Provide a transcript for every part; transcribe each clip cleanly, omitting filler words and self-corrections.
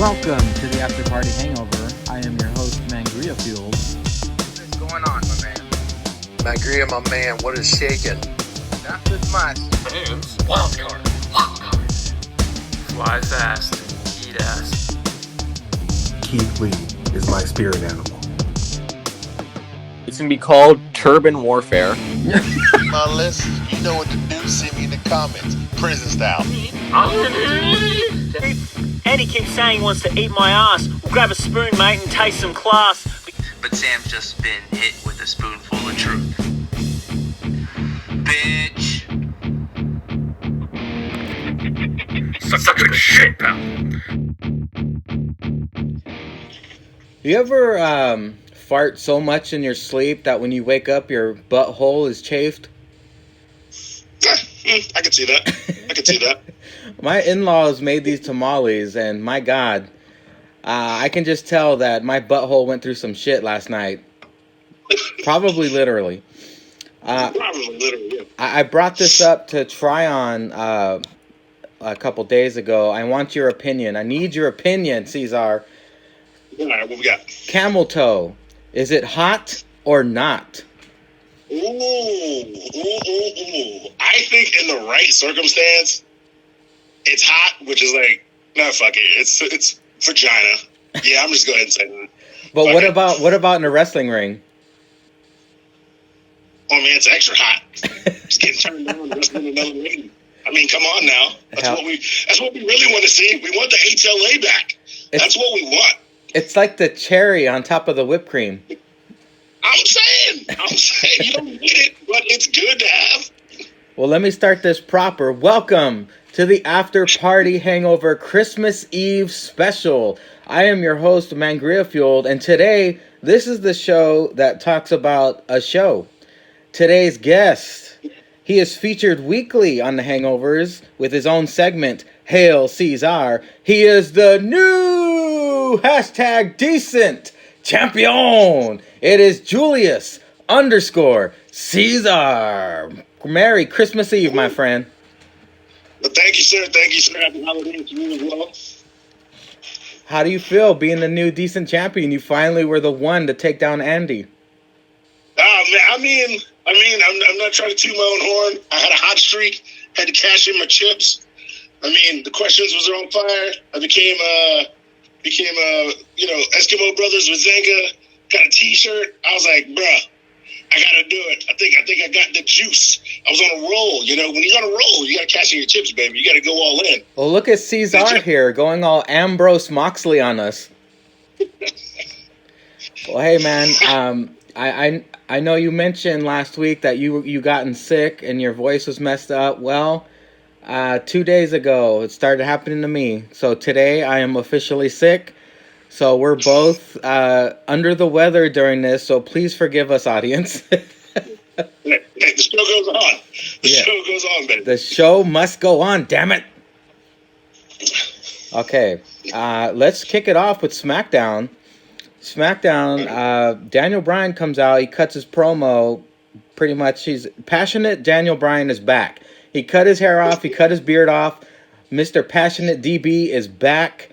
Welcome to the After Party Hangover. I am your host, Mangria Fuel. What is going on, my man? Mangria, my man, what is shaking? Not this much. Hands. Wild card. Fly fast. Eat ass. Keith Lee is my spirit animal. It's going to be called Turban Warfare. My list, you know what to do. Send me in the comments. Prison style. Eddie keeps saying he wants to eat my ass. We'll grab a spoon, mate, and taste some class. But Sam's just been hit with a spoonful of truth. Bitch. Suck a shit, pal. You ever fart so much in your sleep that when you wake up, your butthole is chafed? I can see that. My in-laws made these tamales, and my God, I can just tell that my butthole went through some shit last night. Probably literally. Yeah. I brought this up to try on a couple days ago. I want your opinion. I need your opinion, Ceizar. All right, what we got? Camel toe. Is it hot or not? Ooh. I think in the right circumstance, it's hot, which is like, nah, fuck it. It's vagina. Yeah, I'm just going ahead and say that. But what about in a wrestling ring? Oh man, it's extra hot. Just getting turned down and wrestling another ring. I mean, come on now. That's what we really want to see. We want the HLA back. That's what we want. It's like the cherry on top of the whipped cream. I'm saying you don't need it, but it's good to have. Well, let me start this proper. Welcome to the After Party Hangover Christmas Eve special. I am your host, Mangria Fueled, and today, this is the show that talks about a show. Today's guest, he is featured weekly on The Hangovers with his own segment, Hail Ceizar. He is the new #decent champion. It is Julius _Ceizar. Merry Christmas Eve, my friend. Well, thank you, sir. Happy holidays to you as well. How do you feel being the new decent champion? You finally were the one to take down Andy. Man, I mean, I'm not trying to toot my own horn. I had a hot streak, had to cash in my chips. I mean, the questions was on fire. I became Eskimo Brothers with Zenga. Got a T-shirt. I was like, bruh, I gotta do it. I think I got the juice. I was on a roll. You know, when you're on a roll, you gotta cash in your chips, baby. You gotta go all in. Well, look at Ceizar here, going all Ambrose Moxley on us. Well, hey, man, I know you mentioned last week that you gotten sick and your voice was messed up. Well, 2 days ago, it started happening to me. So today, I am officially sick. So we're both under the weather during this, so please forgive us, audience. The show goes on. The show goes on, baby. The show must go on, damn it. Okay, let's kick it off with SmackDown. Daniel Bryan comes out, he cuts his promo, pretty much, he's passionate. Daniel Bryan is back. He cut his hair off, he cut his beard off. Mr. Passionate DB is back.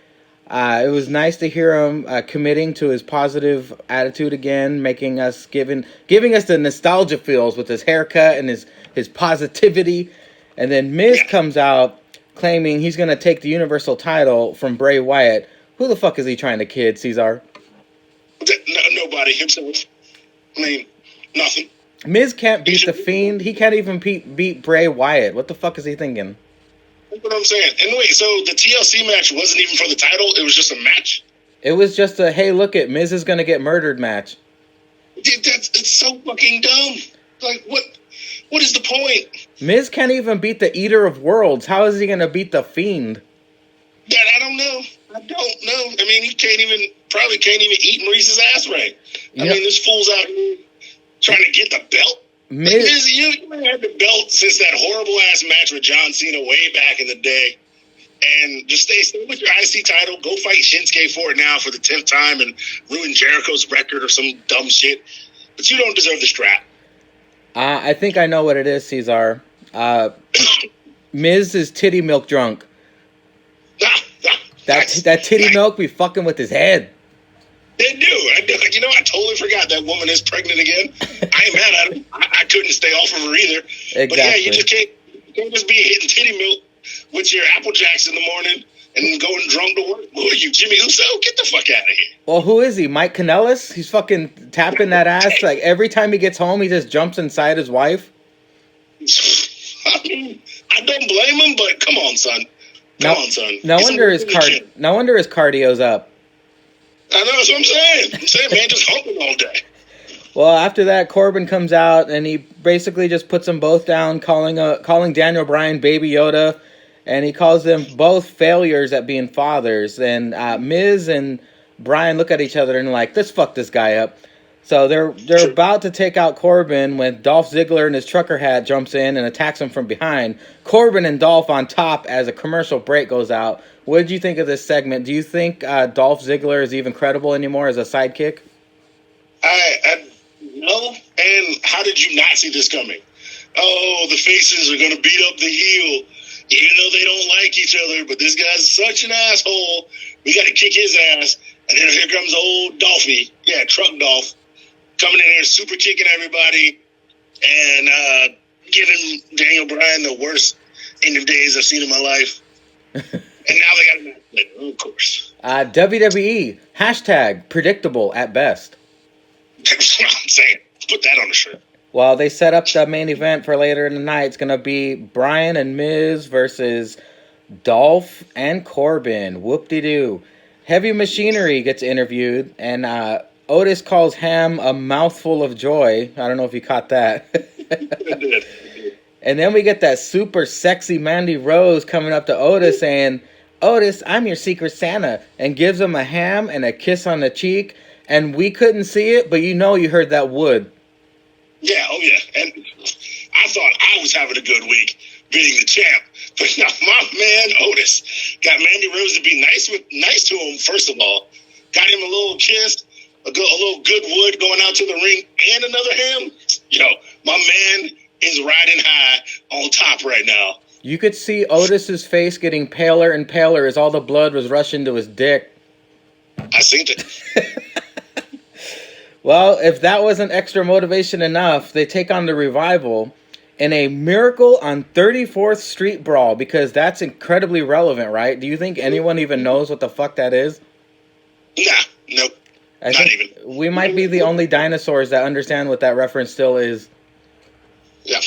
It was nice to hear him committing to his positive attitude again, giving us the nostalgia feels with his haircut and his positivity. And then Miz comes out claiming he's going to take the Universal title from Bray Wyatt. Who the fuck is he trying to kid, Ceizar? Nobody himself. I mean, nothing. Miz can't beat The Fiend. He can't even beat Bray Wyatt. What the fuck is he thinking? That's what I'm saying. And wait, so the TLC match wasn't even for the title? It was just a match? It was just a, hey, look it, Miz is going to get murdered match. It's so fucking dumb. Like, what is the point? Miz can't even beat the Eater of Worlds. How is he going to beat The Fiend? That I don't know. I mean, he probably can't even eat Maurice's ass right. I mean, this fool's out here trying to get the belt. Miz, you had the belt since that horrible ass match with John Cena way back in the day, and just stay with your IC title. Go fight Shinsuke for it now for the 10th time and ruin Jericho's record or some dumb shit. But you don't deserve the strap. I think I know what it is, Ceizar. Miz is titty milk drunk. That titty milk be fucking with his head. They do. You know, I totally forgot that woman is pregnant again. I ain't mad at her. I couldn't stay off of her either. Exactly. But yeah, you can't just be hitting titty milk with your Apple Jacks in the morning and then going drunk to work. Who are you, Jimmy Uso? Get the fuck out of here. Well, who is he? Mike Kanellis? He's fucking tapping that ass. Like, every time he gets home, he just jumps inside his wife. I mean, I don't blame him, but come on, son. Come on, son. No wonder his cardio's up. I know, that's what I'm saying. I'm saying, man, just humping all day. Well, after that, Corbin comes out, and he basically just puts them both down, calling Daniel Bryan Baby Yoda, and he calls them both failures at being fathers. And Miz and Bryan look at each other and like, let's fuck this guy up. So they're about to take out Corbin when Dolph Ziggler in his trucker hat jumps in and attacks him from behind. Corbin and Dolph on top as a commercial break goes out. What did you think of this segment? Do you think Dolph Ziggler is even credible anymore as a sidekick? I no. And how did you not see this coming? Oh, the faces are going to beat up the heel, even though they don't like each other. But this guy's such an asshole. We got to kick his ass. And then here comes old Dolphy. Yeah, Truck Dolph. Coming in here, super kicking everybody, and giving Daniel Bryan the worst end of days I've seen in my life. And now they got a match later, of course. WWE, hashtag predictable at best. That's what I'm saying. Put that on the shirt. Well, they set up the main event for later in the night. It's going to be Bryan and Miz versus Dolph and Corbin. Whoop-de-doo. Heavy Machinery gets interviewed, and Otis calls Ham a mouthful of joy. I don't know if you caught that. And then we get that super sexy Mandy Rose coming up to Otis saying, Otis, I'm your secret Santa, and gives him a ham and a kiss on the cheek. And we couldn't see it, but you know you heard that wood. Yeah, oh yeah. And I thought I was having a good week being the champ. But now my man Otis got Mandy Rose to be nice to him, first of all. Got him a little kiss. A little good wood going out to the ring, and another ham. Yo, my man is riding high on top right now. You could see Otis's face getting paler and paler as all the blood was rushing to his dick. I seen it. Well, if that wasn't extra motivation enough, they take on the Revival in a Miracle on 34th Street brawl, because that's incredibly relevant, right? Do you think anyone even knows what the fuck that is? Nah, nope. I think we might be the only dinosaurs that understand what that reference still is. Yeah.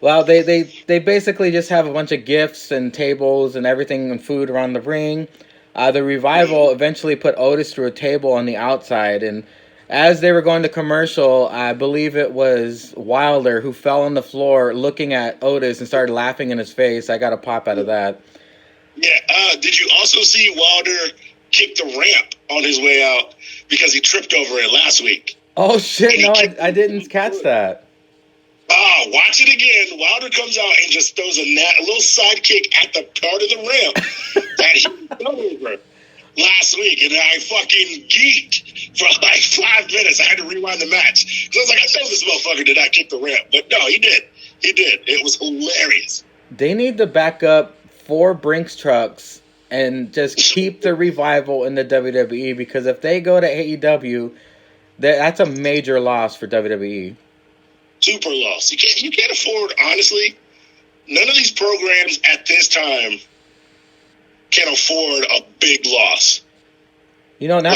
Well, they basically just have a bunch of gifts and tables and everything and food around the ring. The Revival eventually put Otis through a table on the outside, and as they were going to commercial, I believe it was Wilder who fell on the floor looking at Otis and started laughing in his face. I got a pop out of that. Yeah. Did you also see Wilder kick the ramp on his way out because he tripped over it last week? Oh shit! No, I didn't catch that. Watch it again. Wilder comes out and just throws a little side kick at the part of the ramp that he fell over last week, and I fucking geeked for like 5 minutes. I had to rewind the match because I was like, I know this motherfucker did not kick the ramp, but no, he did. He did. It was hilarious. They need to back up 4 Brinks trucks and just keep the Revival in the WWE, because if they go to AEW, that's a major loss for WWE. Super loss. You can't afford, honestly, none of these programs at this time can afford a big loss. You know, now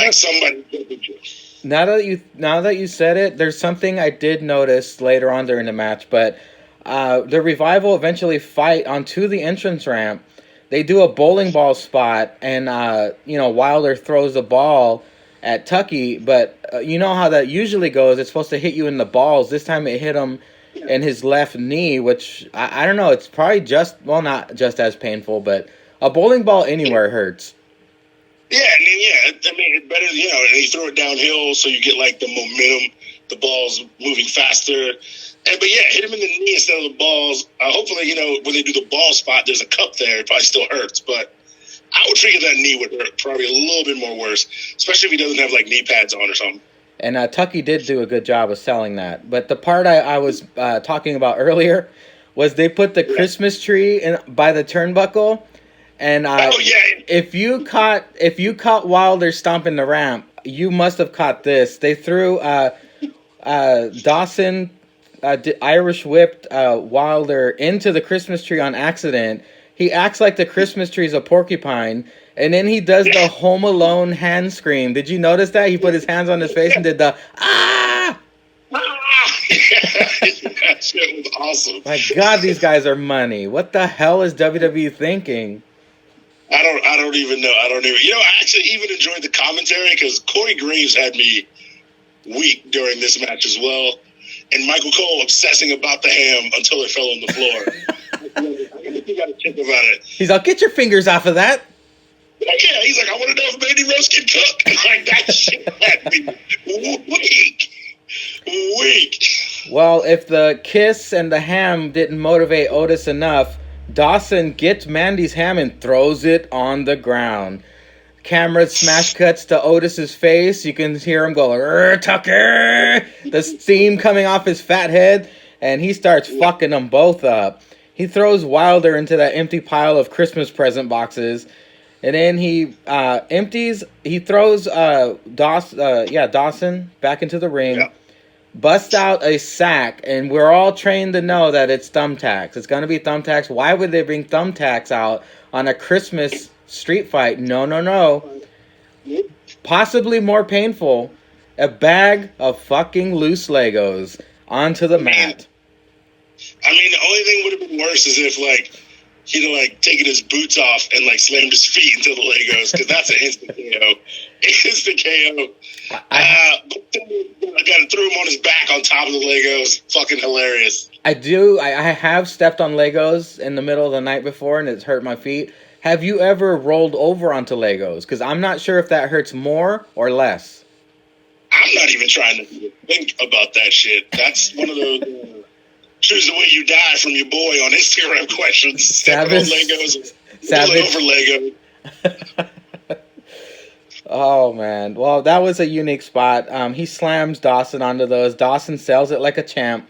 that you said it, there's something I did notice later on during the match, but the Revival eventually fight onto the entrance ramp. They do a bowling ball spot, and Wilder throws the ball at Tucky, but you know how that usually goes. It's supposed to hit you in the balls. This time it hit him in his left knee, which I don't know. It's probably not just as painful, but a bowling ball anywhere hurts. Yeah, I mean, it's better, and you throw it downhill so you get like the momentum, the ball's moving faster. But yeah, hit him in the knee instead of the balls. Hopefully, when they do the ball spot, there's a cup there. It probably still hurts, but I would figure that knee would hurt probably a little bit more worse, especially if he doesn't have like knee pads on or something. And Tucky did do a good job of selling that. But the part I was talking about earlier was they put the Christmas tree by the turnbuckle, And if you caught Wilder stomping the ramp, you must have caught this. They threw Dawson Irish whipped Wilder into the Christmas tree on accident. He acts like the Christmas tree is a porcupine, and then he does the Home Alone hand scream. Did you notice that? He put his hands on his face and did the ah! That shit was awesome. My God, these guys are money. What the hell is WWE thinking? I don't even know. I actually even enjoyed the commentary because Corey Graves had me weak during this match as well. And Michael Cole obsessing about the ham until it fell on the floor. I think you got to check about it. He's like, get your fingers off of that. Yeah, he's like, I want to know if Mandy Rose can cook. Like, that shit had me weak. Well, if the kiss and the ham didn't motivate Otis enough, Dawson gets Mandy's ham and throws it on the ground. Camera smash cuts to Otis's face. You can hear him go, Tucker! The steam coming off his fat head, and he starts fucking them both up. He throws Wilder into that empty pile of Christmas present boxes, and then he throws Dawson back into the ring, busts out a sack, and we're all trained to know that it's thumbtacks. It's going to be thumbtacks. Why would they bring thumbtacks out on a Christmas street fight? No. Possibly more painful, a bag of fucking loose Legos onto the mat. I mean, the only thing would have been worse is if, he'd have, taken his boots off and, slammed his feet into the Legos, because that's an instant KO. Instant KO. I got to throw him on his back on top of the Legos. Fucking hilarious. I do. I have stepped on Legos in the middle of the night before, and it's hurt my feet. Have you ever rolled over onto Legos? Because I'm not sure if that hurts more or less. I'm not even trying to think about that shit. That's one of those choose the way you die from your boy on Instagram questions. Savage. Over Lego. Oh, man. Well, that was a unique spot. He slams Dawson onto those. Dawson sells it like a champ.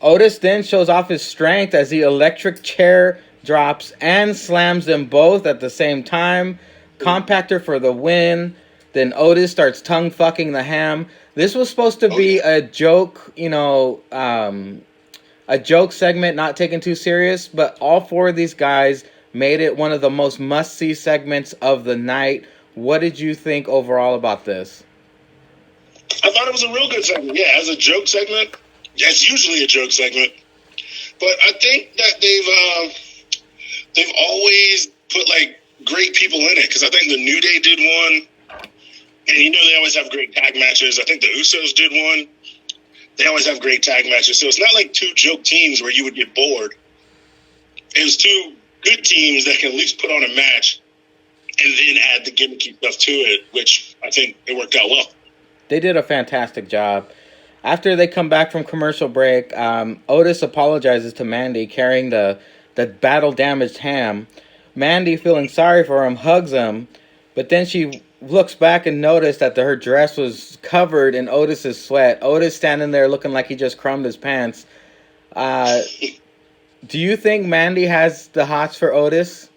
Otis then shows off his strength as the electric chair drops and slams them both at the same time. Compactor for the win. Then Otis starts tongue fucking the ham. This was supposed to be a joke, a joke segment, not taken too serious, but all four of these guys made it one of the most must-see segments of the night. What did you think overall about this? I thought it was a real good segment. Yeah, as a joke segment, that's usually a joke segment. But I think that they've always put great people in it, because I think the New Day did one, and they always have great tag matches. I think the Usos did one. They always have great tag matches, so it's not like two joke teams where you would get bored. It was two good teams that can at least put on a match and then add the gimmicky stuff to it, which I think it worked out well. They did a fantastic job. After they come back from commercial break, Otis apologizes to Mandy carrying the battle-damaged ham. Mandy, feeling sorry for him, hugs him, but then she looks back and noticed that her dress was covered in Otis's sweat. Otis standing there looking like he just crumbed his pants. Do you think Mandy has the hots for Otis?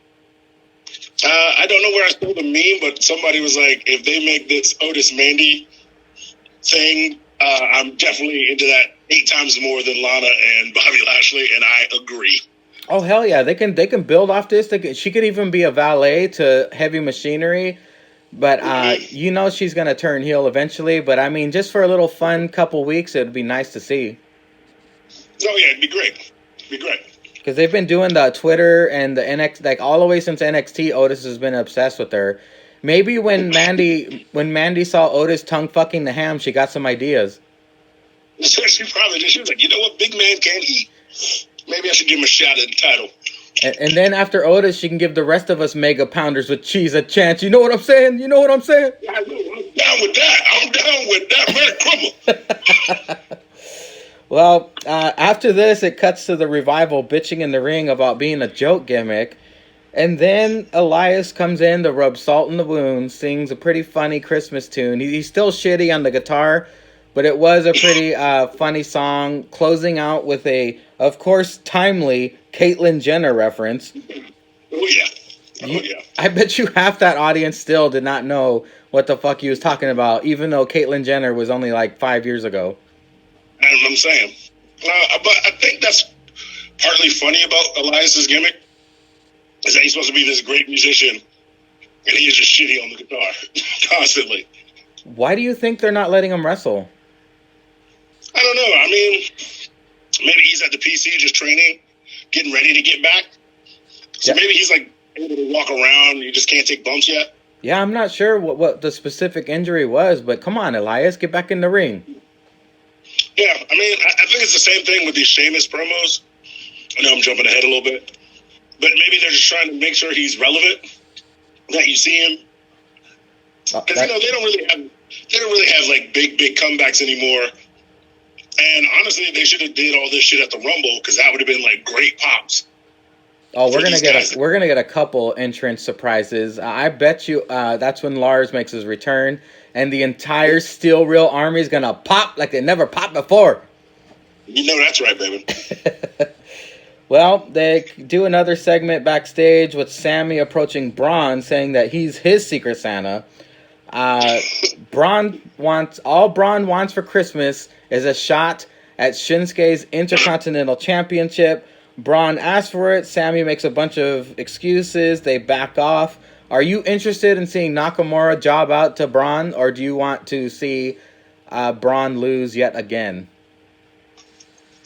I don't know where I saw the meme, but somebody was like, if they make this Otis Mandy thing, I'm definitely into that 8 times more than Lana and Bobby Lashley, and I agree. Oh, hell yeah. They can build off this. She could even be a valet to Heavy Machinery. But, she's going to turn heel eventually. But, I mean, just for a little fun couple weeks, it would be nice to see. Oh, yeah, it'd be great. Because they've been doing the Twitter and the NXT, all the way since NXT, Otis has been obsessed with her. Maybe when Mandy saw Otis tongue fucking the ham, she got some ideas. She probably did. She was like, you know what, big man can't eat. Maybe I should give him a shot at the title. And then after Otis, she can give the rest of us mega pounders with cheese a chance. You know what I'm saying? Yeah, I'm down with that. Merry Crumble. Well, after this, it cuts to the Revival bitching in the ring about being a joke gimmick. And then Elias comes in to rub salt in the wound, sings a pretty funny Christmas tune. He's still shitty on the guitar, but it was a pretty funny song, closing out with a, of course, timely Caitlyn Jenner reference. Oh, yeah. I bet you half that audience still did not know what the fuck he was talking about, even though Caitlyn Jenner was only like 5 years ago. I'm saying. But I think that's partly funny about Elias's gimmick, is that he's supposed to be this great musician, and he is just shitty on the guitar constantly. Why do you think they're not letting him wrestle? I don't know. I mean, maybe he's at the PC just training, getting ready to get back. So maybe he's like able to walk around. You just can't take bumps yet. Yeah, I'm not sure what the specific injury was, but come on, Elias, get back in the ring. Yeah, I mean, I think it's the same thing with these Sheamus promos. I know I'm jumping ahead a little bit, but maybe they're just trying to make sure he's relevant, that you see him. Because they don't really have like big comebacks anymore. And honestly, they should have did all this shit at the Rumble, because that would have been like great pops. Oh, we're gonna get a couple entrance surprises. I bet you that's when Lars makes his return, and the entire Steel Real Army is gonna pop like they never popped before. You know that's right, baby. Well, they do another segment backstage with Sammy approaching Braun, saying that he's his Secret Santa. Braun wants for Christmas is a shot at Shinsuke's Intercontinental Championship. Braun asks for it. Sammy makes a bunch of excuses. They back off. Are you interested in seeing Nakamura job out to Braun, or do you want to see Braun lose yet again?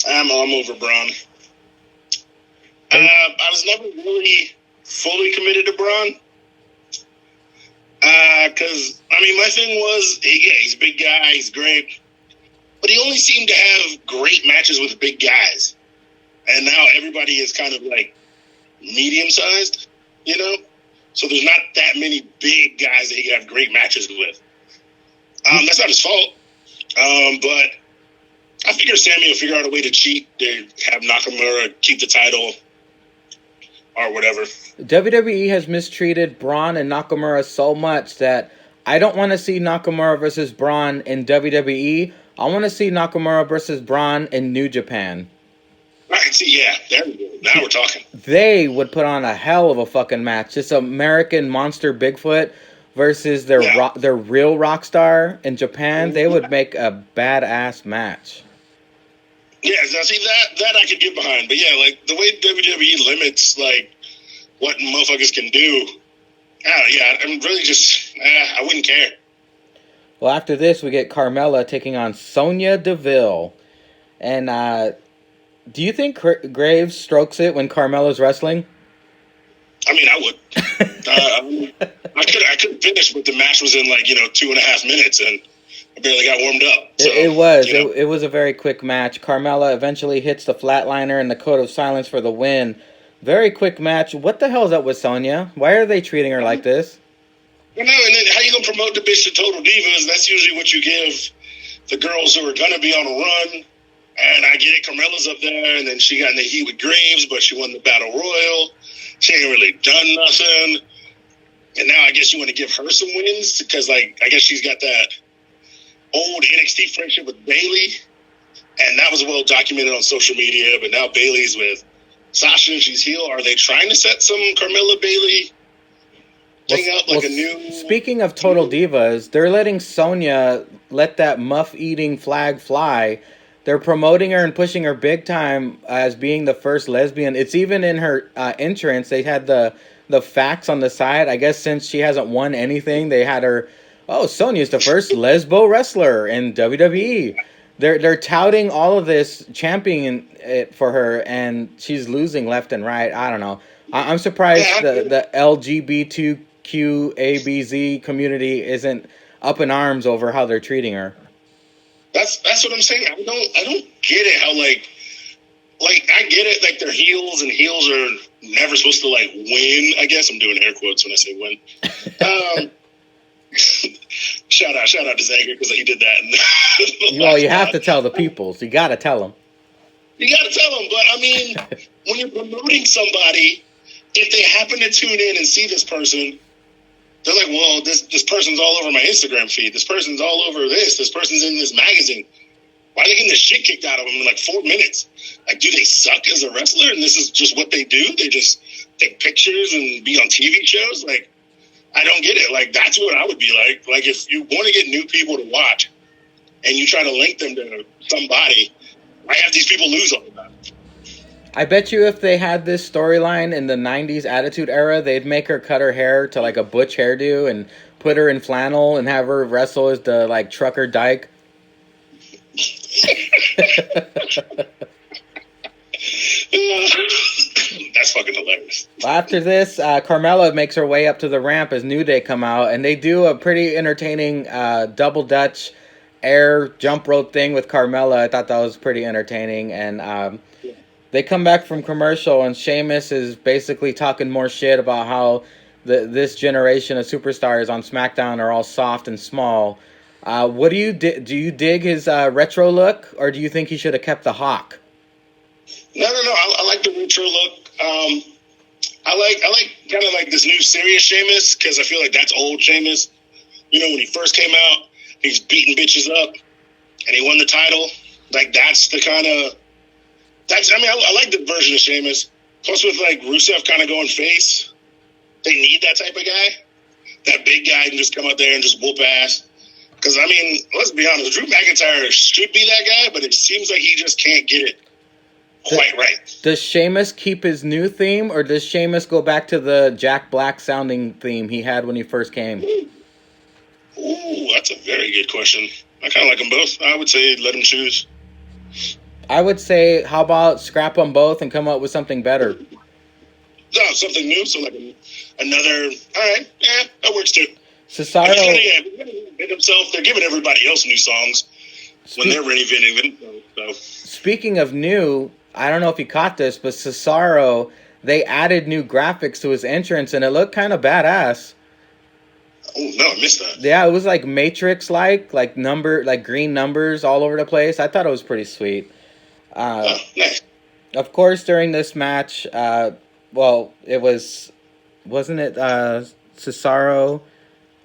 I'm over Braun. I was never really fully committed to Braun. Because, I mean, my thing was, he's a big guy, he's great. But he only seemed to have great matches with big guys. And now everybody is kind of like medium-sized, you know? So there's not that many big guys that he can have great matches with. That's not his fault. But I figure Sammy will figure out a way to cheat, to have Nakamura keep the title or whatever. WWE has mistreated Braun and Nakamura so much that I don't want to see Nakamura versus Braun in WWE. I want to see Nakamura versus Braun in New Japan. I can see, yeah, there we go. Now we're talking. They would put on a hell of a fucking match. This American monster Bigfoot versus their real rock star in Japan. They would make a badass match. Yeah, now see that I could get behind. But yeah, like the way WWE limits like what motherfuckers can do. I'm really just I wouldn't care. Well, after this, we get Carmella taking on Sonya Deville. And do you think Graves strokes it when Carmella's wrestling? I mean, I would. I couldn't finish, but the match was in 2.5 minutes, and I barely got warmed up. So, it was a very quick match. Carmella eventually hits the flatliner and the Code of Silence for the win. Very quick match. What the hell is up with Sonya? Why are they treating her like this? And then how you gonna promote the bitch to Total Divas? That's usually what you give the girls who are gonna be on a run. And I get it, Carmella's up there, and then she got in the heat with Graves, but she won the Battle Royal. She ain't really done nothing. And now I guess you want to give her some wins because, I guess she's got that old NXT friendship with Bayley, and that was well documented on social media. But now Bayley's with Sasha, and she's heel. Are they trying to set some Carmella Bayley thing up a new? Speaking of Total Divas, they're letting Sonya let that muff-eating flag fly. They're promoting her and pushing her big time as being the first lesbian. It's even in her entrance. They had the facts on the side. I guess since she hasn't won anything, they had her. Oh, Sonya's the first lesbo wrestler in WWE. They're touting all of this, championing it for her, and she's losing left and right. I don't know. I'm surprised the LGBTQABZ community isn't up in arms over how they're treating her. That's what I'm saying. I don't get it how I get it they're heels and heels are never supposed to win. I guess I'm doing air quotes when I say win. shout out to Zanger because he did that. Well, you have to tell the people. So you got to tell them. You got to tell them. But I mean, when you're promoting somebody, if they happen to tune in and see this person, they're like, well, this person's all over my Instagram feed. This person's all over this. This person's in this magazine. Why are they getting the shit kicked out of them in 4 minutes? Do they suck as a wrestler and this is just what they do? They just take pictures and be on TV shows. Like, I don't get it. Like, that's what I would be like. Like, if you want to get new people to watch and you try to link them to somebody, why have these people lose all the time? I bet you if they had this storyline in the 90s Attitude Era, they'd make her cut her hair to like a butch hairdo and put her in flannel and have her wrestle as the like trucker dyke. That's fucking hilarious. After this, Carmella makes her way up to the ramp as New Day come out, and they do a pretty entertaining double Dutch air jump rope thing with Carmella. I thought that was pretty entertaining, and they come back from commercial, and Sheamus is basically talking more shit about how this generation of superstars on SmackDown are all soft and small. What do you do? You dig his retro look, or do you think he should have kept the hawk? No. I like the retro look. I like kind of like this new serious Sheamus, because I feel like that's old Sheamus. You know, when he first came out, he's beating bitches up, and he won the title. Like, that's the kind of... I like the version of Sheamus. Plus, with, like, Rusev kind of going face, they need that type of guy. That big guy can just come out there and just whoop ass. Because, I mean, let's be honest, Drew McIntyre should be that guy, but it seems like he just can't get it quite right. Does Sheamus keep his new theme, or does Sheamus go back to the Jack Black sounding theme he had when he first came? Ooh, that's a very good question. I kind of like them both. I would say let him choose. I would say, how about scrap them both and come up with something better? No, something new. So like another. All right, yeah, that works too. Cesaro. They're giving everybody else new songs when they're reinventing them. So. Speaking of new, I don't know if you caught this, but Cesaro, they added new graphics to his entrance, and it looked kind of badass. Oh no, I missed that. Yeah, it was like Matrix like green numbers all over the place. I thought it was pretty sweet. Nice. Of course, during this match, it wasn't it Cesaro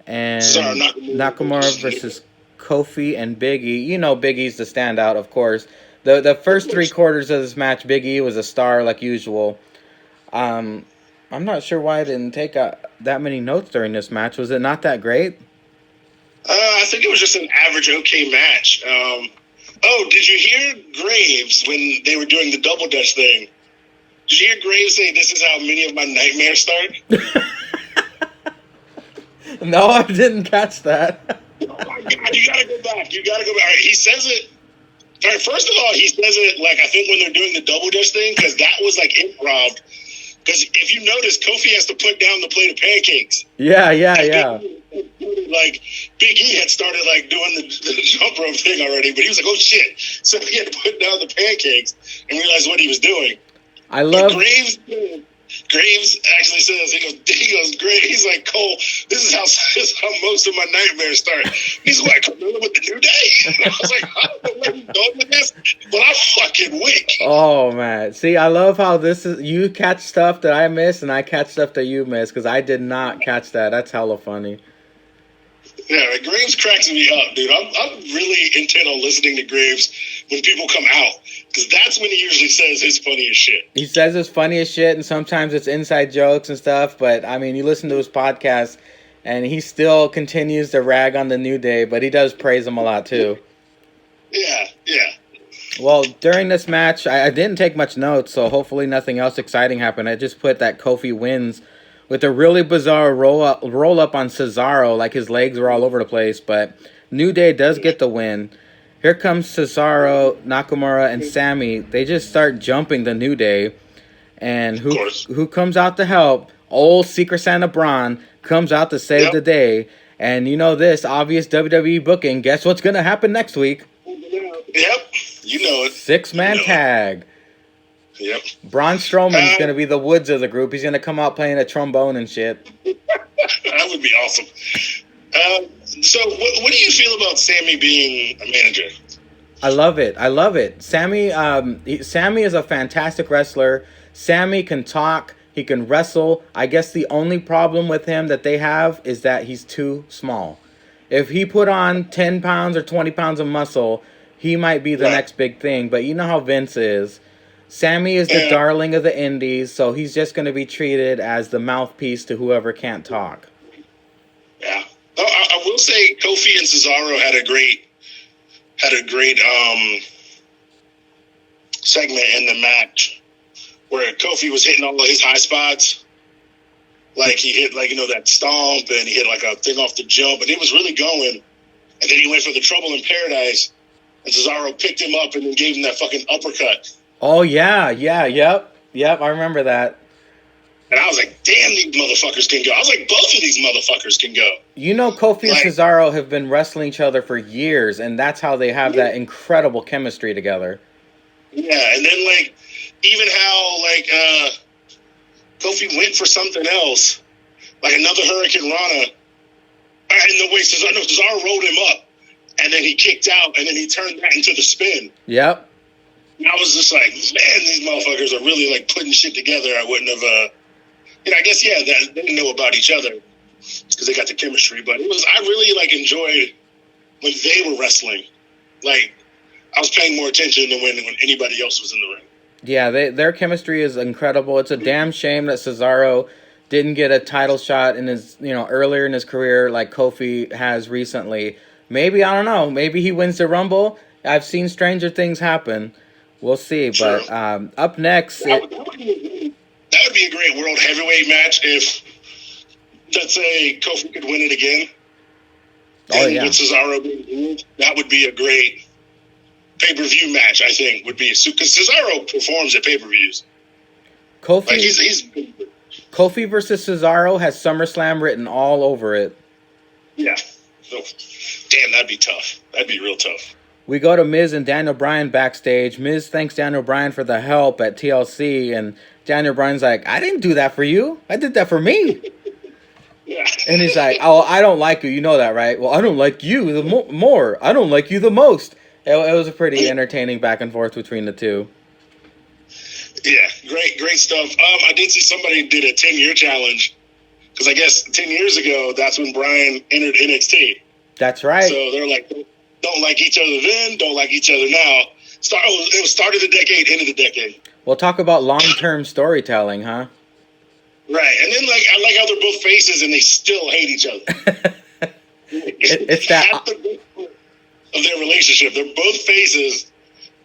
and Nakamura versus Kofi and Big E. You know Big E's the standout, of course. The first 3 quarters of this match, Big E was a star like usual. I'm not sure why I didn't take that many notes during this match. Was it not that great? I think it was just an average okay match. Did you hear Graves when they were doing the double dutch thing? Did you hear Graves say, "This is how many of my nightmares start"? No, I didn't catch that. Oh my God, you gotta go back. All right, he says it. All right, first of all, he says it like I think when they're doing the double dutch thing, because that was like improv. Because if you notice, Kofi has to put down the plate of pancakes. Yeah. Like, Big E had started, like, doing the jump rope thing already, but he was like, oh, shit. So he had to put down the pancakes and realize what he was doing. I love... Graves actually says, he goes, Graves, he's like, Cole, this is how most of my nightmares start. He's like, Camilla with the New Day? And I was like, I don't know where he's going with this, but I'm fucking weak. Oh, man. See, I love how you catch stuff that I miss, and I catch stuff that you miss, because I did not catch that. That's hella funny. Yeah, Graves cracks me up, dude. I'm really intent on listening to Graves when people come out, because that's when he usually says his funniest shit. He says his funniest shit, and sometimes it's inside jokes and stuff, but, I mean, you listen to his podcast, and he still continues to rag on the New Day, but he does praise them a lot, too. Yeah. Well, during this match, I didn't take much notes, so hopefully nothing else exciting happened. I just put that Kofi wins with a really bizarre roll up on Cesaro, like his legs were all over the place, but New Day does get the win. Here comes Cesaro, Nakamura, and Sammy. They just start jumping the New Day, and who comes out to help? Old Secret Santa Braun comes out to save the day, and you know this obvious WWE booking. Guess what's gonna happen next week? Yep, you know it. 6-man tag. Yep. Braun Strowman's going to be the Woods of the group. He's going to come out playing a trombone and shit. That would be awesome. So what do you feel about Sammy being a manager? I love it. Sammy is a fantastic wrestler. Sammy can talk. He can wrestle. I guess the only problem with him that they have is that he's too small. If he put on 10 pounds or 20 pounds of muscle, he might be the next big thing. But you know how Vince is. Sammy is the darling of the indies, so he's just going to be treated as the mouthpiece to whoever can't talk. Yeah. I will say Kofi and Cesaro had a great segment in the match where Kofi was hitting all of his high spots. Like he hit that stomp, and he hit like a thing off the jump, and it was really going. And then he went for the Trouble in Paradise, and Cesaro picked him up and then gave him that fucking uppercut. Oh yeah, yep, I remember that. And I was like, damn, these motherfuckers can go. I was like, both of these motherfuckers can go. You know, Kofi and Cesaro have been wrestling each other for years, and that's how they have that incredible chemistry together. Yeah, and then, even how, Kofi went for something else, like another Hurricane Rana. And the way Cesaro rolled him up, and then he kicked out, and then he turned that into the spin. Yep. And I was just like, man, these motherfuckers are really, putting shit together. I wouldn't have, I guess, they didn't know about each other because they got the chemistry. But I really, enjoyed when they were wrestling. I was paying more attention than when anybody else was in the ring. Yeah, their chemistry is incredible. It's a damn shame that Cesaro didn't get a title shot in his, earlier in his career like Kofi has recently. Maybe, I don't know, maybe he wins the Rumble. I've seen stranger things happen. We'll see. Sure. But up next... That would be a great World Heavyweight match if, let's say, Kofi could win it again. Oh, yeah. With Cesaro being, that would be a great pay-per-view match, I think, would be. Because Cesaro performs at pay-per-views. Kofi, he's Kofi versus Cesaro has SummerSlam written all over it. Yeah. So, damn, that'd be tough. That'd be real tough. We go to Miz and Daniel Bryan backstage. Miz thanks Daniel Bryan for the help at TLC, and Daniel Bryan's like, I didn't do that for you. I did that for me. Yeah. And he's like, oh, I don't like you. You know that, right? Well, I don't like you the more. I don't like you the most. It was a pretty entertaining back and forth between the two. Yeah, great stuff. I did see somebody did a 10-year challenge, because I guess 10 years ago, that's when Bryan entered NXT. That's right. So they're like, don't like each other then, don't like each other now. It was start of the decade, end of the decade. We'll talk about long-term storytelling, huh? Right, and then I like how they're both faces and they still hate each other. it's that of their relationship. They're both faces.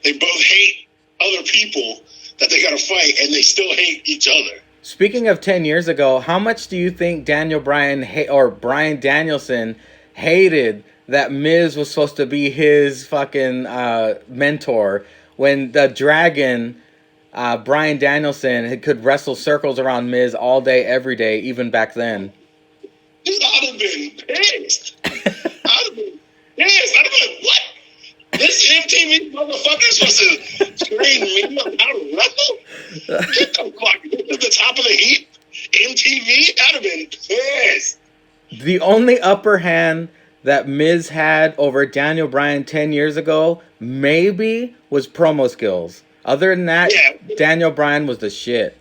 They both hate other people that they got to fight, and they still hate each other. Speaking of 10 years ago, how much do you think Daniel Bryan or Bryan Danielson hated that Miz was supposed to be his fucking mentor when the Dragon, Bryan Danielson, could wrestle circles around Miz all day, every day, even back then? I'd have been pissed. I'd have been, what? This MTV motherfucker supposed to train me on how to wrestle? Get the fuck to the top of the heap. MTV? I'd have been pissed. The only upper hand that Miz had over Daniel Bryan 10 years ago maybe was promo skills. Other than that, Daniel Bryan was the shit.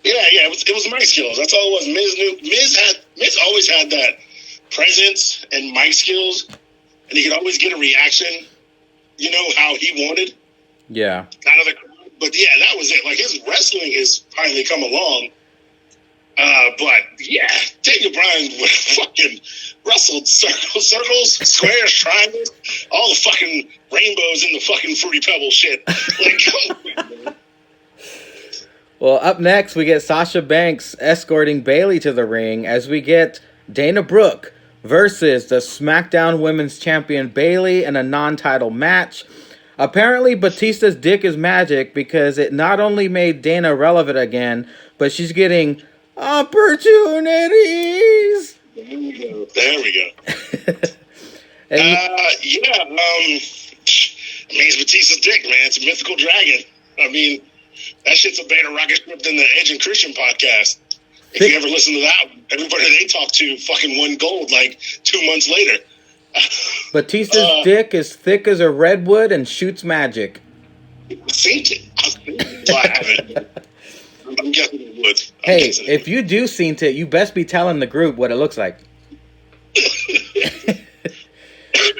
Yeah, it was mic skills. That's all it was. Miz always had that presence and mic skills, and he could always get a reaction, how he wanted. Yeah. Out of the crowd. But yeah, that was it. His wrestling has finally come along. But yeah, Daniel Bryan fucking wrestled circles, squares, triangles, all the fucking rainbows in the fucking Fruity Pebble shit. Come on. Well, up next, we get Sasha Banks escorting Bayley to the ring as we get Dana Brooke versus the SmackDown Women's Champion Bayley in a non-title match. Apparently, Batista's dick is magic because it not only made Dana relevant again, but she's getting opportunities. There we go. It's Batista's dick, man. It's a mythical dragon. I mean, that shit's a better rocket ship than the Edge and Christian podcast. If you ever listen to that, everybody they talk to fucking won gold 2 months later. Batista's dick is thick as a redwood and shoots magic. Seen it. Well, I haven't. I'm guessing it would. Hey, if you do seen it, you best be telling the group what it looks like.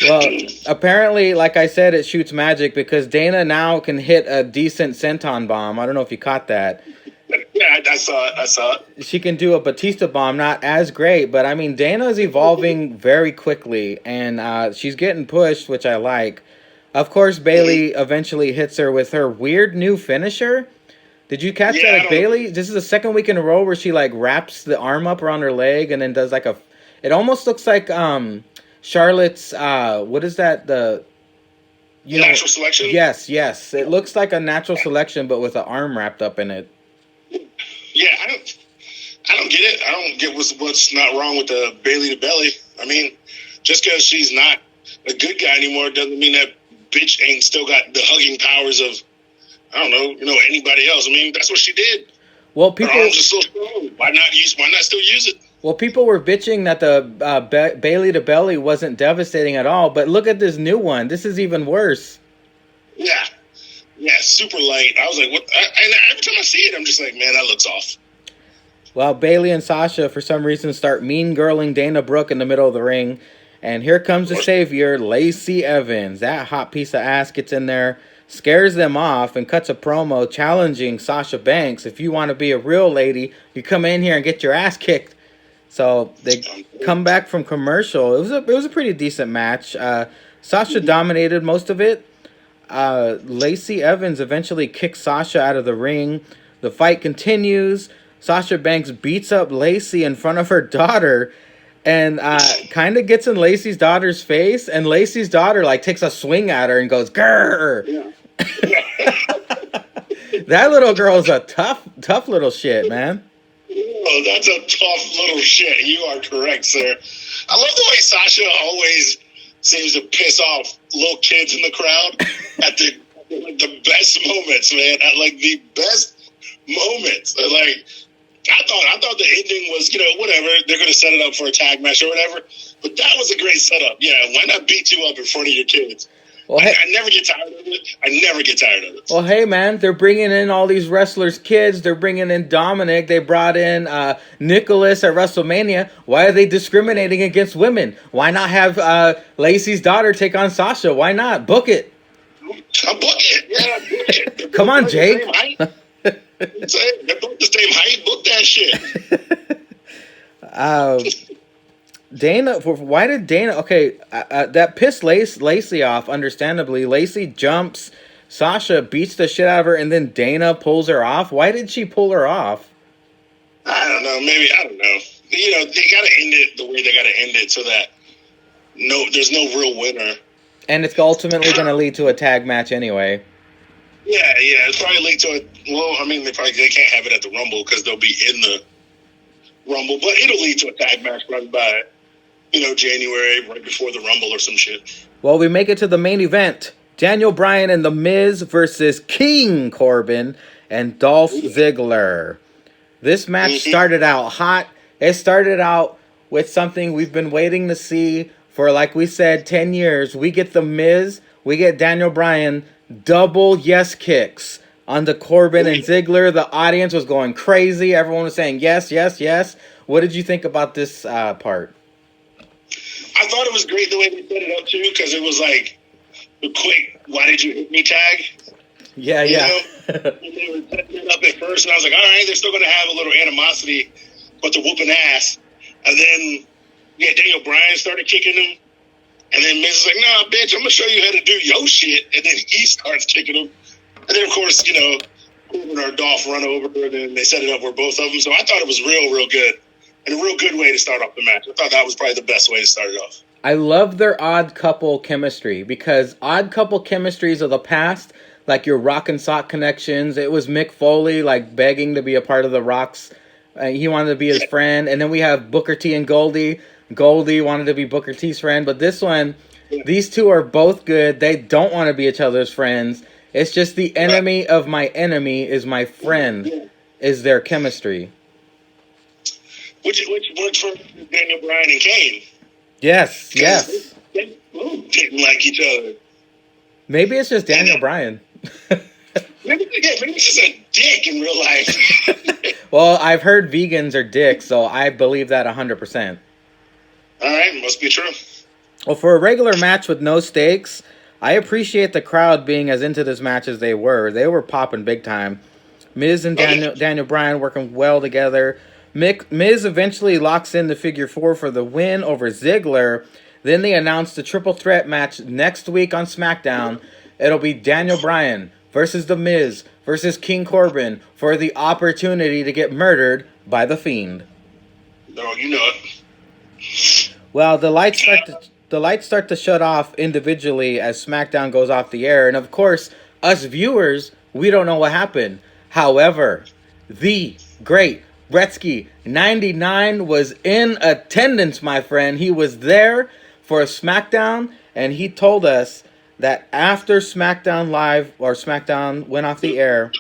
Well, apparently, like I said, it shoots magic because Dana now can hit a decent senton bomb. I don't know if you caught that. Yeah, I saw it. She can do a Batista bomb, not as great, but I mean, Dana's evolving very quickly, and she's getting pushed, which I like. Of course, Bailey eventually hits her with her weird new finisher. Did you catch that? Like, Bailey, this is the second week in a row where she like wraps the arm up around her leg and then does like a. It almost looks like Charlotte's. What is that? Natural selection. Yes. It looks like a natural selection, but with an arm wrapped up in it. Yeah, I don't get it. I don't get what's not wrong with the Bailey to belly. I mean, just because she's not a good guy anymore doesn't mean that bitch ain't still got the hugging powers of, I don't know, anybody else. I mean, that's what she did. Well, people. Her arms are so strong. Why not still use it? Well, people were bitching that the Bailey to belly wasn't devastating at all, but look at this new one. This is even worse. Yeah, super light. I was like, what? And every time I see it, I'm just like, man, that looks off. Well, Bailey and Sasha, for some reason, start mean girling Dana Brooke in the middle of the ring. And here comes the savior, Lacey Evans. That hot piece of ass gets in there, scares them off, and cuts a promo challenging Sasha Banks. If you want to be a real lady, you come in here and get your ass kicked. So they come back from commercial. It was a pretty decent match. Sasha dominated most of it. Lacey Evans eventually kicks Sasha out of the ring. The fight continues. Sasha Banks beats up Lacey in front of her daughter and kind of gets in Lacey's daughter's face. And Lacey's daughter like takes a swing at her and goes, grrr. Yeah. That little girl's a tough little shit, man. Oh, that's a tough little shit. You are correct, sir. I love the way Sasha always seems to piss off little kids in the crowd at the best moments, man. At like the best moments. Like I thought the ending was, whatever. They're going to set it up for a tag match or whatever. But that was a great setup. Yeah, why not beat you up in front of your kids? Well, I never get tired of it. Well, hey, man, they're bringing in all these wrestlers' kids. They're bringing in Dominic. They brought in Nicholas at WrestleMania. Why are they discriminating against women? Why not have Lacey's daughter take on Sasha? Why not? Book it. I'll book it. Yeah, book it. Come on, Jake. They're both the same height. Book that shit. Dana, why did Dana? Okay, that pissed Lacey off. Understandably, Lacey jumps, Sasha beats the shit out of her, and then Dana pulls her off. Why did she pull her off? I don't know. Maybe I don't know. They gotta end it the way they gotta end it so that there's no real winner. And it's ultimately going to lead to a tag match anyway. Yeah, it's probably lead to a. Well, I mean, they can't have it at the Rumble because they'll be in the Rumble, but it'll lead to a tag match probably by. January, right before the Rumble or some shit. Well, we make it to the main event. Daniel Bryan and The Miz versus King Corbin and Dolph Ziggler. This match started out hot. It started out with something we've been waiting to see for, like we said, 10 years. We get The Miz, we get Daniel Bryan, double yes kicks onto Corbin and Ziggler. The audience was going crazy. Everyone was saying yes, yes, yes. What did you think about this part? I thought it was great the way they set it up, too, because it was like the quick, why did you hit me tag? Yeah. And they were setting it up at first, and I was like, all right, they're still going to have a little animosity, but they're whooping ass. And then, Daniel Bryan started kicking him, and then Miz is like, nah, bitch, I'm going to show you how to do your shit. And then he starts kicking him. And then, of course, Corbin or Dolph run over, and then they set it up where both of them. So I thought it was real, real good. And a real good way to start off the match. I thought that was probably the best way to start it off. I love their odd couple chemistry because odd couple chemistries of the past, like your Rock and Sock connections, it was Mick Foley like begging to be a part of the Rock's. He wanted to be his friend. And then we have Booker T and Goldie. Goldie wanted to be Booker T's friend. But this one, these two are both good. They don't want to be each other's friends. It's just the enemy of my enemy is my friend is their chemistry. Which worked for Daniel Bryan and Kane. Yes. They didn't like each other. Maybe it's just Daniel Bryan. maybe it's just a dick in real life. Well, I've heard vegans are dicks, so I believe that 100%. All right, must be true. Well, for a regular match with no stakes, I appreciate the crowd being as into this match as they were. They were popping big time. Miz and Daniel Bryan working well together. Miz eventually locks in the figure 4 for the win over Ziggler. Then they announced the triple threat match next week on SmackDown. It'll be Daniel Bryan versus The Miz versus King Corbin for the opportunity to get murdered by The Fiend. No, you know it. Well, the lights start to shut off individually as SmackDown goes off the air, and of course, us viewers, we don't know what happened. However, the great Gretzky 99 was in attendance, my friend. He was there for a SmackDown, and he told us that after SmackDown Live, or SmackDown went off the air,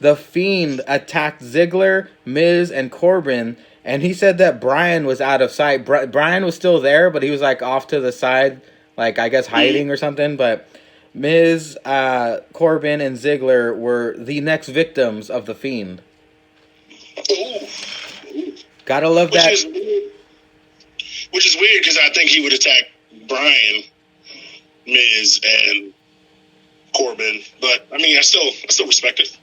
The Fiend attacked Ziggler, Miz, and Corbin, and he said that Bryan was out of sight. Bryan was still there, but he was like off to the side, like I guess hiding or something. But Miz, Corbin, and Ziggler were the next victims of The Fiend. Gotta love that. Which is weird because I think he would attack Bryan, Miz, and Corbin. But I mean, I still respect it.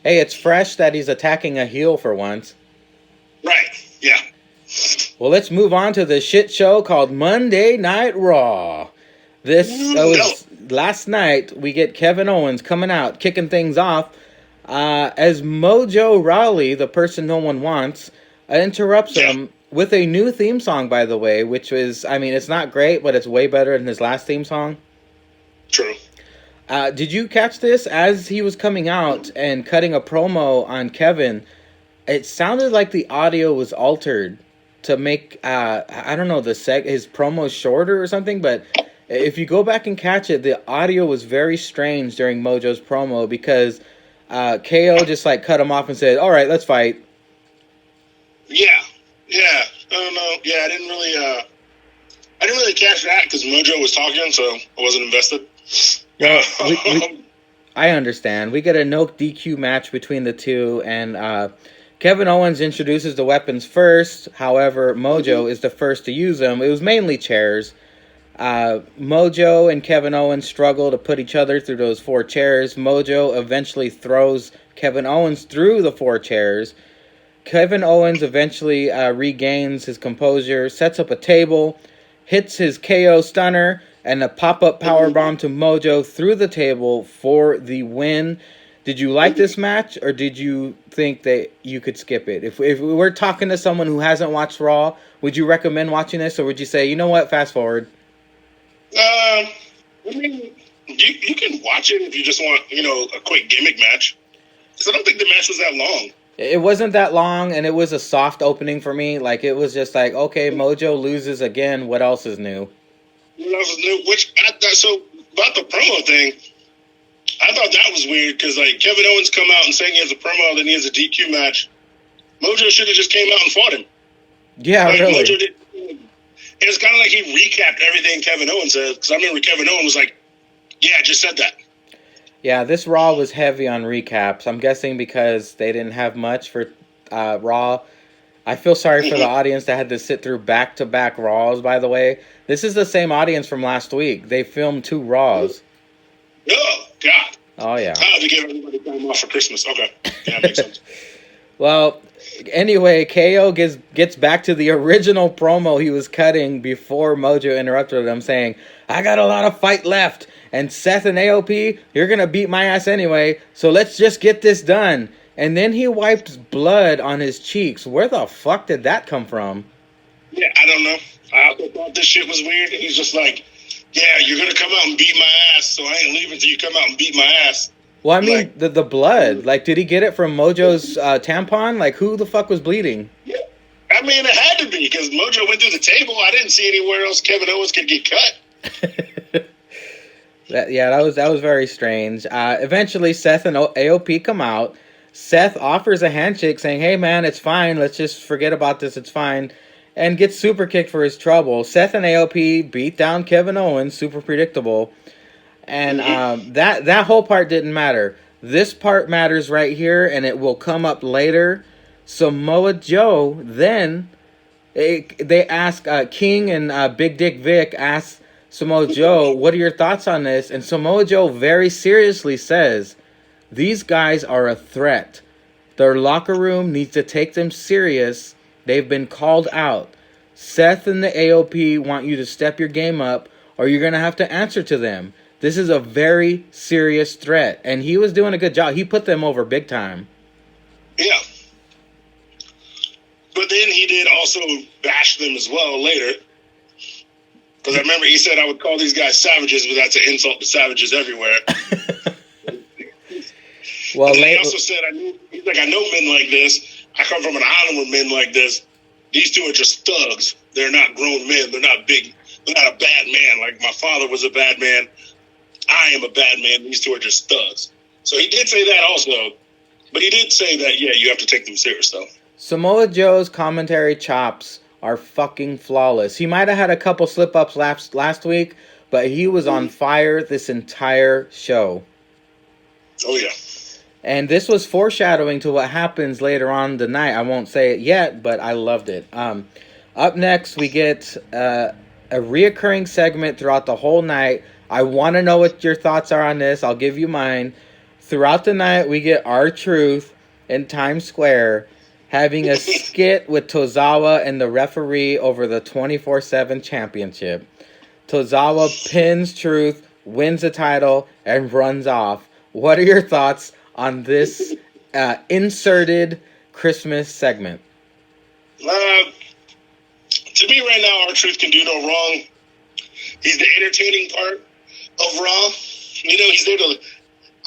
Hey, it's fresh that he's attacking a heel for once. Right. Yeah. Well, let's move on to the shit show called Monday Night Raw. Last night. We get Kevin Owens coming out, kicking things off, as Mojo Rawley, the person no one wants, interrupts him with a new theme song, by the way, which was, I mean, it's not great, but it's way better than his last theme song. True. Did you catch this? As he was coming out and cutting a promo on Kevin, it sounded like the audio was altered to make, I don't know, his promo shorter or something, but if you go back and catch it, the audio was very strange during Mojo's promo because KO just like cut him off and said, "All right, let's fight." Yeah. I don't know. Yeah, I didn't really catch that because Mojo was talking, so I wasn't invested. Well, I understand. We get a no DQ match between the two, and Kevin Owens introduces the weapons first. However, Mojo is the first to use them. It was mainly chairs. Mojo and Kevin Owens struggle to put each other through those 4 chairs. Mojo eventually throws Kevin Owens through the 4 chairs. Kevin Owens eventually regains his composure, sets up a table, hits his KO stunner, and a pop-up powerbomb to Mojo through the table for the win. Did you like this match, or did you think that you could skip it? If we were talking to someone who hasn't watched Raw, would you recommend watching this, or would you say, you know what, fast forward? I mean, you can watch it if you just want, a quick gimmick match. Because I don't think the match was that long. It wasn't that long, and it was a soft opening for me. Like, it was just like, okay, Mojo loses again. What else is new? So, about the promo thing, I thought that was weird because, like, Kevin Owens come out and saying he has a promo, then he has a DQ match. Mojo should have just came out and fought him. Yeah, like, really. Mojo did. It's kind of like he recapped everything Kevin Owens said, because I remember Kevin Owens was like, yeah, I just said that. Yeah, this Raw was heavy on recaps. I'm guessing because they didn't have much for Raw. I feel sorry for the audience that had to sit through back-to-back Raws, by the way. This is the same audience from last week. They filmed 2 Raws. Oh, God. Oh, yeah. I have to give everybody time off for Christmas. Okay. Yeah, makes sense. Well, anyway, KO gets back to the original promo he was cutting before Mojo interrupted him, saying, I got a lot of fight left. And Seth and AOP, you're going to beat my ass anyway, so let's just get this done. And then he wiped blood on his cheeks. Where the fuck did that come from? Yeah, I don't know. I also thought this shit was weird. And he's just like, yeah, you're going to come out and beat my ass, so I ain't leaving until you come out and beat my ass. Well, I mean, like, the blood. Like, did he get it from Mojo's tampon? Like, who the fuck was bleeding? Yeah. I mean, it had to be, because Mojo went through the table. I didn't see anywhere else Kevin Owens could get cut. That was very strange. Eventually, Seth and AOP come out. Seth offers a handshake saying, hey, man, it's fine. Let's just forget about this. It's fine. And gets super kicked for his trouble. Seth and AOP beat down Kevin Owens. Super predictable. And that whole part didn't matter. This part matters right here, and it will come up later. Samoa Joe, then, they ask, King and Big Dick Vic ask Samoa Joe, what are your thoughts on this? And Samoa Joe very seriously says, these guys are a threat. Their locker room needs to take them serious. They've been called out. Seth and the AOP want you to step your game up, or you're going to have to answer to them. This is a very serious threat. And he was doing a good job. He put them over big time. Yeah. But then he did also bash them as well later. Because I remember he said I would call these guys savages, but that's an insult to savages everywhere. Well, and he also said, he's like, I know men like this. I come from an island with men like this. These two are just thugs. They're not grown men. They're not big. They're not a bad man. Like my father was a bad man. I am a bad man. These two are just thugs. So he did say that also. But he did say that, yeah, you have to take them serious, though. Samoa Joe's commentary chops are fucking flawless. He might have had a couple slip-ups last week, but he was on fire this entire show. Oh, yeah. And this was foreshadowing to what happens later on the night. I won't say it yet, but I loved it. Up next, we get a reoccurring segment throughout the whole night. I want to know what your thoughts are on this. I'll give you mine. Throughout the night, we get R-Truth in Times Square having a skit with Tozawa and the referee over the 24/7 championship. Tozawa pins Truth, wins the title, and runs off. What are your thoughts on this inserted Christmas segment? To me right now, R-Truth can do no wrong. He's the entertaining part of Raw. You know, he's there to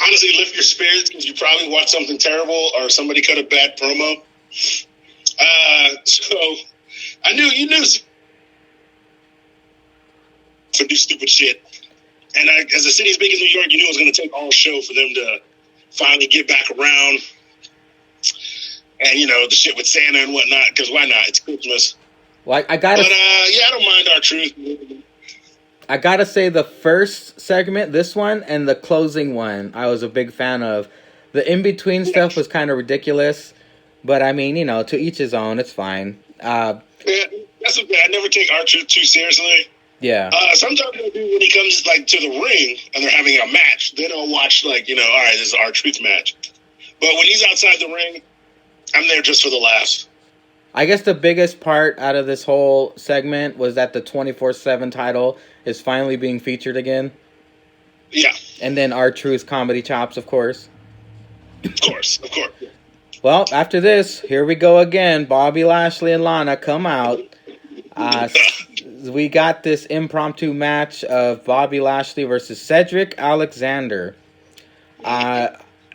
honestly lift your spirits because you probably watched something terrible or somebody cut a bad promo. So you knew to do stupid shit. And as a city as big as New York, you knew it was going to take all show for them to finally get back around. And, you know, the shit with Santa and whatnot, because why not? It's Christmas. Well, I don't mind R-Truth. I gotta say the first segment, this one, and the closing one, I was a big fan of. The in-between stuff was kind of ridiculous, but I mean, you know, to each his own, it's fine. Yeah, that's okay. I never take R-Truth too seriously. Yeah. Sometimes I do when he comes, like, to the ring and they're having a match, then I'll watch, like, you know, all right, this is an R-Truth match. But when he's outside the ring, I'm there just for the laughs. I guess the biggest part out of this whole segment was that the 24/7 title is finally being featured again. Yeah. And then R-Truth's comedy chops, of course. Of course. Well, after this, here we go again. Bobby Lashley and Lana come out. We got this impromptu match of Bobby Lashley versus Cedric Alexander.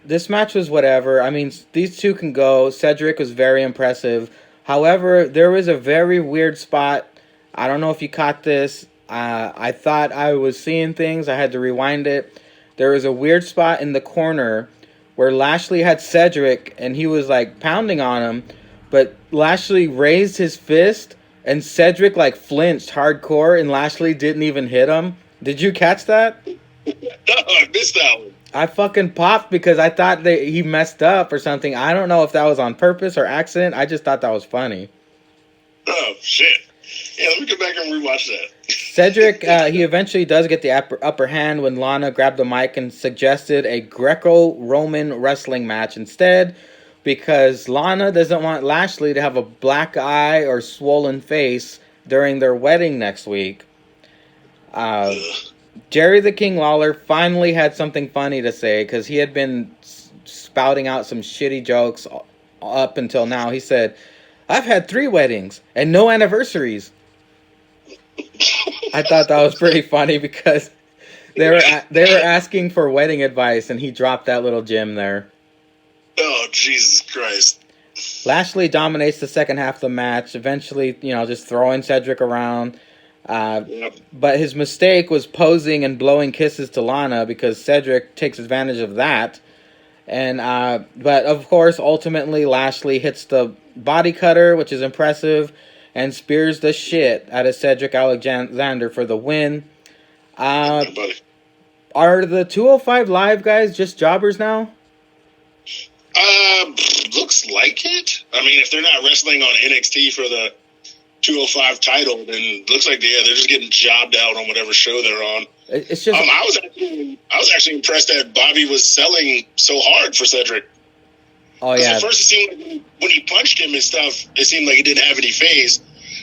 This match was whatever. I mean, these two can go. Cedric was very impressive. However, there was a very weird spot. I don't know if you caught this. I thought I was seeing things. I had to rewind it. There was a weird spot in the corner where Lashley had Cedric and he was like pounding on him. But Lashley raised his fist and Cedric like flinched hardcore and Lashley didn't even hit him. Did you catch that? No, I missed that one. I fucking popped because I thought that he messed up or something. I don't know if that was on purpose or accident. I just thought that was funny. Oh, shit. Yeah, let me go back and rewatch that. Cedric, he eventually does get the upper hand when Lana grabbed the mic and suggested a Greco-Roman wrestling match instead because Lana doesn't want Lashley to have a black eye or swollen face during their wedding next week. Jerry the King Lawler finally had something funny to say because he had been spouting out some shitty jokes up until now. He said, I've had 3 weddings and no anniversaries. I thought that was pretty funny because they were asking for wedding advice and he dropped that little gem there. Oh, Jesus Christ. Lashley dominates the second half of the match, eventually, you know, just throwing Cedric around. But his mistake was posing and blowing kisses to Lana because Cedric takes advantage of that. And but of course, ultimately Lashley hits the body cutter, which is impressive, and spears the shit out of Cedric Alexander for the win. Are the 205 Live guys just jobbers now? Looks like it. I mean, if they're not wrestling on NXT for the 205 title, and looks like they're just getting jobbed out on whatever show they're on. It's just I was actually impressed that Bobby was selling so hard for Cedric. Oh yeah. At first, it seemed like when he punched him and stuff, it seemed like he didn't have any phase.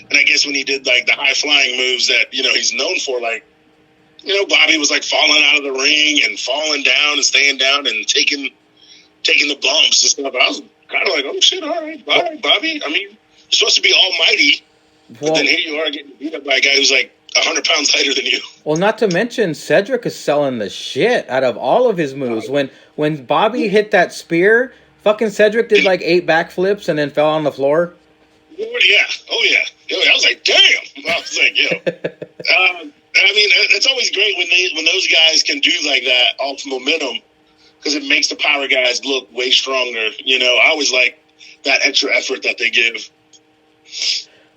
And I guess when he did like the high flying moves that he's known for, like Bobby was like falling out of the ring and falling down and staying down and taking the bumps and stuff. I was kind of like, oh shit, all right, Bobby. I mean, you're supposed to be almighty, but then here you are getting beat up by a guy who's like 100 pounds lighter than you. Well, not to mention Cedric is selling the shit out of all of his moves. When Bobby hit that spear, fucking Cedric did like 8 backflips and then fell on the floor. Oh yeah. I was like, damn. I was like, I mean, it's always great when those guys can do like that off momentum, because it makes the power guys look way stronger. I always like that extra effort that they give.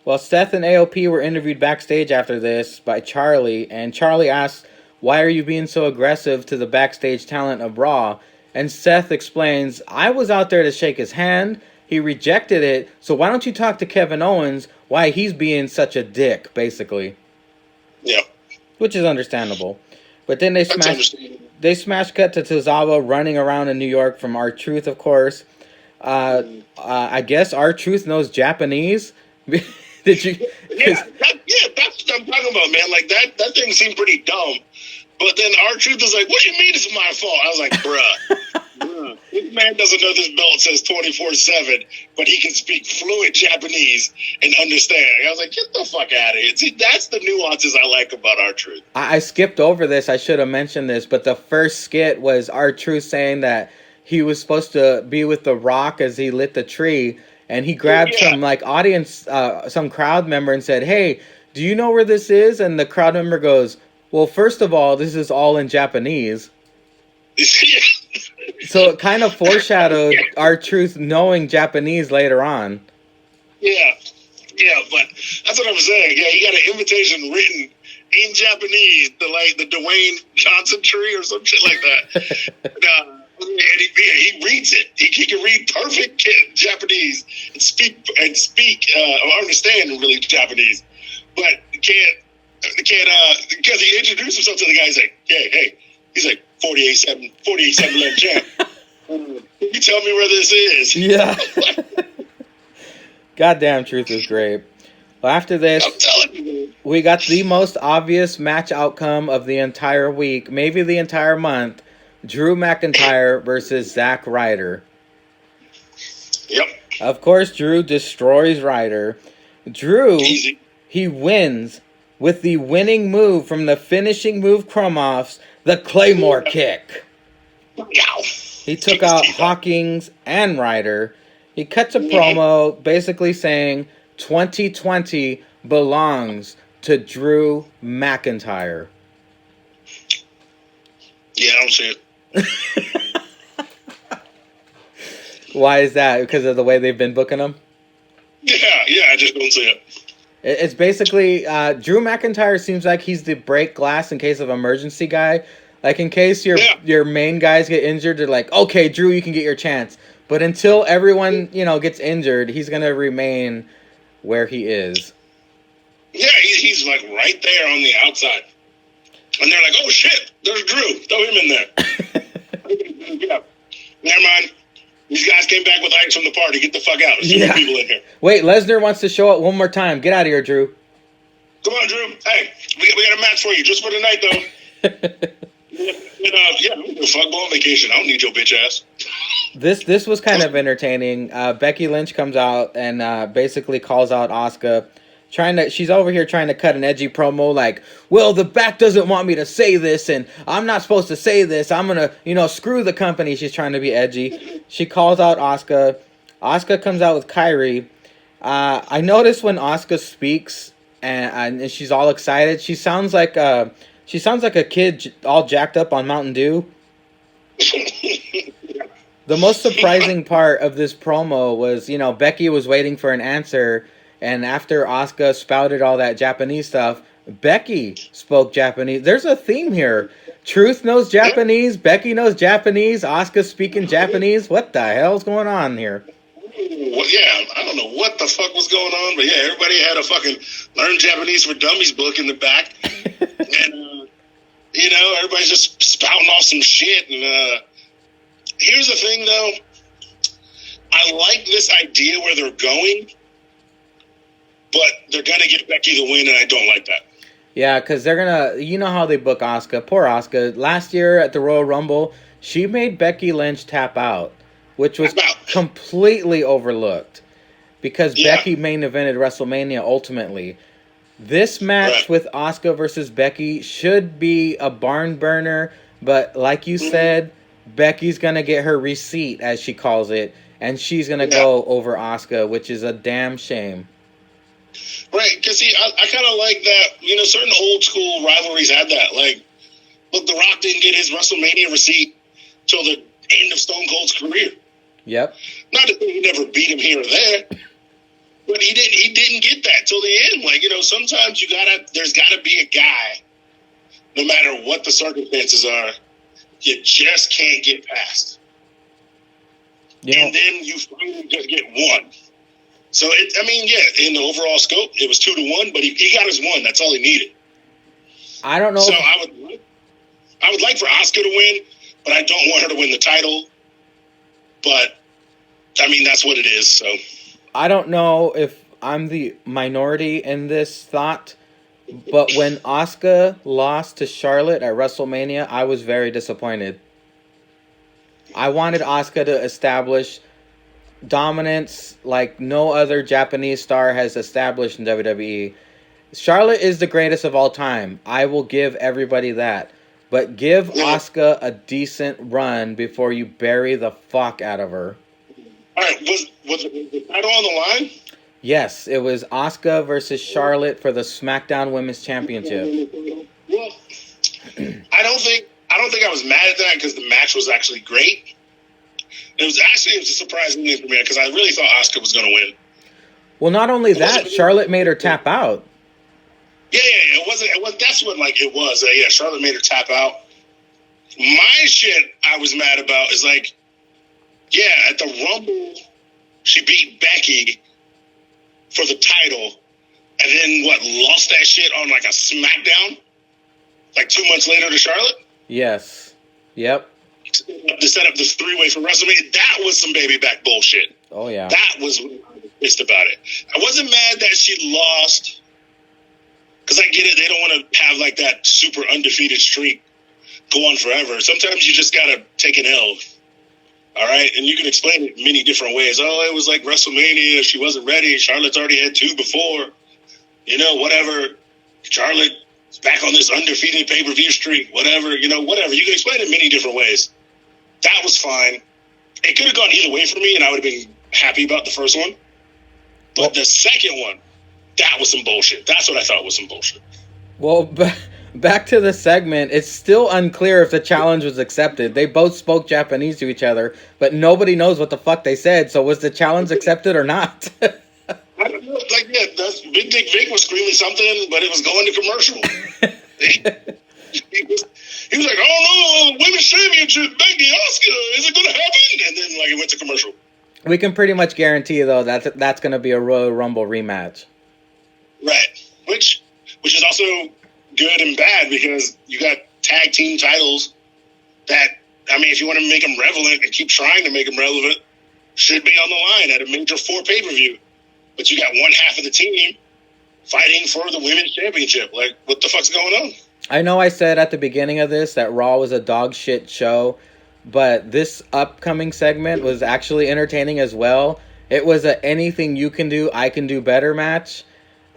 Well, Seth and AOP were interviewed backstage after this by Charlie, and Charlie asked, "Why are you being so aggressive to the backstage talent of Raw?" And Seth explains, "I was out there to shake his hand. He rejected it, so why don't you talk to Kevin Owens why he's being such a dick," basically. Yeah. Which is understandable. But then they smash cut to Tozawa running around in New York from R-Truth, of course. I guess R-Truth knows Japanese. Did you? That's what I'm talking about, man. Like that thing seemed pretty dumb. But then R-Truth was like, "What do you mean it's my fault?" I was like, bruh, this man doesn't know this belt says 24/7, but he can speak fluent Japanese and understand. I was like, get the fuck out of here. See, that's the nuances I like about R-Truth. I skipped over this. I should have mentioned this, but the first skit was R-Truth saying that he was supposed to be with The Rock as he lit the tree, and he grabbed some like audience, some crowd member and said, "Hey, do you know where this is?" And the crowd member goes, "Well, first of all, this is all in Japanese." So it kind of foreshadowed R-Truth knowing Japanese later on. Yeah, but that's what I'm saying. Yeah, he got an invitation written in Japanese to like the Dwayne Johnson tree or some shit like that. And he reads it. He can read perfect Japanese and speak or understand really Japanese, but can't because he introduced himself to the guy. He's like, hey. He's like 48-7 left champ. Can you tell me where this is? Yeah. Goddamn, Truth is great. Well, after this, I'm telling you, we got the most obvious match outcome of the entire week, maybe the entire month. Drew McIntyre versus Zack Ryder. Yep. Of course, Drew destroys Ryder. Drew, easy. He wins with the winning move from the finishing move Krumoff's, the Claymore kick. He took out Hawkins and Ryder. He cuts a promo basically saying 2020 belongs to Drew McIntyre. Yeah, I don't see it. Why is that? Because of the way they've been booking him? Yeah, I just don't see it. It's basically, Drew McIntyre seems like he's the break glass in case of emergency guy. Like, in case your main guys get injured, they're like, okay, Drew, you can get your chance. But until everyone, gets injured, he's going to remain where he is. Yeah, he's like right there on the outside. And they're like, oh shit, there's Drew. Throw him in there. Yeah. Never mind. These guys came back with ice from the party. Get the fuck out. There's too many people in here. Wait, Lesnar wants to show up one more time. Get out of here, Drew. Come on, Drew. Hey, we got a match for you just for tonight, though. I don't give a fuck. Go on vacation. I don't need your bitch ass. This was kind of entertaining. Becky Lynch comes out and basically calls out Asuka. She's over here trying to cut an edgy promo like, well, the back doesn't want me to say this, and I'm not supposed to say this. I'm going to, screw the company. She's trying to be edgy. She calls out Asuka. Asuka comes out with Kyrie. I noticed when Asuka speaks and she's all excited, she sounds like a kid all jacked up on Mountain Dew. The most surprising part of this promo was, Becky was waiting for an answer. And after Asuka spouted all that Japanese stuff, Becky spoke Japanese. There's a theme here. Truth knows Japanese. Becky knows Japanese. Asuka speaking Japanese. What the hell's going on here? I don't know what the fuck was going on, but yeah, everybody had a fucking Learn Japanese for Dummies book in the back. And, everybody's just spouting off some shit. And here's the thing, though. I like this idea where they're going, but they're going to give Becky the win, and I don't like that. Yeah, because they're going to... You know how they book Asuka. Poor Asuka. Last year at the Royal Rumble, she made Becky Lynch tap out, which was completely overlooked because Becky main evented WrestleMania ultimately. This match with Asuka versus Becky should be a barn burner, but like you said, Becky's going to get her receipt, as she calls it, and she's going to go over Asuka, which is a damn shame. Right, because see, I kind of like that, certain old school rivalries had that. Like, look, The Rock didn't get his WrestleMania receipt till the end of Stone Cold's career. Yep. Not that he never beat him here or there, but he didn't get that till the end. Like, sometimes there's gotta be a guy, no matter what the circumstances are, you just can't get past. And then you finally just get one. So, in the overall scope, it was 2-1, but he got his one. That's all he needed. I don't know. So I would like for Asuka to win, but I don't want her to win the title. But, that's what it is, so. I don't know if I'm the minority in this thought, but when Asuka lost to Charlotte at WrestleMania, I was very disappointed. I wanted Asuka to establish dominance like no other Japanese star has established in WWE. Charlotte is the greatest of all time. I will give everybody that. But give Asuka a decent run before you bury the fuck out of her. All right, was the title on the line? Yes, it was Asuka versus Charlotte for the SmackDown Women's Championship. Well, I don't think I was mad at that because the match was actually great. It was a surprising thing for me because I really thought Asuka was going to win. Well, not only that, Charlotte made her tap out. Yeah, it wasn't. That's what it was. Charlotte made her tap out. My shit I was mad about is at the Rumble, she beat Becky for the title, and then lost that shit on a SmackDown, 2 months later to Charlotte. Yes. Yep. To set up this 3-way for WrestleMania. That was some baby back bullshit. Oh yeah. That was what I was pissed about it. I wasn't mad that she lost. Because I get it, they don't want to have that super undefeated streak go on forever. Sometimes you just got to take an L. All right? And you can explain it many different ways. Oh, it was like WrestleMania. She wasn't ready. Charlotte's already had 2 before. Whatever. Charlotte's back on this undefeated pay-per-view streak. Whatever. Whatever. You can explain it many different ways. That was fine. It could have gone either way for me, and I would have been happy about the first one. But the second one, that was some bullshit. That's what I thought was some bullshit. Well, back to the segment. It's still unclear if the challenge was accepted. They both spoke Japanese to each other, but nobody knows what the fuck they said. So was the challenge accepted or not? I don't know. Big Dick Vic was screaming something, but it was going to commercial. he was like, "Oh no, Women's Championship, Becky, Asuka, is it going to happen?" And then it went to commercial. We can pretty much guarantee though that's going to be a Royal Rumble rematch. Right, which is also good and bad because you got tag team titles that, if you want to make them relevant and keep trying to make them relevant, should be on the line at a major 4 pay-per-view. But you got one half of the team fighting for the Women's Championship. What the fuck's going on? I know I said at the beginning of this that Raw was a dog shit show, but this upcoming segment was actually entertaining as well. It was a anything you can do, I can do better match.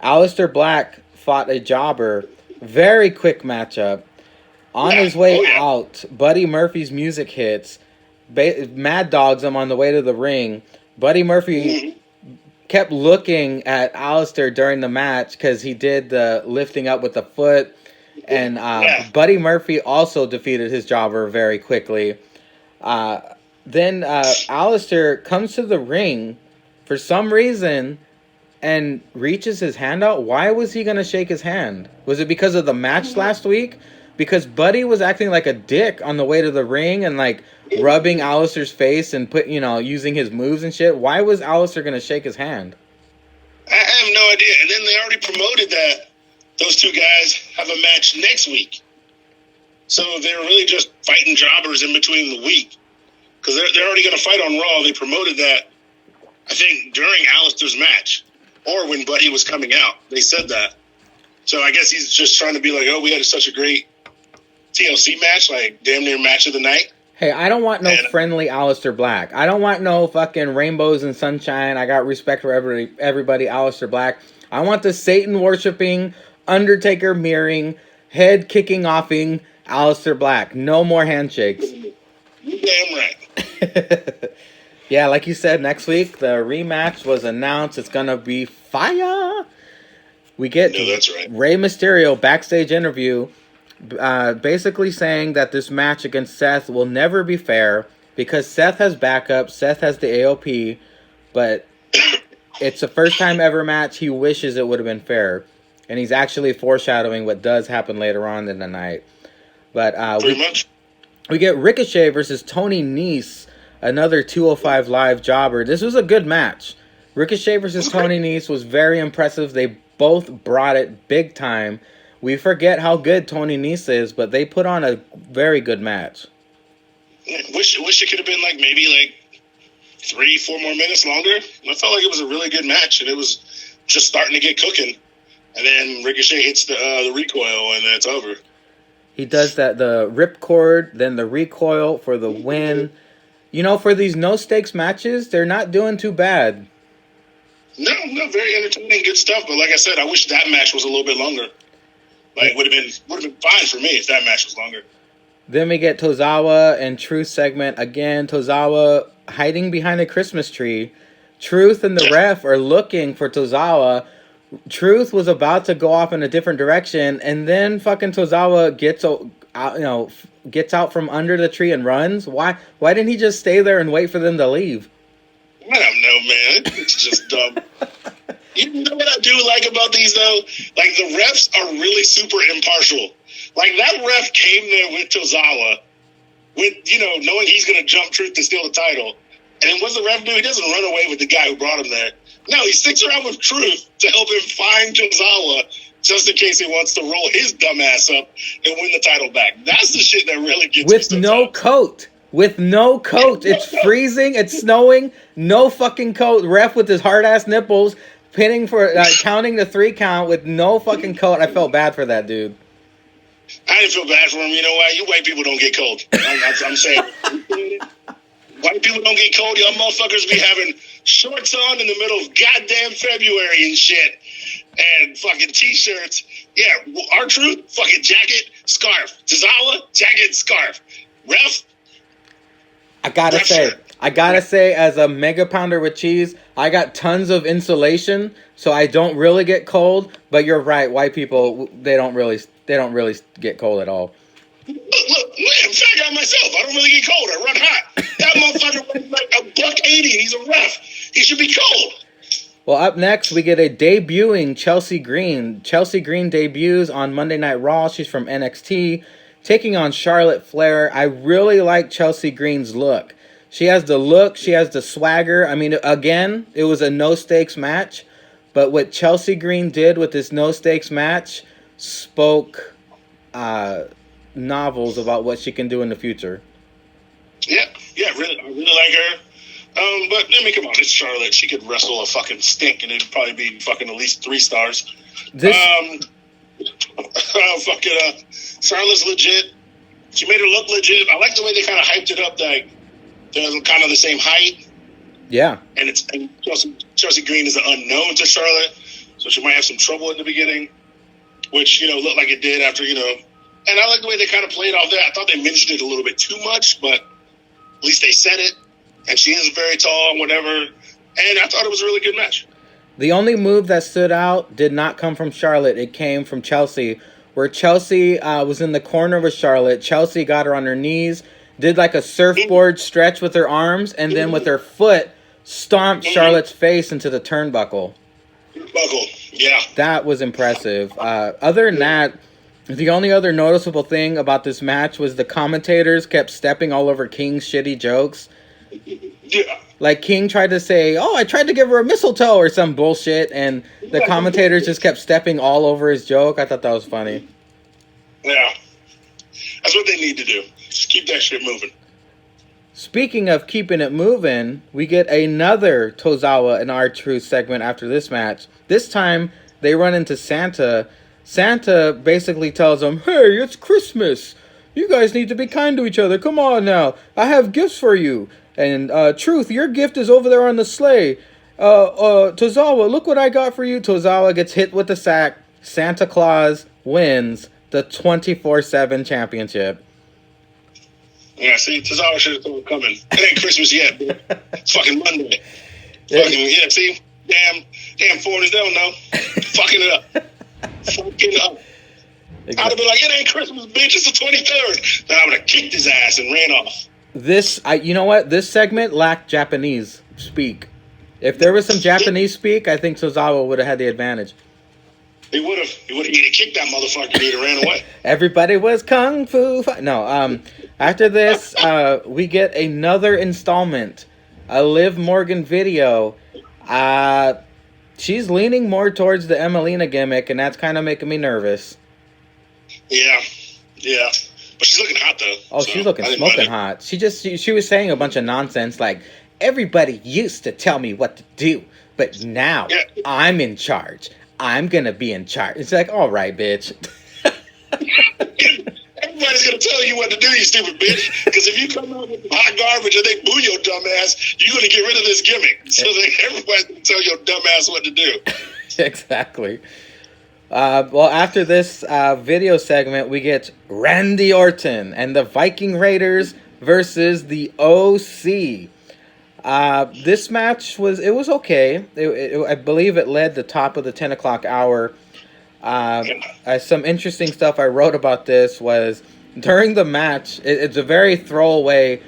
Aleister Black fought a jobber. Very quick matchup. On his way out, Buddy Murphy's music hits. Mad Dogs him on the way to the ring. Buddy Murphy kept looking at Aleister during the match because he did the lifting up with the foot. And Buddy Murphy also defeated his jobber very quickly. Then Aleister comes to the ring for some reason and reaches his hand out. Why was he going to shake his hand? Was it because of the match last week? because Buddy was acting like a dick on the way to the ring and like rubbing Alistair's face and using his moves and shit. Why was Alistair gonna shake his hand? I have no idea. And then they already promoted that those two guys have a match next week. So they're really just fighting jobbers in between the week. Because they're already going to fight on Raw. They promoted that, I think, during Alistair's match. Or when Buddy was coming out. They said that. So I guess he's just trying to be like, oh, we had such a great TLC match, like damn near match of the night. Hey, I don't want no friendly Alistair Black. I don't want no fucking rainbows and sunshine. I got respect for everybody Alistair Black. I want the Satan-worshipping, Undertaker-mirroring, head-kicking-offing Alistair Black. No more handshakes. You're damn right. Yeah, like you said, next week, the rematch was announced. It's going to be fire. We get that's right. Rey Mysterio backstage interview basically saying that this match against Seth will never be fair because Seth has backup, Seth has the AOP, but it's a first time ever match. He wishes it would have been fair. And he's actually foreshadowing what does happen later on in the night. But we get Ricochet versus Tony Nese, another 205 Live jobber. This was a good match. Ricochet versus Tony Nese was very impressive. They both brought it big time. We forget how good Tony Nese is, but they put on a very good match. Wish it could have been maybe 3-4 more minutes longer. I felt like it was a really good match, and it was just starting to get cooking. And then Ricochet hits the recoil, and then it's over. He does the ripcord, then the recoil for the win. For these no-stakes matches, they're not doing too bad. No, very entertaining, good stuff. But like I said, I wish that match was a little bit longer. Would have been fine for me if that match was longer. Then we get Tozawa and Truth segment again. Tozawa hiding behind a Christmas tree. Truth and the ref are looking for Tozawa. Truth was about to go off in a different direction, and then fucking Tozawa gets out from under the tree and runs. Why didn't he just stay there and wait for them to leave? I don't know, man. It's just dumb. You know what I do like about these, though? The refs are really super impartial. That ref came there with Tozawa, with, knowing he's going to jump Truth to steal the title. And then what's the ref do? He doesn't run away with the guy who brought him there. No, he sticks around with Truth to help him find Tozawa, just in case he wants to roll his dumb ass up and win the title back. That's the shit that really gets me. With no coat. With no coat. It's freezing. It's snowing. No fucking coat. Ref with his hard-ass nipples. Pinning for counting the 3 count with no fucking coat. I felt bad for that dude. I didn't feel bad for him. You know why? You white people don't get cold. I'm saying. White people don't get cold. Y'all motherfuckers be having shorts on in the middle of goddamn February and shit. And fucking t-shirts. Yeah, R-Truth, fucking jacket, scarf. Tozawa, jacket, scarf. Ref. I gotta say, as a mega pounder with cheese, I got tons of insulation, so I don't really get cold. But you're right, white people they don't really get cold at all. Look, I'm fat guy myself. I don't really get cold. I run hot. That motherfucker weighs $180 and he's a ref. He should be cold. Well, up next we get a debuting Chelsea Green. Chelsea Green debuts on Monday Night Raw. She's from NXT, taking on Charlotte Flair. I really like Chelsea Green's look. She has the look. She has the swagger. I mean, again, it was a no-stakes match. But what Chelsea Green did with this no-stakes match spoke novels about what she can do in the future. Yeah, really, I really like her. But, I mean, come on, it's Charlotte. She could wrestle a fucking stink, and it'd probably be fucking at least 3 stars. Charlotte's legit. She made her look legit. I like the way they kind of hyped it up, they're kind of the same height. Yeah. And Chelsea Green is an unknown to Charlotte, so she might have some trouble in the beginning, which, looked like it did after, and I like the way they kind of played off that. I thought they mentioned it a little bit too much, but at least they said it. And she is very tall and whatever. And I thought it was a really good match. The only move that stood out did not come from Charlotte. It came from Chelsea, where Chelsea was in the corner with Charlotte. Chelsea got her on her knees, did like a surfboard stretch with her arms, and then with her foot stomped Charlotte's face into the turnbuckle. Yeah. That was impressive. Other than that, The only other noticeable thing about this match was the commentators kept stepping all over King's shitty jokes. Yeah. Like, King tried to say, "Oh, I tried to give her a mistletoe," or some bullshit, and the commentators just kept stepping all over his joke. I thought that was funny. Yeah. That's what they need to do. Just keep that shit moving. Speaking of keeping it moving, we get another Tozawa and R-Truth segment after this match. This time, they run into Santa. Santa basically tells them, "Hey, it's Christmas. You guys need to be kind to each other. Come on now. I have gifts for you. And, Truth, your gift is over there on the sleigh. Tozawa, look what I got for you." Tozawa gets hit with the sack. Santa Claus wins the 24/7 championship. Yeah, see, Tozawa should have thought it coming. It ain't Christmas yet, bro. It's fucking Monday. Fucking, yeah, see? Damn foreigners don't know. Fucking it up. Fucking it up. Exactly. I'd have been like, "It ain't Christmas, bitch. It's the 23rd. Then I would have kicked his ass and ran off. You know what? This segment lacked Japanese speak. If there was some Japanese speak, I think Tozawa would have had the advantage. He would have. He'd have kicked that motherfucker. He'd have ran away. Everybody was kung fu. No. After this, we get another installment, a Liv Morgan video. She's leaning more towards the Emelina gimmick, and that's kind of making me nervous. Yeah. But she's looking hot, though. Oh, so she's looking smoking hot. She was saying a bunch of nonsense like, "Everybody used to tell me what to do, but now I'm in charge. I'm going to be in charge." It's like, all right, bitch. Everybody's going to tell you what to do, you stupid bitch. Because if you come out with hot garbage and they boo your dumb ass, you're going to get rid of this gimmick. So everybody's going to tell your dumb ass what to do. Exactly. Well, after this video segment, we get Randy Orton and the Viking Raiders versus the OC. This match was okay. I believe it led the top of the 10 o'clock hour. Some interesting stuff I wrote about this was during the match. It's a very throwaway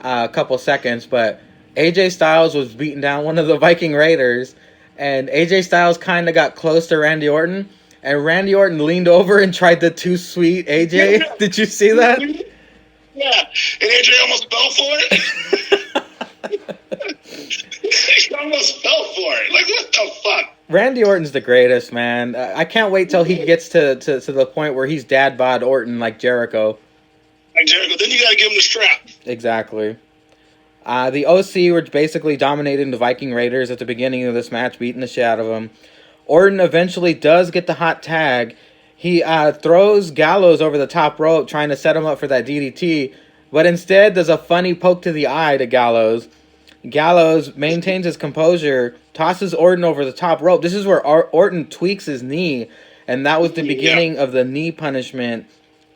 couple seconds, but AJ Styles was beating down one of the Viking Raiders, and AJ Styles kind of got close to Randy Orton, and Randy Orton leaned over and tried the too sweet AJ. Did you see that? Yeah, and AJ almost fell for it. He almost fell for it. Like, what the fuck? Randy Orton's the greatest, man. I can't wait till he gets to the point where he's dad bod Orton like Jericho. Like Jericho, then you gotta give him the strap. Exactly. The OC were basically dominating the Viking Raiders at the beginning of this match, beating the shit out of them. Orton eventually does get the hot tag. He throws Gallows over the top rope, trying to set him up for that DDT, but instead does a funny poke to the eye to Gallows. Gallows maintains his composure, tosses Orton over the top rope. This is where Orton tweaks his knee, and that was the beginning of the knee punishment.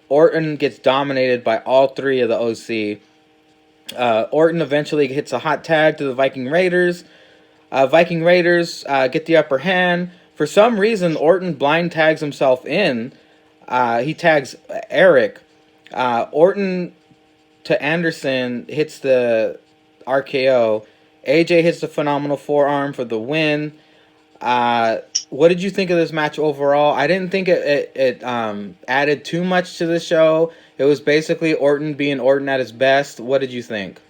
Orton gets dominated by all three of the OC. Orton eventually hits a hot tag to the Viking Raiders. Viking Raiders get the upper hand. For some reason, Orton blind tags himself in. He tags Eric. Orton to Anderson hits the RKO. AJ hits the phenomenal forearm for the win. What did you think of this match overall? I didn't think it added too much to the show. It was basically Orton being Orton at his best. What did you think?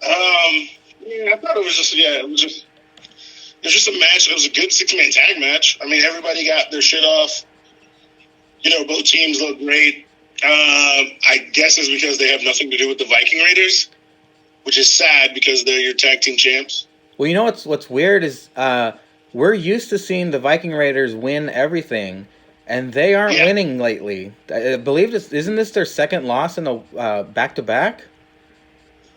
I thought it was just a match. It was a good 6-man tag match. I mean, everybody got their shit off. Both teams look great. I guess it's because they have nothing to do with the Viking Raiders, which is sad because they're your tag team champs. Well, what's weird is we're used to seeing the Viking Raiders win everything, and they aren't winning lately. I believe isn't this their second loss in a back-to-back?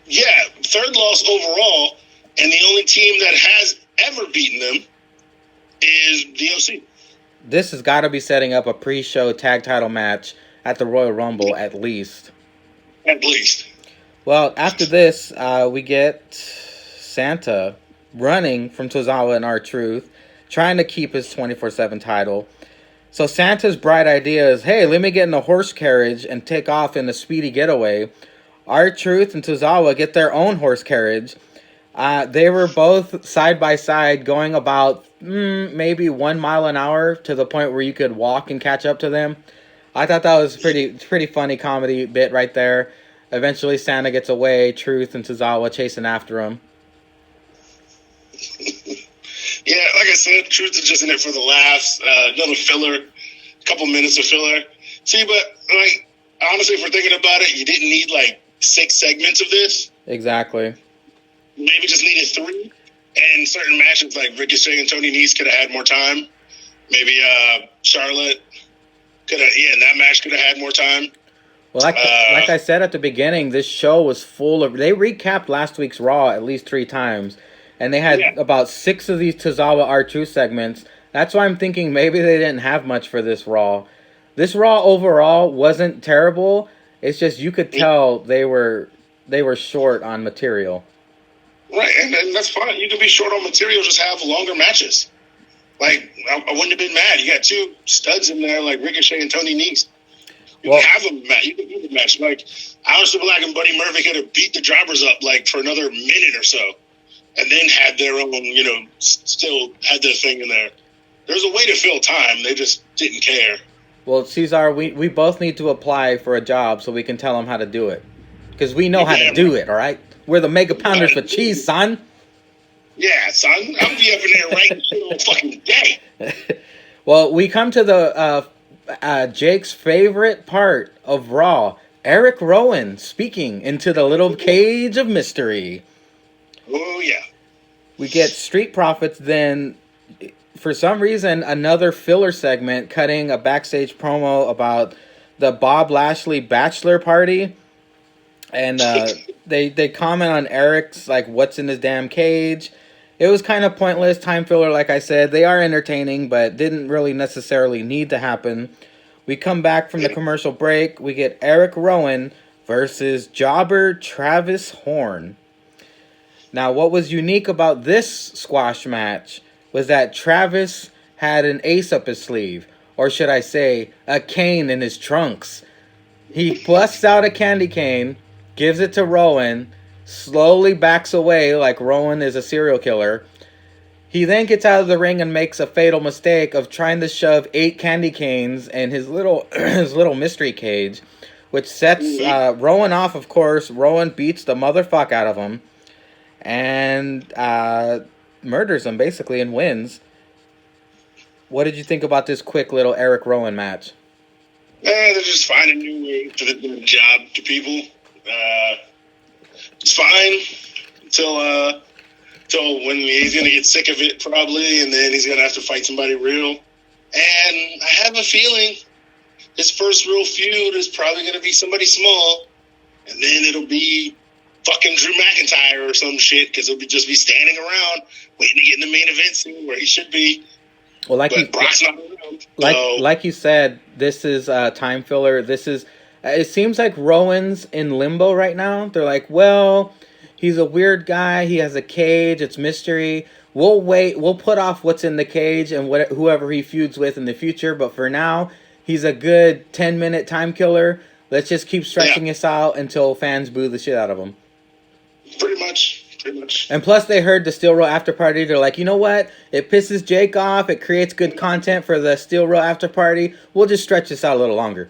Yeah, third loss overall, and the only team that has ever beaten them is the OC. This has got to be setting up a pre-show tag title match at the Royal Rumble, at least. At least. Well, after this, we get Santa running from Tozawa and R-Truth, trying to keep his 24/7 title. So Santa's bright idea is, hey, let me get in a horse carriage and take off in a speedy getaway. R-Truth and Tozawa get their own horse carriage. They were both side by side going about maybe 1 mile an hour to the point where you could walk and catch up to them. I thought that was pretty funny comedy bit right there. Eventually, Santa gets away. Truth and Tozawa chasing after him. Yeah, like I said, Truth is just in it for the laughs. Another filler, a couple minutes of filler. See, but like honestly, if we're thinking about it, you didn't need like 6 segments of this. Exactly. Maybe just needed 3. And certain matches like Ricochet and Tony Nese could have had more time. Maybe Charlotte could have. Yeah, and that match could have had more time. Well, like I said at the beginning, this show was full of. They recapped last week's Raw at least 3 times. And they had about 6 of these Tozawa R2 segments. That's why I'm thinking maybe they didn't have much for this Raw. This Raw overall wasn't terrible. It's just you could tell they were short on material. Right, and that's fine. You can be short on material, just have longer matches. Like, I wouldn't have been mad. You got 2 studs in there, like Ricochet and Tony Nese. You can have a match. You can do the match. Like, Aleister Black and Buddy Murphy could have beat the jobbers up, like, for another minute or so. And then had their own, still had their thing in there. There's a way to fill time. They just didn't care. Well, Ceizar, we both need to apply for a job so we can tell them how to do it. Because we know how to do it, all right? We're the mega pounders for cheese, son. Yeah, son. I'll be up in there writing shit all fucking day. Well, we come to the Jake's favorite part of Raw. Eric Rowan speaking into the little cage of mystery. Oh, yeah. We get Street Profits, then, for some reason, another filler segment cutting a backstage promo about the Bob Lashley bachelor party. And they comment on Eric's, like, what's in his damn cage. It was kind of pointless, time filler, like I said. They are entertaining, but didn't really necessarily need to happen. We come back from the commercial break. We get Eric Rowan versus jobber Travis Horn. Now, what was unique about this squash match was that Travis had an ace up his sleeve, or should I say, a cane in his trunks. He busts out a candy cane, gives it to Rowan, slowly backs away like Rowan is a serial killer. He then gets out of the ring and makes a fatal mistake of trying to shove 8 candy canes in his little mystery cage, which sets Rowan off, of course. Rowan beats the motherfuck out of him. And murders him, basically, and wins. What did you think about this quick little Eric Rowan match? They're just finding new way to do the job to people. It's fine until when he's going to get sick of it, probably, and then he's going to have to fight somebody real. And I have a feeling his first real feud is probably going to be somebody small, and then it'll be fucking Drew McIntyre or some shit, because he'll just be standing around waiting to get in the main event scene where he should be. Well, Brock's not around. Like you said, this is time filler. This is. It seems like Rowan's in limbo right now. They're like, well, he's a weird guy. He has a cage. It's mystery. We'll wait. We'll put off what's in the cage and whoever he feuds with in the future. But for now, he's a good 10-minute time killer. Let's just keep stretching this out until fans boo the shit out of him. Pretty much. And plus, they heard the Steel Raw after party. They're like, you know what? It pisses Jake off. It creates good content for the Steel Raw after party. We'll just stretch this out a little longer.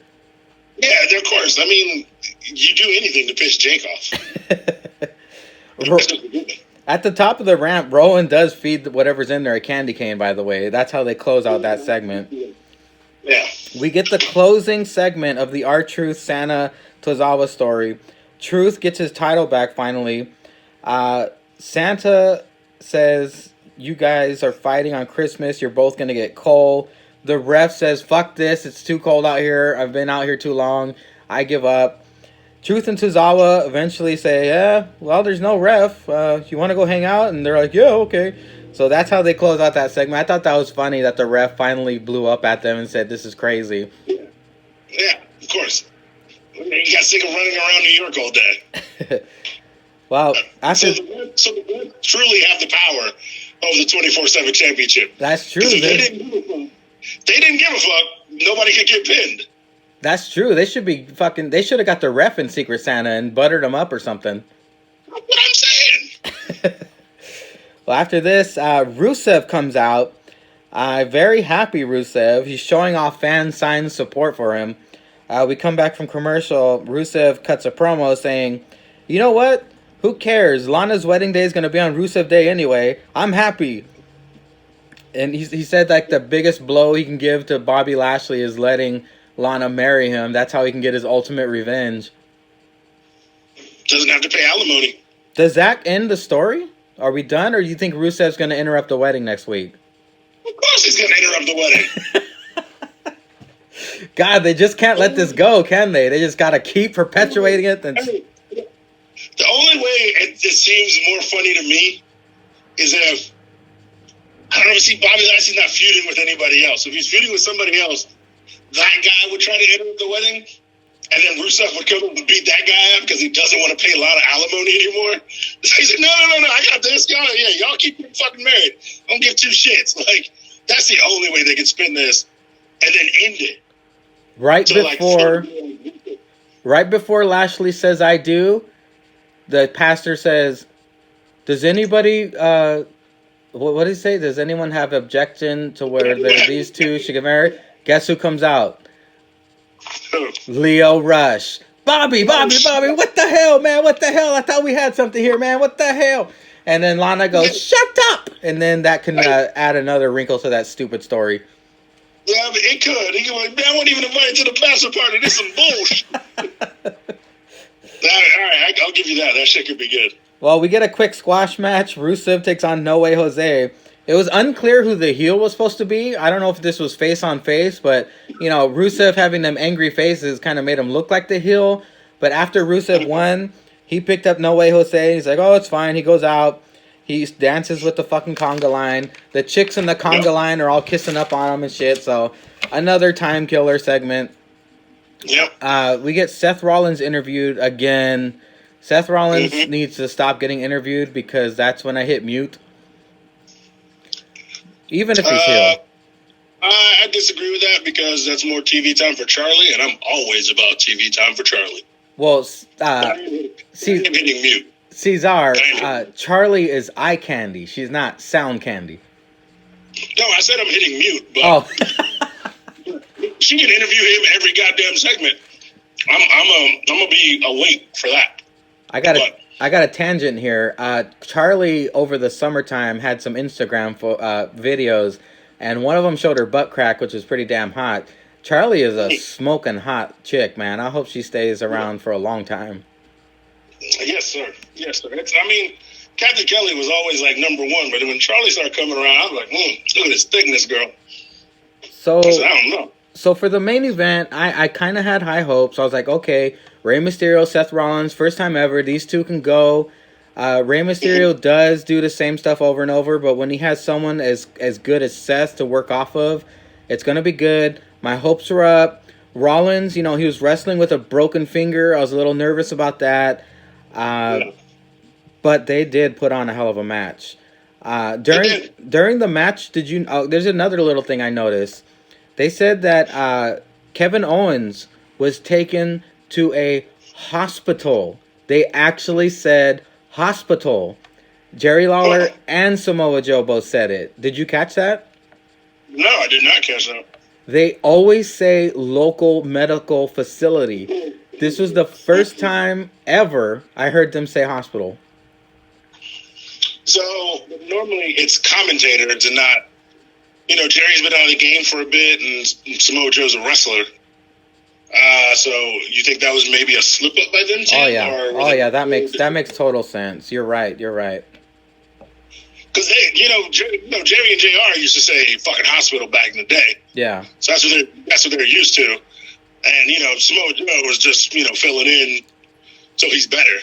Yeah, of course. I mean, you do anything to piss Jake off. At the top of the ramp, Rowan does feed whatever's in there a candy cane, by the way. That's how they close out that segment. Yeah. We get the closing segment of the R-Truth Santa Tozawa story. Truth gets his title back finally. Santa says, you guys are fighting on Christmas. You're both going to get cold. The ref says, fuck this. It's too cold out here. I've been out here too long. I give up. Truth and Tozawa eventually say, yeah, well, there's no ref. You want to go hang out? And they're like, yeah, okay. So that's how they close out that segment. I thought that was funny that the ref finally blew up at them and said, this is crazy. Yeah, of course. He got sick of running around New York all day. Well, after... So the ref truly have the power of the 24/7 championship. That's true. They didn't give a fuck. Nobody could get pinned. That's true. They should be fucking... They should have got the ref in Secret Santa and buttered him up or something. That's what I'm saying. Well, after this, Rusev comes out. Very happy Rusev. He's showing off fan sign support for him. We come back from commercial. Rusev cuts a promo saying, "You know what? Who cares? Lana's wedding day is going to be on Rusev Day anyway. I'm happy." And he said like the biggest blow he can give to Bobby Lashley is letting Lana marry him. That's how he can get his ultimate revenge. Doesn't have to pay alimony. Does that end the story? Are we done, or do you think Rusev's going to interrupt the wedding next week? Of course he's going to interrupt the wedding. God, they just can't let this go, can they? They just got to keep perpetuating it. And... The only way it seems more funny to me is if, I don't know, see, Bobby Lashley's not feuding with anybody else. If he's feuding with somebody else, that guy would try to interrupt the wedding, and then Rusev would come up and beat that guy up because he doesn't want to pay a lot of alimony anymore. So he's like, no, I got this. Y'all keep getting fucking married. I don't give two shits. Like, that's the only way they can spin this and then end it. Right before Lashley says "I do," the pastor says, "Does anybody what did he say? Does anyone have objection to where these two should get married?" Guess who comes out? Leo Rush. Bobby, what the hell, man? What the hell? I thought we had something here, man. What the hell? And then Lana goes, "Shut up!" And then that can add another wrinkle to that stupid story. Yeah, but it could. He could like, man, I wasn't even invited to the bachelor party. This is some bullshit. All right, I'll give you that. That shit could be good. Well, we get a quick squash match. Rusev takes on No Way Jose. It was unclear who the heel was supposed to be. I don't know if this was face on face, but, you know, Rusev having them angry faces kind of made him look like the heel. But after Rusev won, he picked up No Way Jose. He's like, oh, it's fine. He goes out. He dances with the fucking conga line. The chicks in the conga line are all kissing up on him and shit. So, another time killer segment. Yep. We get Seth Rollins interviewed again. Seth Rollins needs to stop getting interviewed because that's when I hit mute. Even if he's heel. I disagree with that because that's more TV time for Charlie, and I'm always about TV time for Charlie. Well, I'm hitting mute. Ceizar, Charlie is eye candy. She's not sound candy. No, I said I'm hitting mute, but she can interview him every goddamn segment. I'm gonna be awake for that. I got a tangent here. Charlie over the summertime had some Instagram videos, and one of them showed her butt crack, which is pretty damn hot. Charlie is a smoking hot chick, man. I hope she stays around for a long time. Yes, sir. Captain Kelly was always like number one, but when Charlie started coming around, I was like, look at this thickness, girl. So I don't know. So for the main event, I kind of had high hopes. I was like, okay, Rey Mysterio, Seth Rollins, first time ever. These two can go. Rey Mysterio does do the same stuff over and over, but when he has someone as good as Seth to work off of, it's going to be good. My hopes were up. Rollins, he was wrestling with a broken finger. I was a little nervous about that. But they did put on a hell of a match. During the match, there's another little thing I noticed. They said that Kevin Owens was taken to a hospital. They actually said hospital. Jerry Lawler and Samoa Joe both said it. Did you catch that? No, I did not catch that. They always say local medical facility. This was the first time ever I heard them say hospital. So normally it's commentators and not, Jerry's been out of the game for a bit and Samoa Joe's a wrestler. So you think that was maybe a slip up by them? Oh yeah, that makes total sense. You're right. Because Jerry and JR used to say fucking hospital back in the day. Yeah. So that's what they're used to. And Samoa Joe was just filling in so he's better.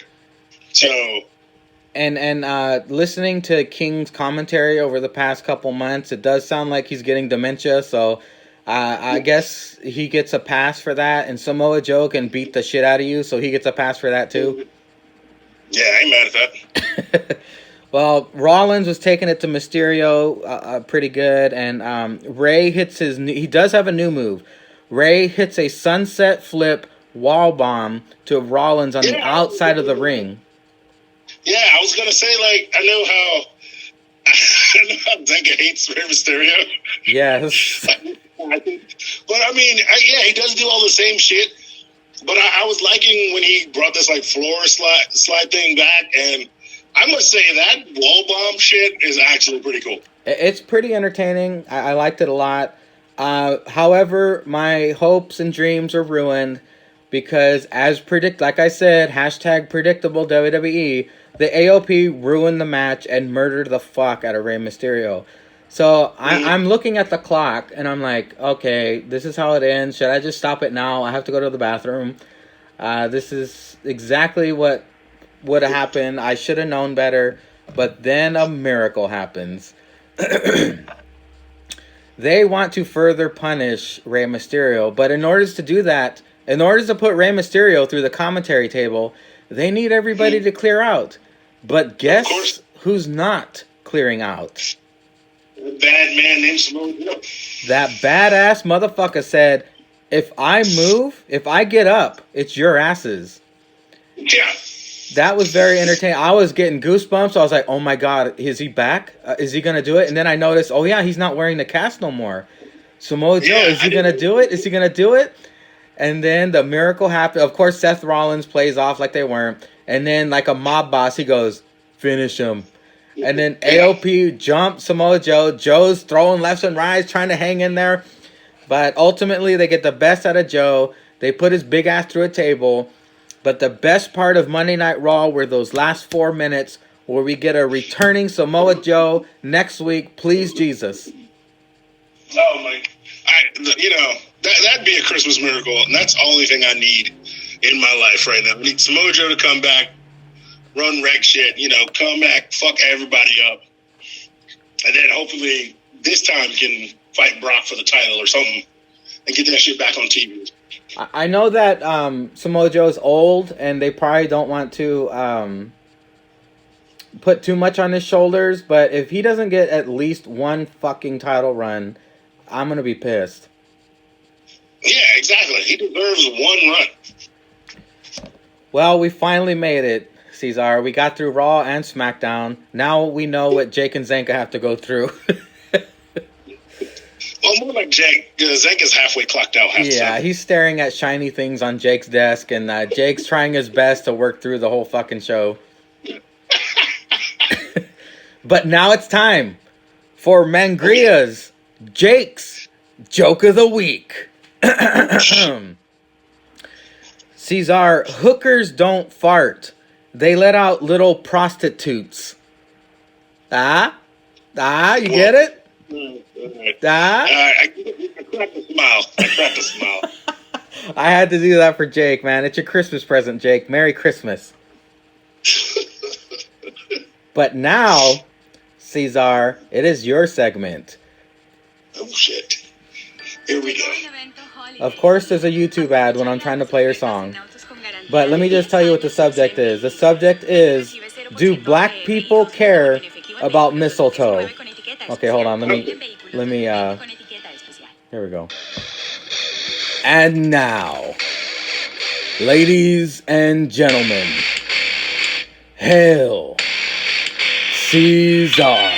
So. And listening to King's commentary over the past couple months, it does sound like he's getting dementia. So I guess he gets a pass for that. And Samoa Joe can beat the shit out of you, so he gets a pass for that too. Yeah, I ain't mad at that. Well, Rollins was taking it to Mysterio pretty good. And Ray hits he does have a new move. Ray hits a sunset flip wall bomb to Rollins on the outside of the ring. Yeah, I was gonna say, I know how Zenka hates Rey Mysterio. Yes. I think, but I mean, yeah, he does do all the same shit. But I was liking when he brought this like floor slide thing back, and I must say that wall bomb shit is actually pretty cool. It's pretty entertaining. I liked it a lot. However, my hopes and dreams are ruined because, like I said, hashtag predictable WWE, the AOP ruined the match and murdered the fuck out of Rey Mysterio. So I'm looking at the clock and I'm like, okay, this is how it ends. Should I just stop it now? I have to go to the bathroom. This is exactly what would have happened. I should have known better. But then a miracle happens. They want to further punish Rey Mysterio. But in order to do that, in order to put Rey Mysterio through the commentary table, they need everybody to clear out. But guess who's not clearing out? Bad man named Samoa Joe. That badass motherfucker said, if I move, if I get up, it's your asses. Yeah. That was very entertaining. I was getting goosebumps. I was like, oh my God, is he back? Is he going to do it? And then I noticed, oh yeah, he's not wearing the cast no more. Samoa Joe, is he going to do it? Is he going to do it? And then the miracle happened. Of course, Seth Rollins plays off like they weren't. And then like a mob boss, he goes, finish him. And then AOP jumps Samoa Joe. Joe's throwing lefts and rights, trying to hang in there. But ultimately, they get the best out of Joe. They put his big ass through a table. But the best part of Monday Night Raw were those last 4 minutes where we get a returning Samoa Joe next week. Please, Jesus. Oh, my. That'd be a Christmas miracle. And that's the only thing I need in my life right now. I need Samoa Joe to come back. Run wreck shit, come back, fuck everybody up. And then hopefully this time can fight Brock for the title or something and get that shit back on TV. I know that Samoa Joe is old and they probably don't want to put too much on his shoulders, but if he doesn't get at least one fucking title run, I'm going to be pissed. Yeah, exactly. He deserves one run. Well, we finally made it. Ceizar. We got through Raw and SmackDown. Now we know what Jake and Zanka have to go through. Well, more like Jake, because Zanka's halfway clocked out. Yeah, he's staring at shiny things on Jake's desk, and Jake's trying his best to work through the whole fucking show. But now it's time for Mangria's Jake's Joke of the Week. Ceizar, hookers don't fart. They let out little prostitutes. You get it? I cracked a smile. I had to do that for Jake, man. It's your Christmas present, Jake. Merry Christmas. But now, Ceizar, it is your segment. Oh, shit. Here we go. Of course, there's a YouTube ad when I'm trying to play your song. But let me just tell you what the subject is. The subject is, do black people care about mistletoe? Okay, hold on. Let me, here we go. And now, ladies and gentlemen, hail Ceizar.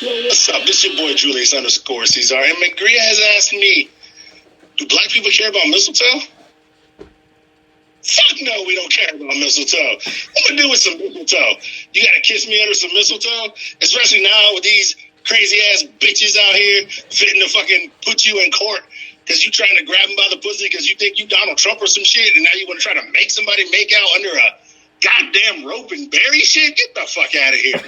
What's up? This is your boy Julius _Ceizar, and McGree has asked me, do black people care about mistletoe? Fuck no, we don't care about mistletoe. What am I do with some mistletoe? You gotta kiss me under some mistletoe? Especially now with these crazy ass bitches out here fitting to fucking put you in court because you trying to grab them by the pussy because you think you Donald Trump or some shit, and now you want to try to make somebody make out under a goddamn rope and berry shit? Get the fuck out of here.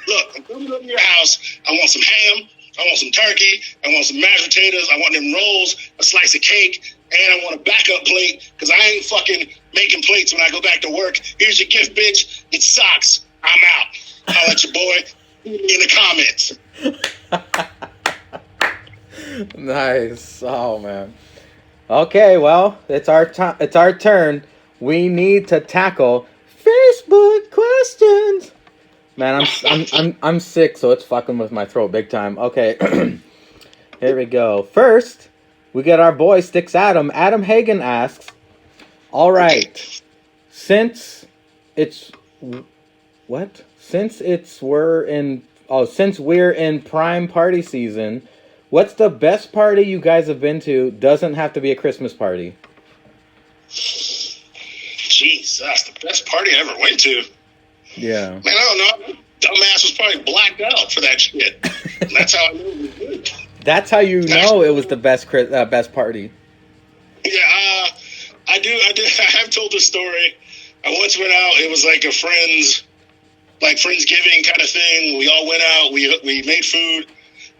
Look, I'm coming over to your house. I want some ham. I want some turkey. I want some mashed potatoes. I want them rolls, a slice of cake, and I want a backup plate because I ain't fucking making plates when I go back to work. Here's your gift, bitch. It's socks. I'm out. I'll let your boy in the comments. Nice. Oh, man. Okay, well, it's our turn. We need to tackle Facebook questions. Man, I'm sick, so it's fucking with my throat big time. Okay, here we go. First, we get our boy Sticks Adam. Adam Hagen asks, all right, since we're in Oh, since we're in prime party season, what's the best party you guys have been to? Doesn't have to be a Christmas party. Jesus, the best party I ever went to. Yeah. Man, I don't know. Dumbass was probably blacked out for that shit. That's how I knew it was good. That's how you know it was the best party. Yeah, I do. I have told this story. I once went out. It was like a Friendsgiving kind of thing. We all went out. We made food.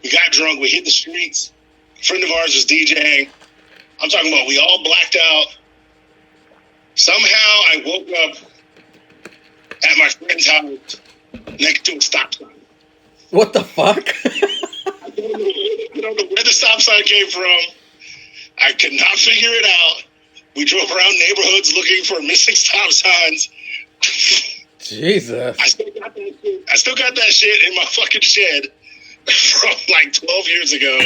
We got drunk. We hit the streets. A friend of ours was DJing. I'm talking about we all blacked out. Somehow I woke up at my friend's house next to a stop sign. What the fuck? I don't know where the stop sign came from. I could not figure it out. We drove around neighborhoods looking for missing stop signs. Jesus. I still got that shit in my fucking shed from like 12 years ago.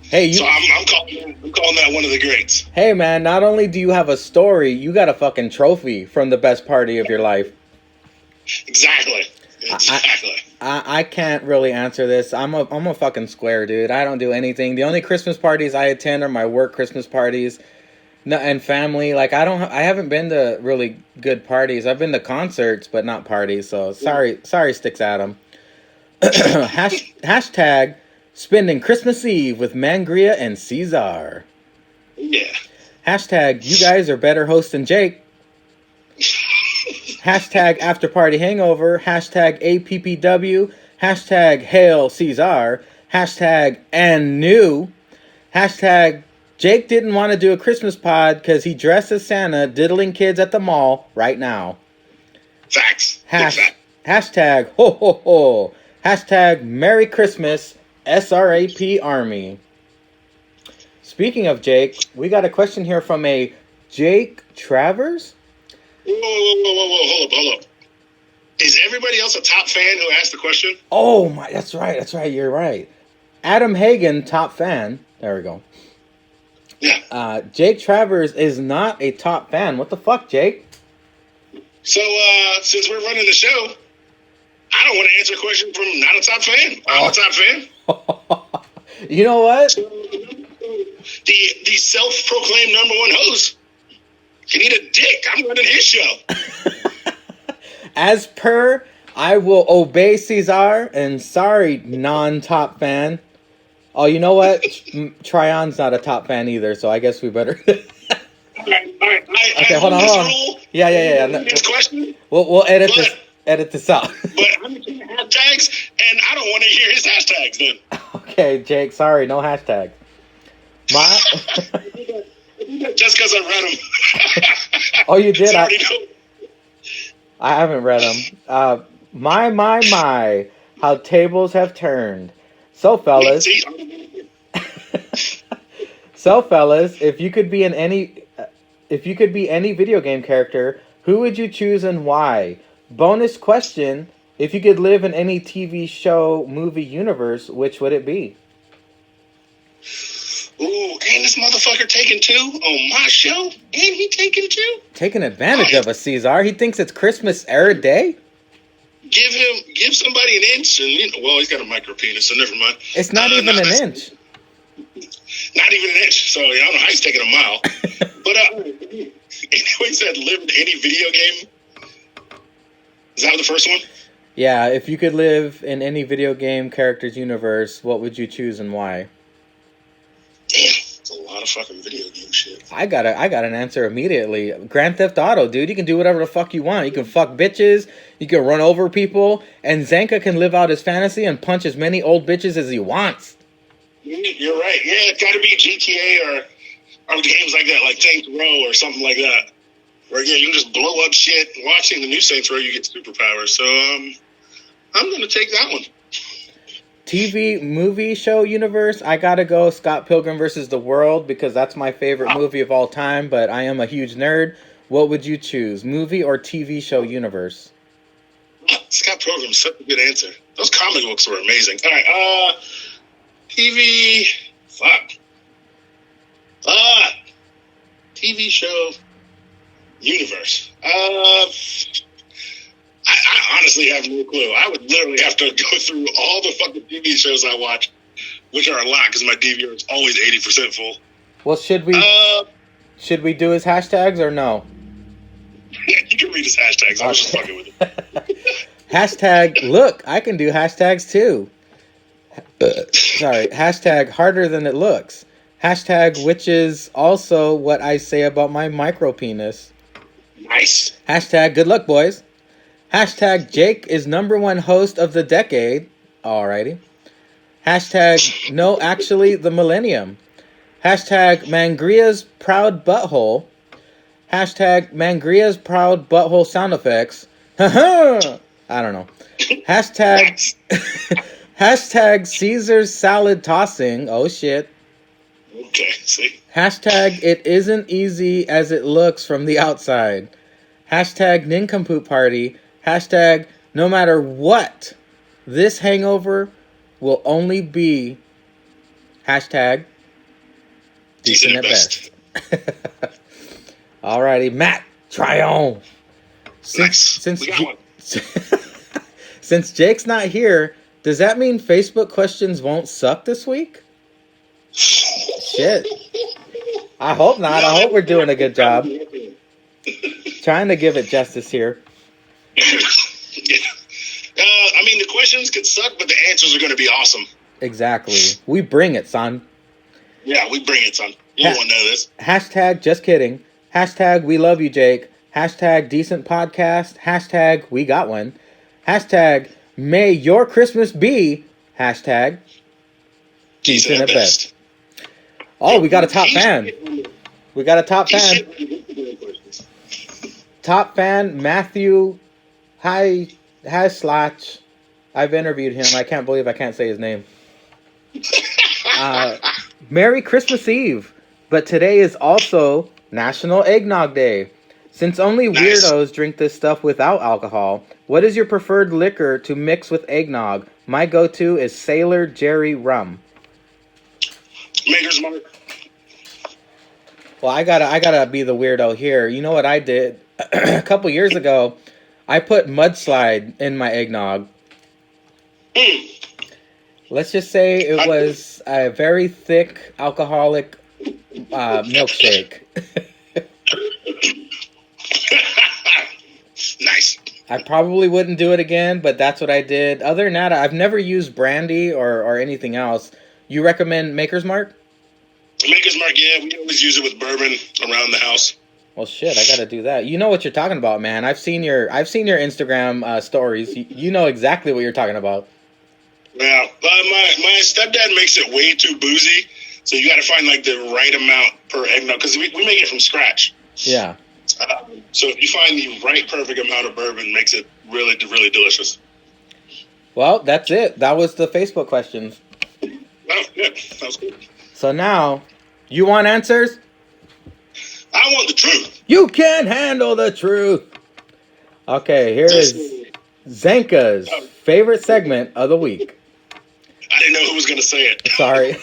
Hey, so I'm calling that one of the greats. Hey, man, not only do you have a story, you got a fucking trophy from the best party of your life. Exactly. I can't really answer this. I'm a fucking square, dude. I don't do anything. The only Christmas parties I attend are my work Christmas parties. No, and family. Like I haven't been to really good parties. I've been to concerts, but not parties. So sorry, Sticks Adam. Hashtag spending Christmas Eve with Mangria and Ceizar. Yeah. Hashtag you guys are better hosts than Jake. Hashtag after party hangover. Hashtag APPW. Hashtag hail Ceizar. Hashtag and new. Hashtag Jake didn't want to do a Christmas pod because he dressed as Santa diddling kids at the mall right now. Facts. Hashtag ho ho ho. Hashtag Merry Christmas SRAP Army. Speaking of Jake, we got a question here from a Jake Travers. Whoa. Hold up. Is everybody else a top fan who asked the question? Oh, my, that's right. You're right. Adam Hagen, top fan. There we go. Yeah. Jake Travers is not a top fan. What the fuck, Jake? So, since we're running the show, I don't want to answer a question from not a top fan. I'm a top fan. You know what? The self-proclaimed number one host can eat a dick. I'm running his show. As per, I will obey Ceizar, and sorry, non-top fan. Oh, you know what? Tryon's not a top fan either, so I guess we better... All right. Okay, hold on. Yeah. Next question. We'll edit this out. But I'm going to hashtags, and I don't want to hear his hashtags then. Okay, Jake, sorry, no hashtag. Just because I read them. Oh, you did? I haven't read them. My, how tables have turned. So, fellas, if you could be any video game character, who would you choose and why? Bonus question: if you could live in any TV show, movie universe, which would it be? Ooh, ain't this motherfucker taking two on my show? Ain't he taking two? Taking advantage of us, Ceizar. He thinks it's Christmas era day. Give somebody an inch, and he's got a micro penis, so never mind. It's not even an inch. Not even an inch. So I don't know how he's taking a mile. But anyway, he said live in any video game. Is that the first one? Yeah, if you could live in any video game character's universe, what would you choose and why? Damn, it's a lot of fucking video game shit. I got an answer immediately. Grand Theft Auto, dude. You can do whatever the fuck you want. You can fuck bitches. You can run over people. And Zanka can live out his fantasy and punch as many old bitches as he wants. You're right. Yeah, it's got to be GTA or games like that, like Saints Row or something like that. Where, you can just blow up shit. Watching the new Saints Row, you get superpowers. So, I'm going to take that one. TV movie show universe, I gotta go Scott Pilgrim versus the World because that's my favorite movie of all time, but I am a huge nerd. What would you choose, movie or TV show universe? Scott Pilgrim's such a good answer. Those comic books were amazing. All right, TV, TV show universe. I honestly have no clue. I would literally have to go through all the fucking TV shows I watch, which are a lot because my DVR is always 80% full. Well, should we do his hashtags or no? Yeah, you can read his hashtags. I was just fucking with it. Hashtag, look, I can do hashtags too. Sorry, hashtag harder than it looks. Hashtag, which is also what I say about my micro penis. Nice. Hashtag, good luck, boys. Hashtag, Jake is #1 host of the decade. Alrighty. Hashtag, no, actually, the millennium. Hashtag, Mangria's proud butthole. Hashtag, Mangria's proud butthole sound effects. I don't know. Hashtag, hashtag, Caesar's salad tossing. Oh, shit. Okay, see? Hashtag, it isn't easy as it looks from the outside. Hashtag, nincompoop party. Hashtag, no matter what, this hangover will only be hashtag decent at best. Alrighty, Matt, try on. Since Jake's not here, does that mean Facebook questions won't suck this week? Shit. I hope not. I hope we're doing a good job. Trying to give it justice here. I mean, the questions could suck, but the answers are going to be awesome. Exactly. We bring it, son. Yeah, we bring it, son. You won't know this. Hashtag just kidding. Hashtag we love you, Jake. Hashtag decent podcast. Hashtag we got one. Hashtag may your Christmas be. Hashtag decent at best. Oh, we got a top fan. We got a top fan. Top fan, Matthew Haslach. I've interviewed him. I can't believe I can't say his name. Merry Christmas Eve. But today is also National Eggnog Day. Since only weirdos drink this stuff without alcohol, what is your preferred liquor to mix with eggnog? My go-to is Sailor Jerry Rum. Maker's Mark. Well, I gotta be the weirdo here. You know what I did? A couple years ago, I put mudslide in my eggnog. Let's just say it was a very thick alcoholic milkshake. Nice. I probably wouldn't do it again, but that's what I did. Other than that, I've never used brandy or anything else. You recommend Maker's Mark? Maker's Mark, yeah. We always use it with bourbon around the house. Well, shit, I gotta do that. You know what you're talking about, man. I've seen your Instagram stories. You know exactly what you're talking about. Yeah, my stepdad makes it way too boozy, so you got to find like the right amount per eggnog because we make it from scratch. Yeah. So if you find the right perfect amount of bourbon, makes it really, really delicious. Well, that's it. That was the Facebook questions. Oh, yeah, that was good. So now, you want answers? I want the truth. You can't handle the truth. Okay, here is Zenka's favorite segment of the week. I didn't know who was going to say it. Sorry.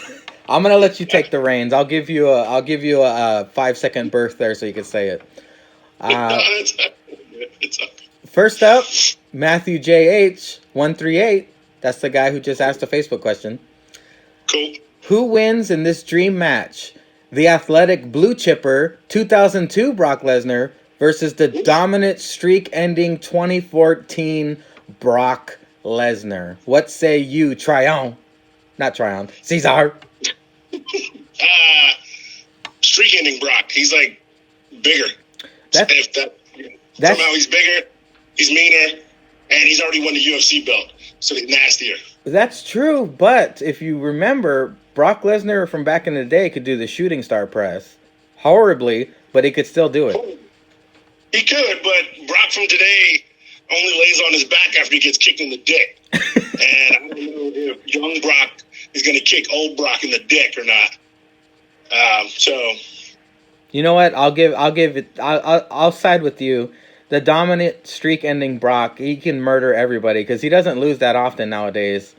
I'm going to let you take the reins. I'll give you a 5-second burst there so you can say it. First up, Matthew JH 138. That's the guy who just asked a Facebook question. Cool. Who wins in this dream match? The athletic blue chipper 2002 Brock Lesnar versus the dominant streak-ending 2014 Brock Lesnar. What say you, Tryon? Not Tryon. Ceizar. Streak-ending Brock. He's like bigger. Somehow he's bigger, he's meaner, and he's already won the UFC belt, so he's nastier. That's true, but if you remember, Brock Lesnar from back in the day could do the shooting star press. Horribly, but he could still do it. He could, but Brock from today only lays on his back after he gets kicked in the dick. And I don't know if young Brock is going to kick old Brock in the dick or not. So... You know what? I'll side with you. The dominant streak-ending Brock, he can murder everybody because he doesn't lose that often nowadays.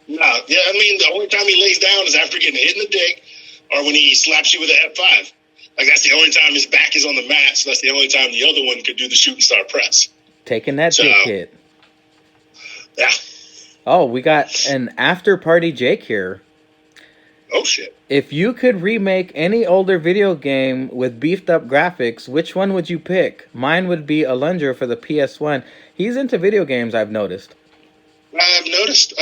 No, yeah, I mean, the only time he lays down is after getting hit in the dick or when he slaps you with an F5. Like, that's the only time his back is on the mat, so that's the only time the other one could do the shooting star press. Taking that dick hit. Yeah. Oh, we got an after party Jake here. Oh, shit. If you could remake any older video game with beefed up graphics, which one would you pick? Mine would be Alunger for the PS1. He's into video games, I've noticed. I've noticed.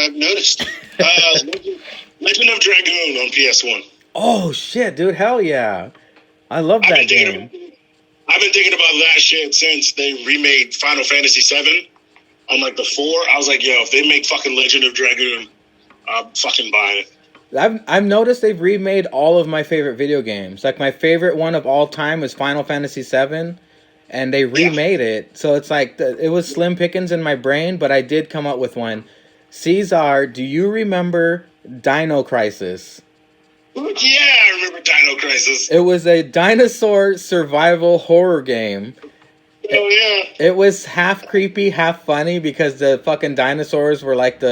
Legend of Dragoon on PS1. Oh, shit, dude. Hell yeah. I love that game. I've been thinking about that shit since they remade Final Fantasy VII on, like, the 4. I was like, yo, if they make fucking Legend of Dragoon, I'm fucking buying it. I've noticed they've remade all of my favorite video games. Like, my favorite one of all time is Final Fantasy VII, and they remade it. So it's like, it was slim pickings in my brain, but I did come up with one. Ceizar, do you remember Dino Crisis? Yeah, I remember Dino Crisis. It was a dinosaur survival horror game. Oh, yeah. It was half creepy, half funny, because the fucking dinosaurs were like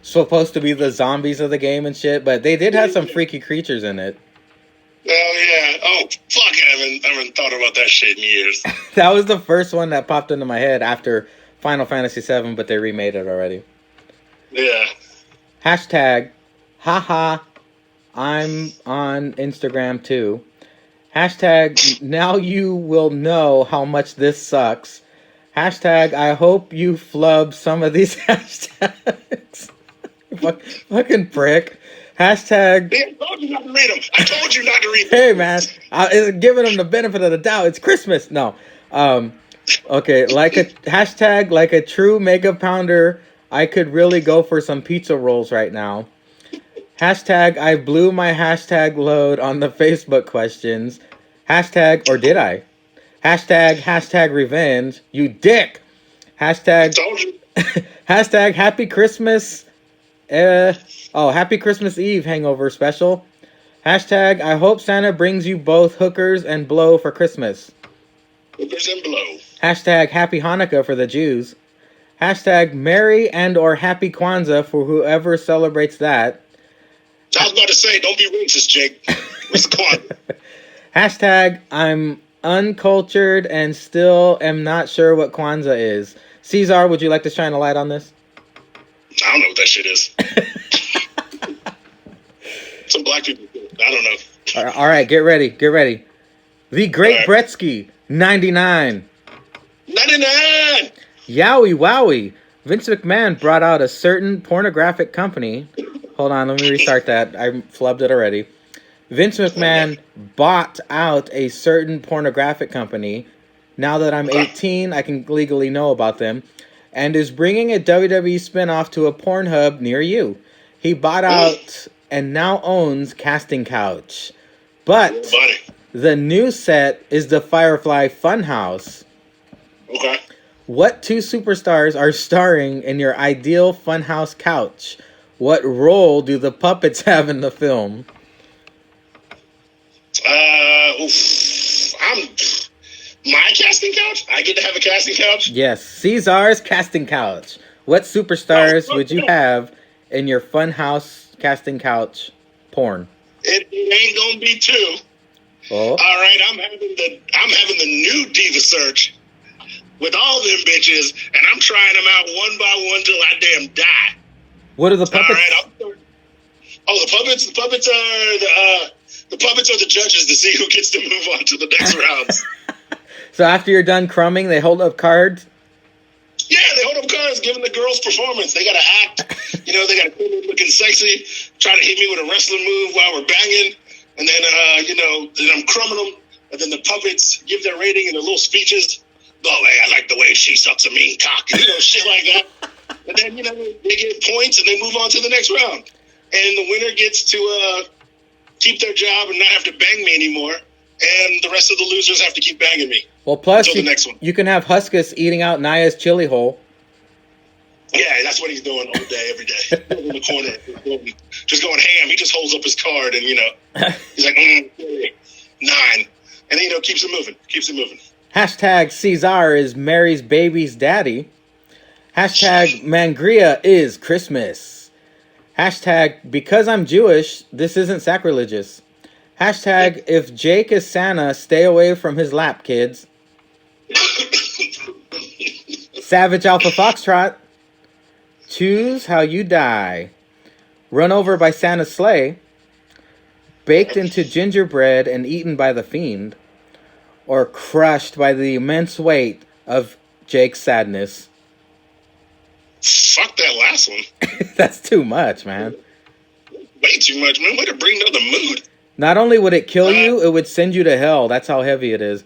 supposed to be the zombies of the game and shit, but they did have some freaky creatures in it. Oh, yeah. Oh, fuck, I haven't thought about that shit in years. That was the first one that popped into my head after Final Fantasy VII, but they remade it already. Yeah. Hashtag, haha, I'm on Instagram too. Hashtag, now you will know how much this sucks. Hashtag, I hope you flub some of these hashtags. Fucking prick. Hashtag. I told you not to read them. I told you not to read them. Hey, man. I'm giving them the benefit of the doubt. It's Christmas. No. Okay. Hashtag, like a true mega pounder, I could really go for some pizza rolls right now. Hashtag, I blew my hashtag load on the Facebook questions. Hashtag, or did I? Hashtag revenge. You dick. Hashtag. Told you. Hashtag happy Christmas. Happy Christmas Eve hangover special. Hashtag I hope Santa brings you both hookers and blow for Christmas. Hookers and blow. Hashtag happy Hanukkah for the Jews. Hashtag Merry and or Happy Kwanzaa for whoever celebrates that. I was about to say, don't be racist, Jake. What's Kwanzaa? Hashtag I'm uncultured and still am not sure what Kwanzaa is. Ceizar, would you like to shine a light on this? I don't know what that shit is. Some black people. I don't know. All right, get ready. The Great Gretzky, 99. 99! Yowie wowie. Vince McMahon brought out a certain pornographic company. Hold on, let me restart that. I flubbed it already. Vince McMahon bought out a certain pornographic company. Now that I'm 18, I can legally know about them. And is bringing a WWE spinoff to a Pornhub near you. He bought out and now owns Casting Couch. But the new set is the Firefly Funhouse. Okay. What two superstars are starring in your ideal Funhouse couch? What role do the puppets have in the film? My casting couch? I get to have a casting couch? Yes, Ceizar's casting couch. What superstars would you have in your Funhouse casting couch porn? It ain't gonna be two. Oh. All right, I'm having the new Diva search with all them bitches, and I'm trying them out one by one till I damn die. What are the puppets? All right, the puppets. The puppets are the judges to see who gets to move on to the next rounds. So after you're done crumbing, they hold up cards? Yeah, they hold up cards giving the girls performance. They got to act. They got to come in looking sexy, try to hit me with a wrestling move while we're banging. And then, then I'm crumbing them. And then the puppets give their rating and their little speeches. Oh, hey, I like the way she sucks a mean cock. Shit like that. And then, they get points and they move on to the next round. And the winner gets to keep their job and not have to bang me anymore. And the rest of the losers have to keep banging me. Well, plus the next one. You can have Huskus eating out Naya's chili hole. Yeah, that's what he's doing all day, every day. In the corner, just going ham. He just holds up his card and, he's like, 9. And then, keeps it moving. Hashtag Ceizar is Mary's baby's daddy. Hashtag Mangria is Christmas. Hashtag because I'm Jewish, this isn't sacrilegious. Hashtag if Jake is Santa, stay away from his lap, kids. Savage Alpha Foxtrot. Choose how you die. Run over by Santa's sleigh, baked into gingerbread and eaten by the fiend, or crushed by the immense weight of Jake's sadness. Fuck that last one. That's too much, man. Way too much, man. Way to bring down the mood. Not only would it kill you, it would send you to hell. That's how heavy it is.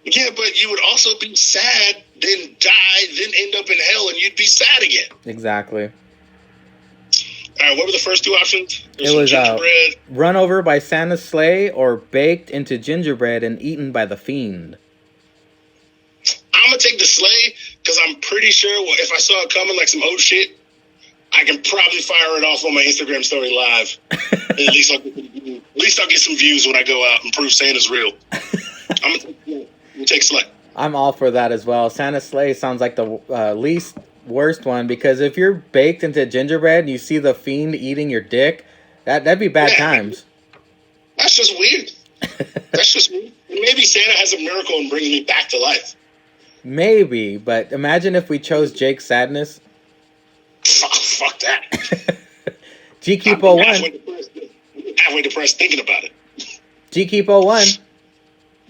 Yeah, but you would also be sad, then die, then end up in hell, and you'd be sad again. Exactly. All right, what were the first two options? It was gingerbread. Run over by Santa's sleigh or baked into gingerbread and eaten by the fiend. I'm going to take the sleigh because I'm pretty sure if I saw it coming like some old shit, I can probably fire it off on my Instagram story live. And at least I'll get some views when I go out and prove Santa's real. I'm going to take sleigh. I'm all for that as well. Santa's sleigh sounds like the least worst one because if you're baked into gingerbread and you see the fiend eating your dick, that'd be bad times. That's just weird. That's just weird. Maybe Santa has a miracle in bringing me back to life. Maybe, but imagine if we chose Jake's sadness. Fuck that. G-Keep 01. Halfway depressed thinking about it. G-Keep 01.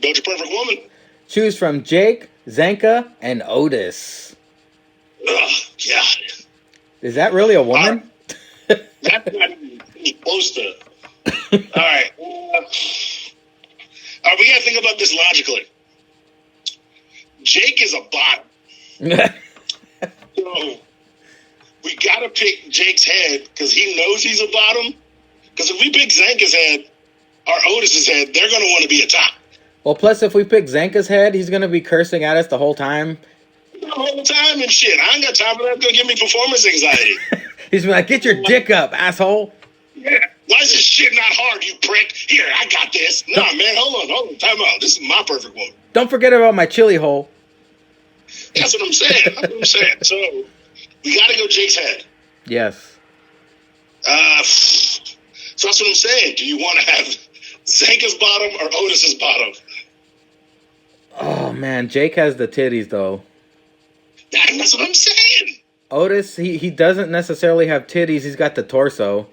Build your perfect woman. Choose from Jake, Zanka, and Otis. Ugh, God. Is that really a woman? That's not even close to. All right. We got to think about this logically. Jake is a bottom. So we got to pick Jake's head because he knows he's a bottom. Because if we pick Zanka's head or Otis's head, they're going to want to be a top. Well, plus if we pick Zanka's head, he's going to be cursing at us the whole time. The whole time and shit. I ain't got time for that. It's going to give me performance anxiety. He's like, get your dick up, asshole. Yeah. Why is this shit not hard, you prick? Here, I got this. Nah, man, hold on. Time out. This is my perfect woman. Don't forget about my chili hole. That's what I'm saying. So, we got to go Jake's head. Yes. So that's what I'm saying. Do you want to have Zanka's bottom or Otis's bottom? Oh, man. Jake has the titties, though. That's what I'm saying. Otis, he doesn't necessarily have titties. He's got the torso.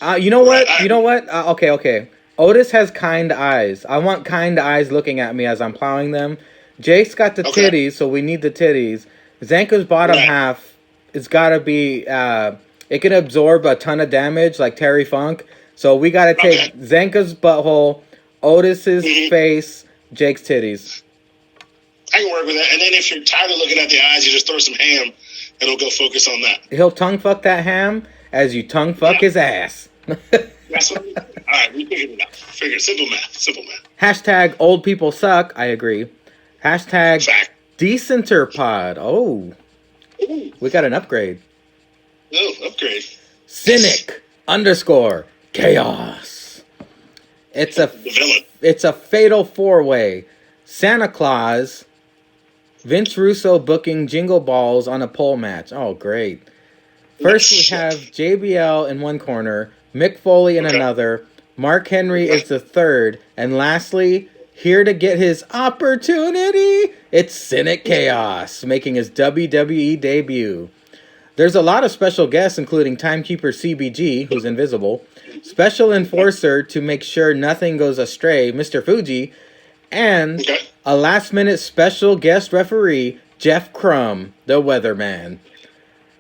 You know what? Okay. Otis has kind eyes. I want kind eyes looking at me as I'm plowing them. Jake's got the titties, so we need the titties. Zanka's bottom half, it's got to be... it can absorb a ton of damage, like Terry Funk. So we got to take Zanka's butthole, Otis's face, Jake's titties. I can work with that. And then if you're tired of looking at the eyes, you just throw some ham, and it'll go focus on that. He'll tongue fuck that ham as you tongue fuck his ass. That's what. All right, we figured it out. Simple math. Hashtag old people suck. I agree. Hashtag decenter pod. Oh, we got an upgrade. Oh, upgrade. Cynic _ chaos. It's a fatal 4-way. Santa Claus, Vince Russo booking Jingle Balls on a pole match. Oh, great. First we have JBL in one corner, Mick Foley in another, Mark Henry is the third, and lastly, here to get his opportunity, it's Cynic Chaos, making his WWE debut. There's a lot of special guests, including Timekeeper CBG, who's invisible, Special Enforcer to make sure nothing goes astray, Mr. Fuji, and a last-minute special guest referee, Jeff Crumb, the Weatherman.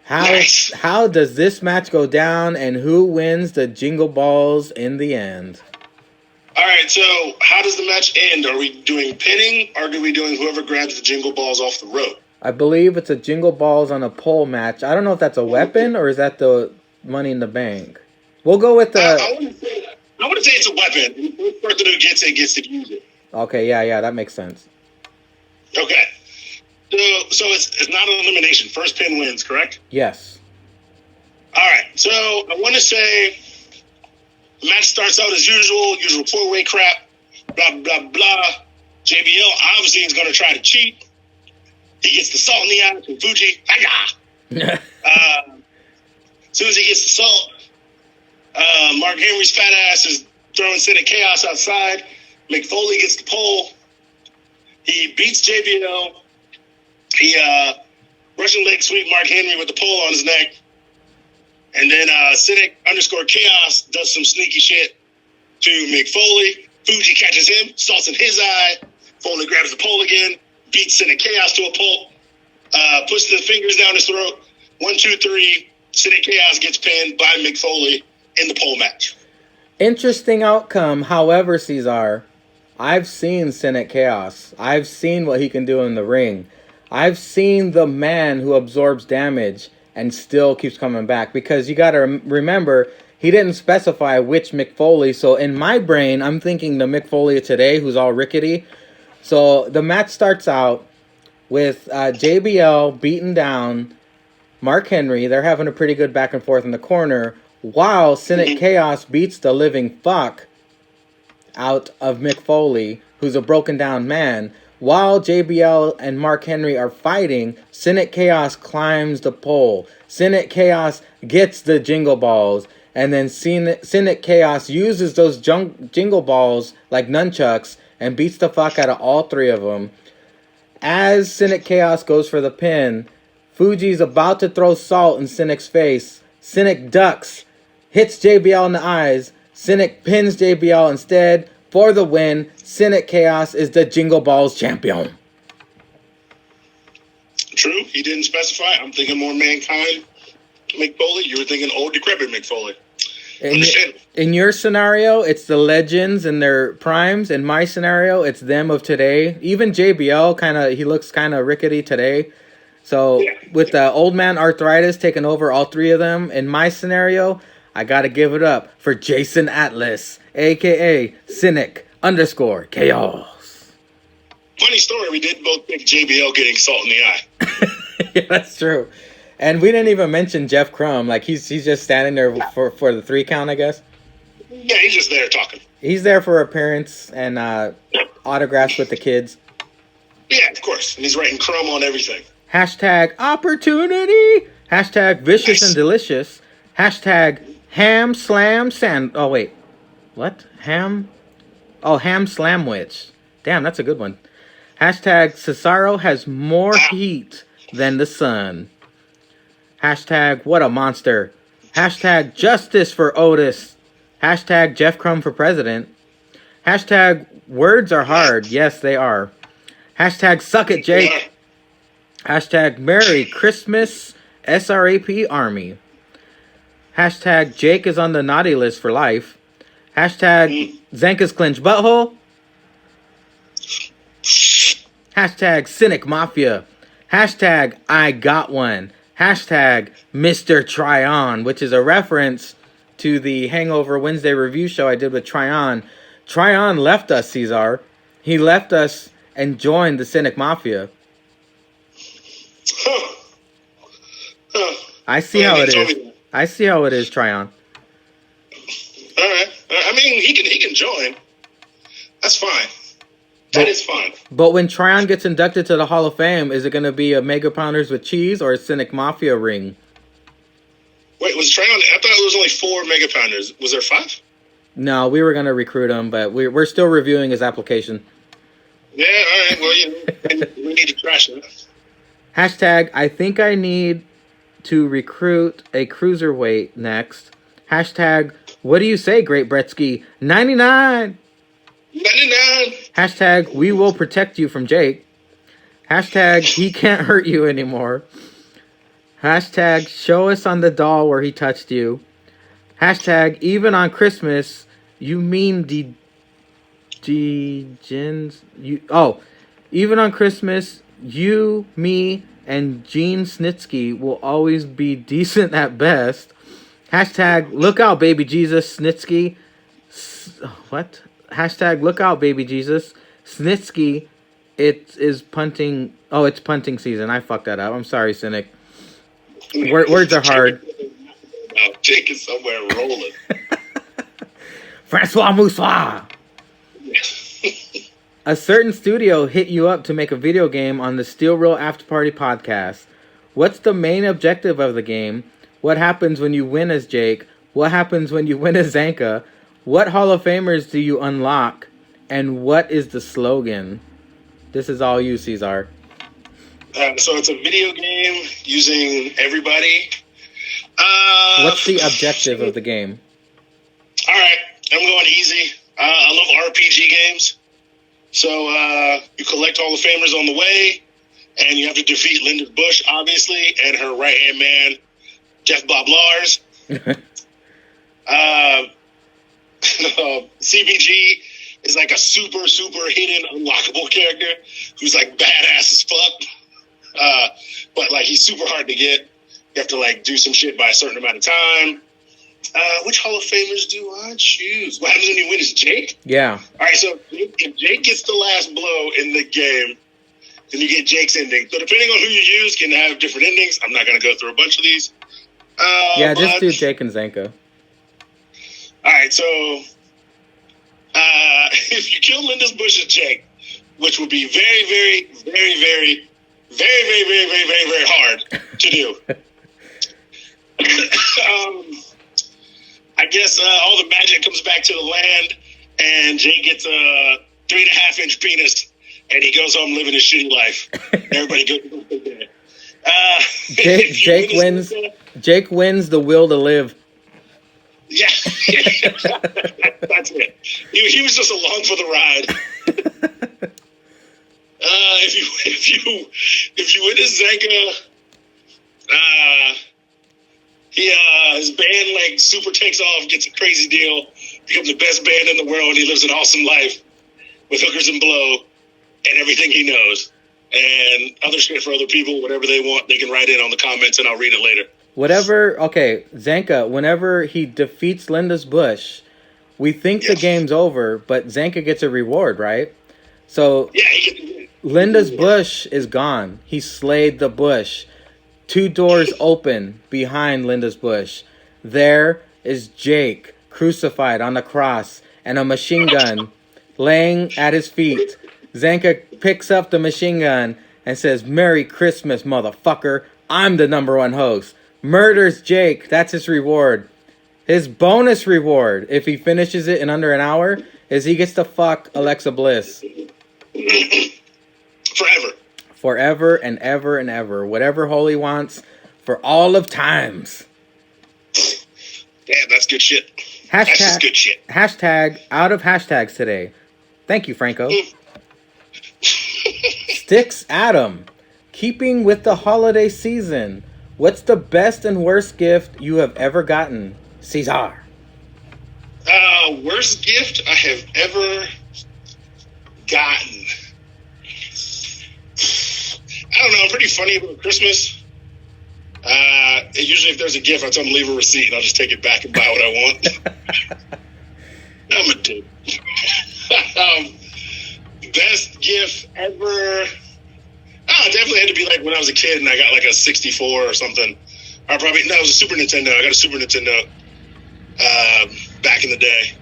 How does this match go down, and who wins the Jingle Balls in the end? All right, so how does the match end? Are we doing pinning, or are we doing whoever grabs the Jingle Balls off the rope? I believe it's a Jingle Balls on a pole match. I don't know if that's a weapon, or is that the Money in the Bank? We'll go with the... I want to say it's a weapon. The person who gets to use it. Okay, yeah, that makes sense. Okay. So it's not an elimination. First pin wins, correct? Yes. All right. So I want to say the match starts out as usual 4-way crap, blah, blah, blah. JBL obviously is going to try to cheat. He gets the salt in the eye from Fuji. As soon as he gets the salt, Mark Henry's fat ass is throwing Cynic Chaos outside. Mick Foley gets the pole. He beats JBL. He Russian leg sweep Mark Henry with the pole on his neck. And then Cynic _ Chaos does some sneaky shit to Mick Foley. Fuji catches him, salts in his eye. Foley grabs the pole again, beats Cynic Chaos to a pulp, puts the fingers down his throat. 1, 2, 3. Cynic Chaos gets pinned by Mick Foley in the pole match. Interesting outcome. However, Ceizar, I've seen Cynic Chaos. I've seen what he can do in the ring. I've seen the man who absorbs damage and still keeps coming back. Because you got to remember, he didn't specify which Mick Foley. So in my brain, I'm thinking the Mick Foley of today who's all rickety. So the match starts out with JBL beating down Mark Henry. They're having a pretty good back and forth in the corner. While Cynic Chaos beats the living fuck out of Mick Foley, who's a broken down man. While JBL and Mark Henry are fighting, Cynic Chaos climbs the pole. Cynic Chaos gets the jingle balls. And then Cynic Chaos uses those jingle balls like nunchucks and beats the fuck out of all three of them. As Cynic Chaos goes for the pin, Fuji's about to throw salt in Cynic's face. Cynic ducks, hits JBL in the eyes. Cynic pins JBL instead for the win. Cynic Chaos is the Jingle Balls champion. True, he didn't specify. I'm thinking more Mankind Mick Foley. You were thinking old decrepit Mick Foley. In your scenario, it's the legends in their primes. In my scenario, it's them of today. Even JBL, he looks kind of rickety today. So with the old man arthritis taking over all three of them, in my scenario, I got to give it up for Jason Atlas, a.k.a. Cynic _ Chaos. Funny story, we did both pick JBL getting salt in the eye. Yeah, that's true. And we didn't even mention Jeff Crum. Like, he's just standing there for the 3 count, I guess. Yeah, he's just there talking. He's there for appearance and autographs with the kids. Yeah, of course. And he's writing Crum on everything. # opportunity. # vicious and delicious. # ham slam sand. Oh, wait. What? Ham? Oh, ham slamwich. Damn, that's a good one. # Cesaro has more heat than the sun. # what a monster. # justice for Otis. # Jeff Crum for president. # words are hard. Yes, they are. # suck it, Jake. # Merry Christmas, SRAP Army. # Jake is on the naughty list for life. # Zanka's clinch butthole. # Cynic Mafia. # I got one. # Mr. Tryon, which is a reference to the Hangover Wednesday review show I did with Tryon. Tryon left us, Ceizar. He left us and joined the Cynic Mafia. I see how it is. I see how it is, Tryon. All right. I mean, he can join. That's fine. That is fine. But when Tryon gets inducted to the Hall of Fame, is it going to be a Mega Pounders with cheese or a Cynic Mafia ring? Wait, was Tryon? I thought it was only 4 Mega Pounders. Was there 5? No, we were going to recruit him, but we're still reviewing his application. Yeah, all right. Well, we need to trash it. # I think I need to recruit a cruiserweight next. # what do you say, Great Bretsky? 99! 99! # we will protect you from Jake. # he can't hurt you anymore. # show us on the doll where he touched you. # even on Christmas, you mean even on Christmas, you, me, and Gene Snitsky will always be decent at best. # look out, baby Jesus, Snitsky. What? # look out, baby Jesus. Snitsky, it is punting. Oh, it's punting season. I fucked that up. I'm sorry, Cynic. Words are hard. Jake is somewhere rolling. Francois Moussoir. A certain studio hit you up to make a video game on the Steel Real After Party podcast. What's the main objective of the game? What happens when you win as Jake? What happens when you win as Zanka? What Hall of Famers do you unlock? And what is the slogan? This is all you, Ceizar. So it's a video game using everybody. What's the objective of the game? All right, I'm going easy. I love RPG games. So you collect all the famers on the way, and you have to defeat Linda Bush, obviously, and her right-hand man, Jeff Bob Lars. CBG is like a super, super hidden, unlockable character who's like badass as fuck. But like he's super hard to get. You have to like do some shit by a certain amount of time. Which Hall of Famers do I choose? What happens when you win is Jake? Yeah. All right, so if Jake gets the last blow in the game, then you get Jake's ending. So depending on who you use can have different endings. I'm not going to go through a bunch of these. Yeah, just do Jake and Zenka. All right, so if you kill Linda's Bush as Jake, which would be very, very, very, very, very, very, very, very, very, very hard to do. I guess all the magic comes back to the land, and Jake gets a 3.5-inch penis, and he goes home living his shitty life. Everybody goes to bed. Jake wins. Jake wins the will to live. Yeah, that's it. He was just along for the ride. If you witness Zenka, his band like super takes off, gets a crazy deal, becomes the best band in the world, and he lives an awesome life with hookers and blow and everything he knows. And other shit for other people, whatever they want, they can write in on the comments, and I'll read it later. Okay, Zenka, whenever he defeats Linda's Bush, we think the game's over, but Zenka gets a reward, right? So yeah, he gets Linda's Bush is gone. He slayed the bush. 2 doors open behind Linda's Bush. There is Jake, crucified on the cross, and a machine gun laying at his feet. Zenka picks up the machine gun and says, "Merry Christmas, motherfucker. I'm the #1 host." Murders Jake. That's his reward. His bonus reward, if he finishes it in under an hour, is he gets to fuck Alexa Bliss. Forever. Forever and ever and ever. Whatever Holy wants for all of times. Damn, that's good shit. That's just good shit. Hashtag out of hashtags today. Thank you, Franco. Sticks Adam. Keeping with the holiday season, what's the best and worst gift you have ever gotten? Ceizar. Worst gift I have ever gotten. I don't know. I'm pretty funny about Christmas. Usually if there's a gift, I tell them to leave a receipt, and I'll just take it back and buy what I want. I'm a dick. Best gift ever. It definitely had to be like when I was a kid and I got like a 64 or something. Or probably, no, it was a Super Nintendo. I got a Super Nintendo back in the day.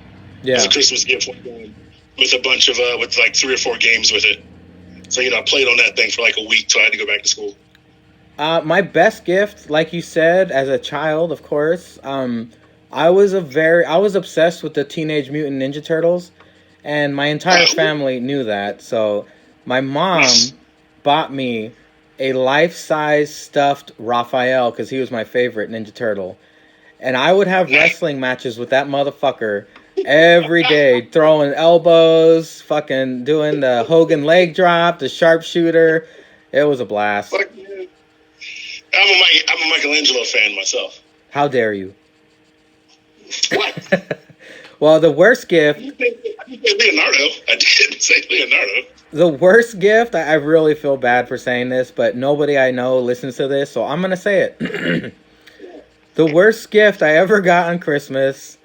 Yeah. As a Christmas gift one time with a bunch of, with like 3 or 4 games with it. So, I played on that thing for like a week till I had to go back to school. My best gift, like you said, as a child, of course, I was obsessed with the Teenage Mutant Ninja Turtles, and my entire family knew that. So my mom bought me a life-size stuffed Raphael because he was my favorite Ninja Turtle. And I would have wrestling matches with that motherfucker every day, throwing elbows, fucking doing the Hogan leg drop, the sharpshooter. It was a blast. I'm a Michelangelo fan myself. How dare you? What? Well, the worst gift... I didn't say Leonardo. I didn't say Leonardo. The worst gift, I really feel bad for saying this, but nobody I know listens to this, so I'm going to say it. The worst gift I ever got on Christmas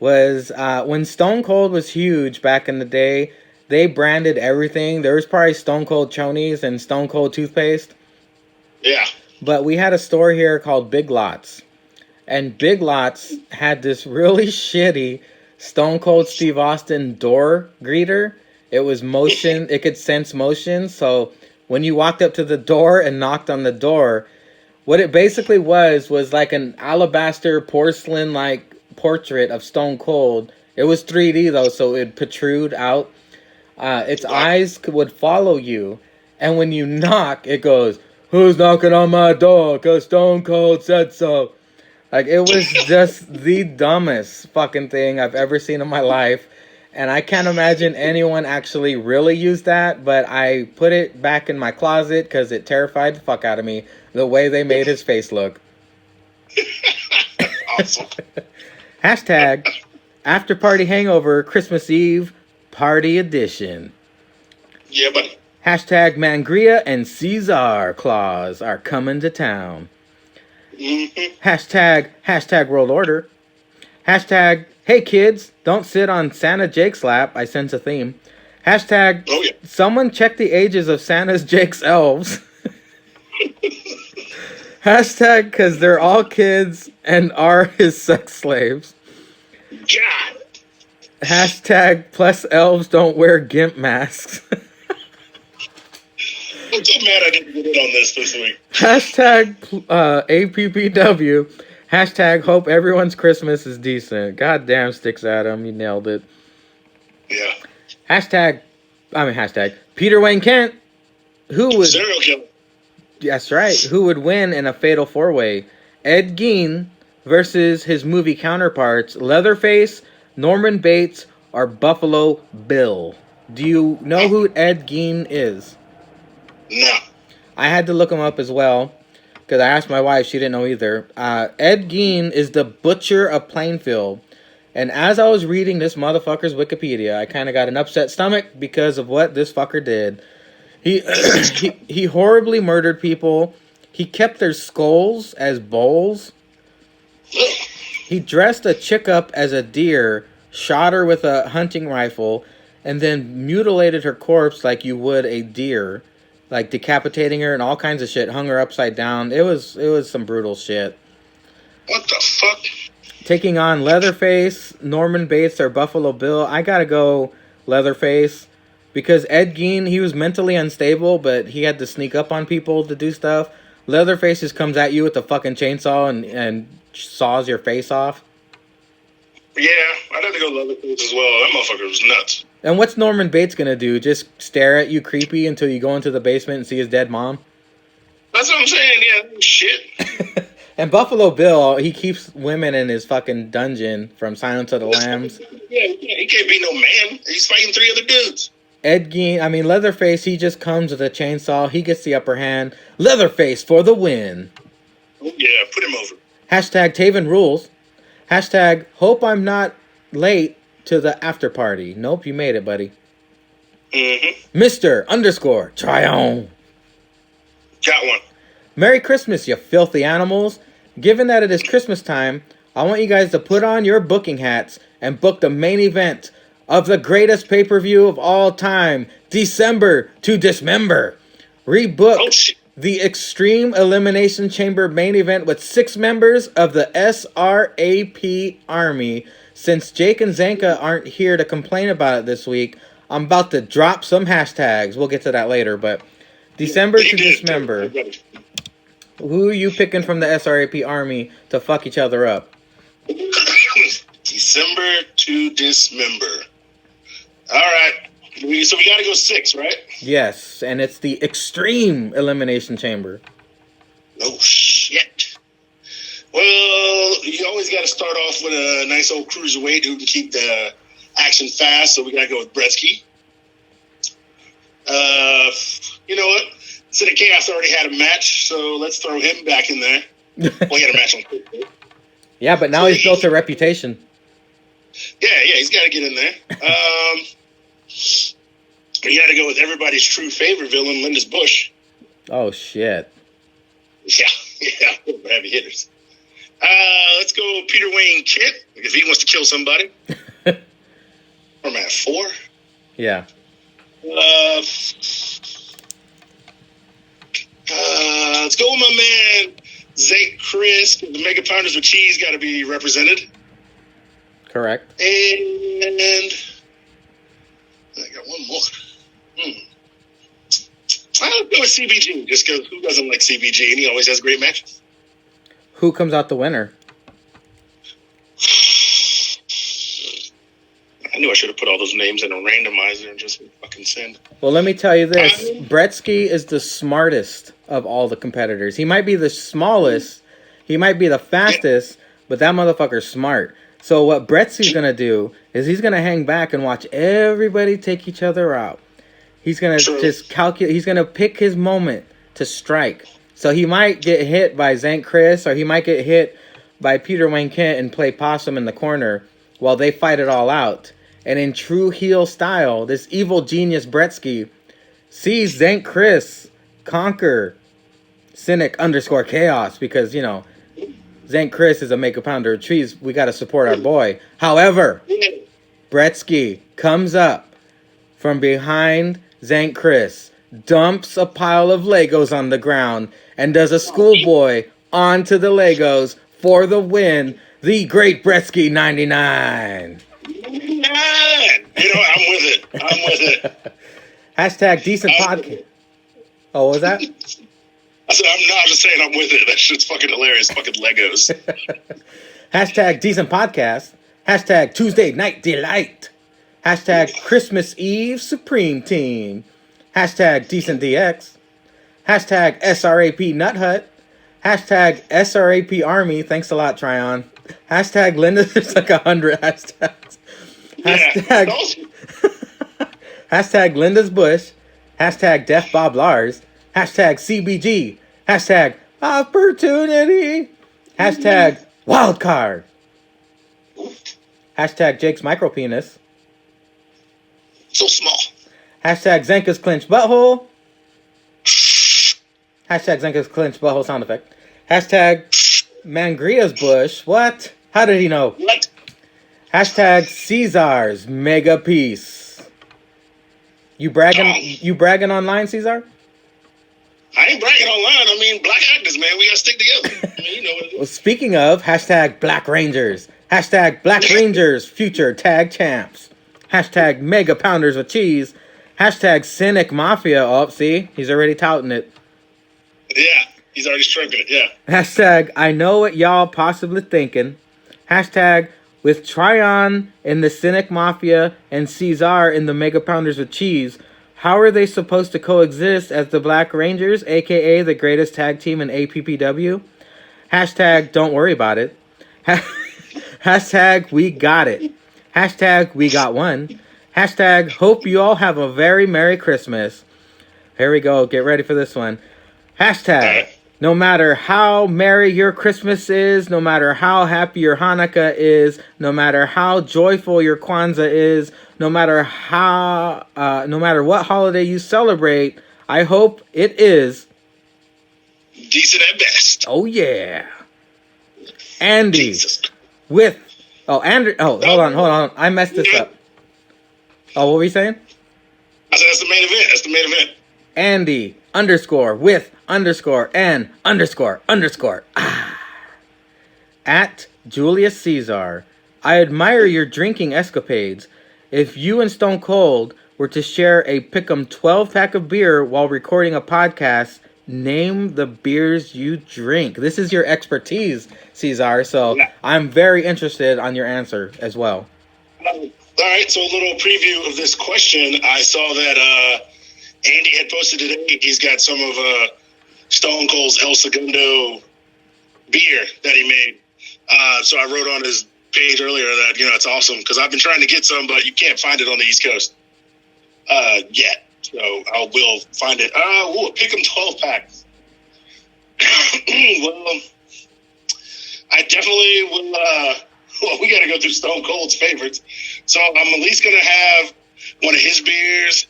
was when Stone Cold was huge back in the day. They branded everything. There was probably Stone Cold Chonies and Stone Cold toothpaste. Yeah. But we had a store here called Big Lots. And Big Lots had this really shitty Stone Cold Steve Austin door greeter. It was motion. It could sense motion. So when you walked up to the door and knocked on the door, what it basically was like an alabaster porcelain-like portrait of Stone Cold. It was 3D, though, so it would protrude out. Its eyes would follow you. And when you knock, it goes, "Who's knocking on my door? 'Cause Stone Cold said so." Like, it was just the dumbest fucking thing I've ever seen in my life. And I can't imagine anyone actually really used that, but I put it back in my closet because it terrified the fuck out of me, the way they made his face look. Awesome. Hashtag After Party Hangover Christmas Eve Party Edition. Yeah, buddy. Hashtag Mangria and Ceizar Claus are coming to town. Mm-hmm. Hashtag World Order. Hashtag Hey kids, don't sit on Santa Jake's lap. I sense a theme. Hashtag Oh, yeah. Someone check the ages of Santa's Jake's elves. Hashtag because they're all kids and are his sex slaves. God. Hashtag plus elves don't wear gimp masks. I'm so mad I didn't get in on this week. Hashtag APPW. Hashtag hope everyone's Christmas is decent. Goddamn, Sticks Adam, you nailed it. Yeah. Hashtag Peter Wayne Kent. Who would? Serial killer. That's right. Who would win in a fatal four-way? Ed Gein versus his movie counterparts Leatherface, Norman Bates, or Buffalo Bill. Do you know who Ed Gein is? No. I had to look him up as well because I asked my wife. She didn't know either. Ed Gein is the Butcher of Plainfield. And as I was reading this motherfucker's Wikipedia, I kind of got an upset stomach because of what this fucker did. He horribly murdered people. He kept their skulls as bowls. He dressed a chick up as a deer, shot her with a hunting rifle, and then mutilated her corpse like you would a deer. Like decapitating her and all kinds of shit. Hung her upside down. It was some brutal shit. What the fuck? Taking on Leatherface, Norman Bates, or Buffalo Bill. I gotta go Leatherface. Because Ed Gein, he was mentally unstable, but he had to sneak up on people to do stuff. Leatherface just comes at you with a fucking chainsaw and saws your face off. Yeah, I'd have to go Leatherface as well. That motherfucker was nuts. And what's Norman Bates gonna do? Just stare at you creepy until you go into the basement and see his dead mom? That's what I'm saying, yeah, shit. And Buffalo Bill, he keeps women in his fucking dungeon from Silence of the Lambs. Yeah, he can't be no man. He's fighting 3 other dudes. Leatherface, he just comes with a chainsaw. He gets the upper hand. Leatherface for the win. Oh, yeah, put him over. Hashtag Taven rules. Hashtag hope I'm not late to the after party. Nope, you made it, buddy. Mm-hmm. Mr. Tryon. Got one. Merry Christmas, you filthy animals. Given that it is Christmas time, I want you guys to put on your booking hats and book the main event of the greatest pay-per-view of all time, December to Dismember. Rebook the Extreme Elimination Chamber main event with 6 members of the SRAP Army. Since Jake and Zanka aren't here to complain about it this week, I'm about to drop some hashtags. We'll get to that later, but December to Dismember. Who are you picking from the SRAP Army to fuck each other up? December to Dismember. All right. So we got to go 6, right? Yes, and it's the Extreme Elimination Chamber. Oh, shit. Well, you always got to start off with a nice old cruiserweight who can keep the action fast, so we got to go with Bretsky. You know what? City Chaos already had a match, so let's throw him back in there. Well, he had a match on Quick. Yeah, but now he's built a reputation. Yeah, he's got to get in there. We got to go with everybody's true favorite villain, Linda's Bush. Oh, shit. Yeah, heavy hitters. Let's go Peter Wayne Kent, if he wants to kill somebody. I'm at 4. Yeah. Let's go with my man, Zake Chris. The Mega Pounders with Cheese got to be represented. Correct. And I got one more. I'll go with CBG, just because who doesn't like CBG, and he always has great matches. Who comes out the winner? I knew I should have put all those names in a randomizer and just fucking send. Well, let me tell you this. Bretsky is the smartest of all the competitors. He might be the smallest. He might be the fastest, but that motherfucker's smart. So what Bretsky's going to do is he's going to hang back and watch everybody take each other out. He's going to just calculate. He's going to pick his moment to strike. So he might get hit by Zank Chris, or he might get hit by Peter Wayne Kent and play possum in the corner while they fight it all out. And in true heel style, this evil genius Bretsky sees Zank Chris conquer Cynic _ Chaos because, you know, Zank Chris is a make a pounder of cheese. We got to support our boy. However, Bretsky comes up from behind Zank Chris, dumps a pile of Legos on the ground, and does a schoolboy onto the Legos for the win. The Great Bretsky 99. You know, I'm with it. I'm with it. Hashtag decent podcast. Oh, what was that? I said, I'm not just saying I'm with it. That shit's fucking hilarious. Fucking Legos. Hashtag decent podcast. Hashtag Tuesday night delight. Hashtag Christmas Eve Supreme Team. Hashtag decent DX. Hashtag SRAP Nut Hut. Hashtag SRAP Army. Thanks a lot, Tryon. Hashtag Linda. There's like 100 hashtags. Hashtag, hashtag Linda's Bush. Hashtag Deaf Bob Lars. Hashtag CBG. Hashtag Opportunity. Hashtag Wildcard. Hashtag Jake's Micropenis. So small. Hashtag Zenka's Clinch Butthole. Hashtag Zenka's Clinch Butthole sound effect. Hashtag Mangria's Bush. What? How did he know? What? Hashtag Ceizar's Mega Piece. You bragging online, Ceizar? I ain't bragging online. I mean, black actors, man. We gotta stick together. I mean, you know what it is. Well, speaking of, hashtag Black Rangers. Hashtag Black Rangers Future Tag Champs. Hashtag Mega Pounders with Cheese. Hashtag Cynic Mafia. Oh, see? He's already touting it. Yeah, he's already stripping it, yeah. Hashtag I know what y'all possibly thinking. Hashtag with Tryon in the Cynic Mafia and Ceizar in the Mega Pounders with Cheese. How are they supposed to coexist as the Black Rangers, a.k.a. the greatest tag team in APPW? Hashtag don't worry about it. Hashtag we got it. Hashtag we got one. Hashtag hope you all have a very Merry Christmas. Here we go. Get ready for this one. Hashtag no matter how merry your Christmas is, no matter how happy your Hanukkah is, no matter how joyful your Kwanzaa is, no matter what holiday you celebrate, I hope it is decent at best. Oh yeah, Andy Jesus. with Andrew. Oh, hold on. I messed this up. Oh, what were you saying? I said that's the main event. That's the main event. Andy _ with _ At Julius Ceizar. I admire your drinking escapades. If you and Stone Cold were to share a Pick'em 12-pack of beer while recording a podcast, name the beers you drink. This is your expertise, Ceizar, so yeah. I'm very interested on your answer as well. All right, so a little preview of this question. I saw that Andy had posted today. He's got some of Stone Cold's El Segundo beer that he made. So I wrote on his page earlier that, it's awesome because I've been trying to get some, but you can't find it on the East Coast yet. So I will find it. A Pick'em 12-pack. Well, I definitely will. We got to go through Stone Cold's favorites. So I'm at least going to have one of his beers.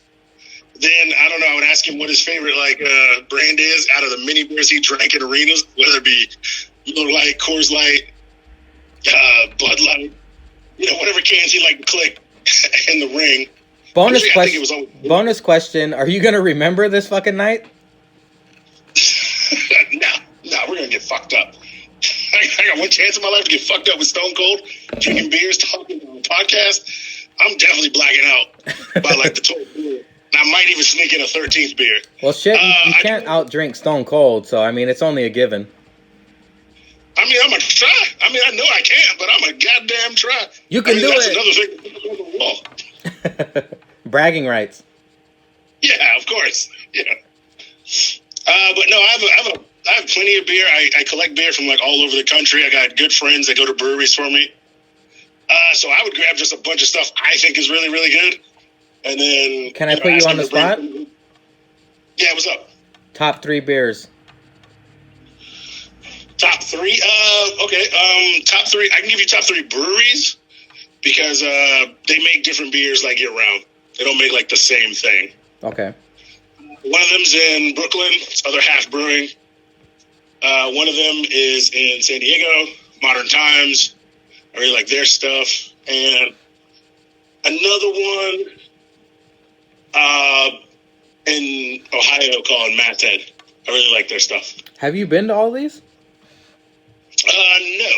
Then, I don't know, I would ask him what his favorite, brand is out of the mini beers he drank in arenas, whether it be Miller Lite, Coors Light, Bud Light, whatever cans he liked to click in the ring. Bonus question, are you going to remember this fucking night? No, we're going to get fucked up. I got one chance in my life to get fucked up with Stone Cold, drinking beers, talking on a podcast. I'm definitely blacking out by the 12th beer. I might even sneak in a 13th beer. Well, shit, you can't outdrink Stone Cold, so, it's only a given. I'm going to try. I know I can, but I'm a goddamn try. You can do that's it. Another thing. wall. Bragging rights. Yeah, of course. Yeah. But no, I have plenty of beer. I collect beer from like all over the country. I got good friends that go to breweries for me. So I would grab just a bunch of stuff I think is really, really good. And then... Can I put you on the spot? Yeah, what's up? Top 3 beers. Top 3? Okay. Top 3. I can give you top 3 breweries because they make different beers like year round. They don't make like the same thing. Okay. One of them's in Brooklyn. It's Other Half Brewing. One of them is in San Diego, Modern Times. I really like their stuff. And another one in Ohio called Masthead. I really like their stuff. Have you been to all these? No.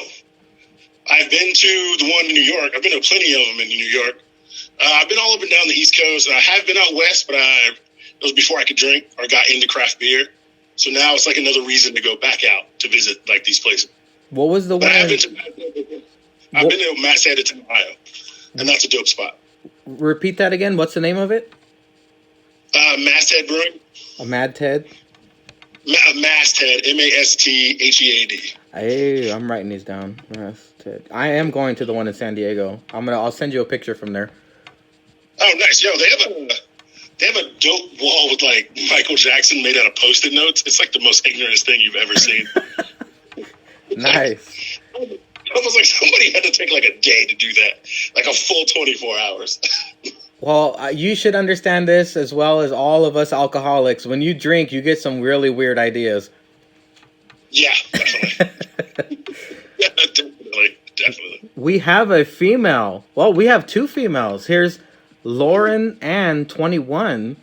I've been to the one in New York. I've been to plenty of them in New York. I've been all up and down the East Coast. I have been out west, but it was before I could drink or got into craft beer. So now it's like another reason to go back out to visit like these places. What was the one? I've been to Masthead in Ohio, and that's a dope spot. Repeat that again. What's the name of it? Masthead Brewing. A Mad Ted? Masthead, Masthead. Hey, I'm writing these down. Masthead. I am going to the one in San Diego. I'll send you a picture from there. Oh, nice. Yo, they have a dope wall with like Michael Jackson made out of Post-it notes. It's like the most ignorant thing you've ever seen. Nice. Almost like somebody had to take like a day to do that, like a full 24 hours. Well, you should understand this as well as all of us alcoholics. When you drink, you get some really weird ideas. Yeah, definitely. Yeah, definitely. We have a female. Well, we have 2 females. Here's Lauren Ann, 21.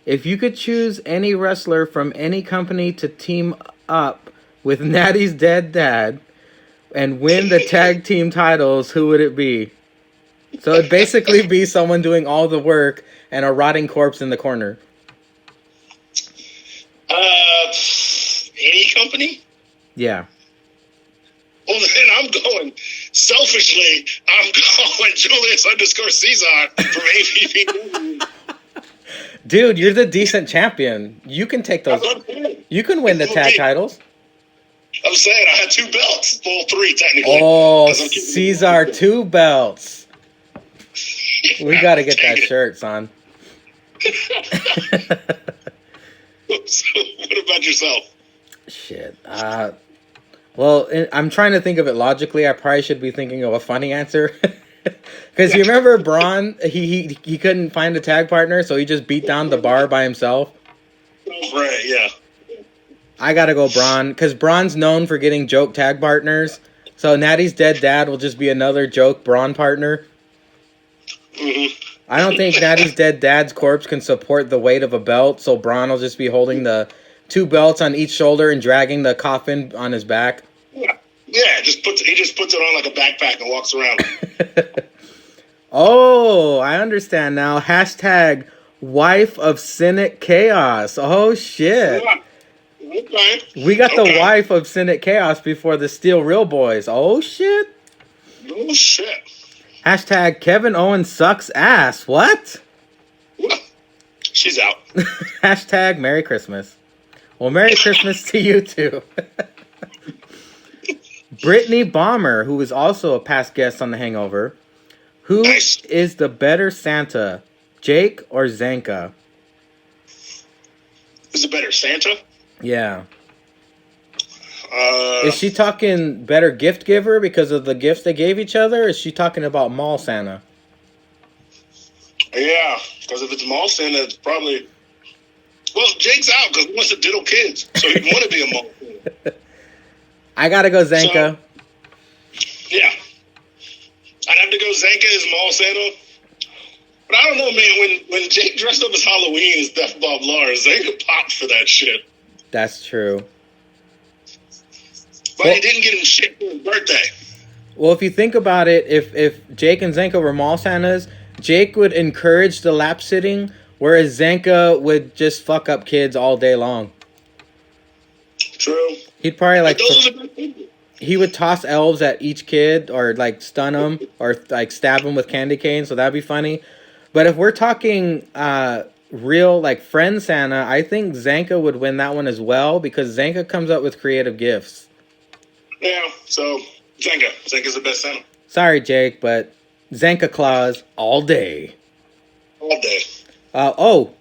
If you could choose any wrestler from any company to team up with Natty's dead dad and win the tag team titles, who would it be? So it'd basically be someone doing all the work and a rotting corpse in the corner. Any company? Yeah. Well, then I'm going, selfishly, I'm going Julius _Ceizar from APP. Dude, you're the decent champion. You can take those. You can win the tag titles. I'm saying I had 2 belts. Well, 3 technically. Oh, Ceizar 2 belts. We got to get that shirt, son. So, what about yourself? Shit. Well, I'm trying to think of it logically. I probably should be thinking of a funny answer. Because you remember Braun, he couldn't find a tag partner, so he just beat down the bar by himself. Right, yeah. I gotta go Braun, because Braun's known for getting joke tag partners. So Natty's dead dad will just be another joke Braun partner. Mm-hmm. I don't think Natty's dead dad's corpse can support the weight of a belt, so Braun will just be holding the 2 belts on each shoulder and dragging the coffin on his back. Yeah, he just puts it on like a backpack and walks around. Oh, I understand now. Hashtag wife of Cynic Chaos. Oh, shit. Yeah. Okay. We got the wife of Cynic Chaos before the Steel Real Boys. Oh, shit. Oh, shit. Hashtag Kevin Owens sucks ass. What? She's out. Hashtag Merry Christmas. Well, Merry Christmas to you, too. Brittany Bomber, who is also a past guest on The Hangover. Who is the better Santa, Jake or Zanka? Who's the better, Santa? Yeah. Is she talking better gift giver because of the gifts they gave each other? Or is she talking about mall Santa? Yeah, because if it's mall Santa, it's probably... Well, Jake's out because he wants to diddle kids, so he'd want to be a mall Santa. I gotta go Zanka. So, yeah. I'd have to go Zanka as mall Santa. But I don't know, man. When Jake dressed up as Halloween as Death Bob Lars, Zanka popped for that shit. That's true. But he didn't get him shit for his birthday. Well, if you think about it, if Jake and Zanka were mall Santas, Jake would encourage the lap sitting, whereas Zanka would just fuck up kids all day long. True. He'd probably like... But those are the best people. he would toss elves at each kid or like stun them or like stab them with candy canes, so that'd be funny. But if we're talking real like friend Santa, I think Zanka would win that one as well because Zanka comes up with creative gifts. Yeah, so Zanka's the best Santa. Sorry, Jake, but Zanka Claus all day. All day.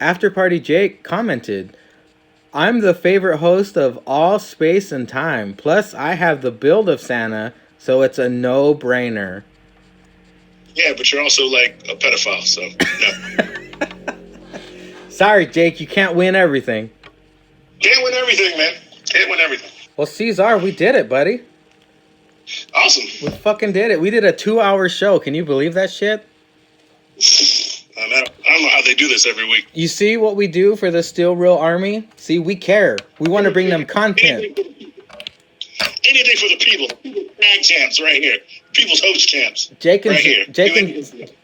After Party Jake commented, I'm the favorite host of all space and time. Plus, I have the build of Santa, so it's a no-brainer. Yeah, but you're also like a pedophile, so no. Sorry, Jake, you can't win everything. Can't win everything, man. Can't win everything. Well, Ceizar, we did it, buddy. Awesome. We fucking did it. We did a 2-hour show. Can you believe that shit? I don't know how they do this every week. You see what we do for the Steel Real Army? See, we care. We want to bring them content. Anything for the people. Tag champs right here. People's host champs. Jake and right here.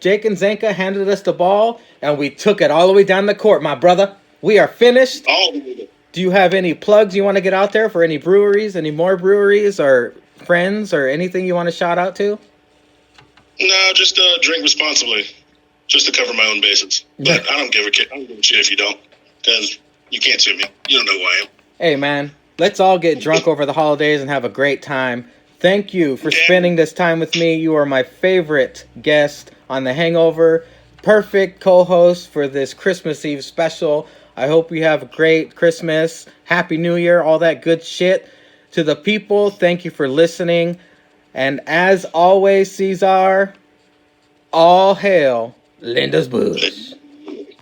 Jake and Zanka handed us the ball, and we took it all the way down the court, my brother. We are finished. Do you have any plugs you want to get out there for any breweries, any more breweries, or friends, or anything you want to shout out to? No, just drink responsibly. Just to cover my own bases. But I don't give a shit if you don't. Because you can't sue me. You don't know who I am. Hey, man. Let's all get drunk over the holidays and have a great time. Thank you for spending this time with me. You are my favorite guest on The Hangover. Perfect co-host for this Christmas Eve special. I hope you have a great Christmas. Happy New Year. All that good shit. To the people, thank you for listening. And as always, Ceizar, all hail Linda's Bush.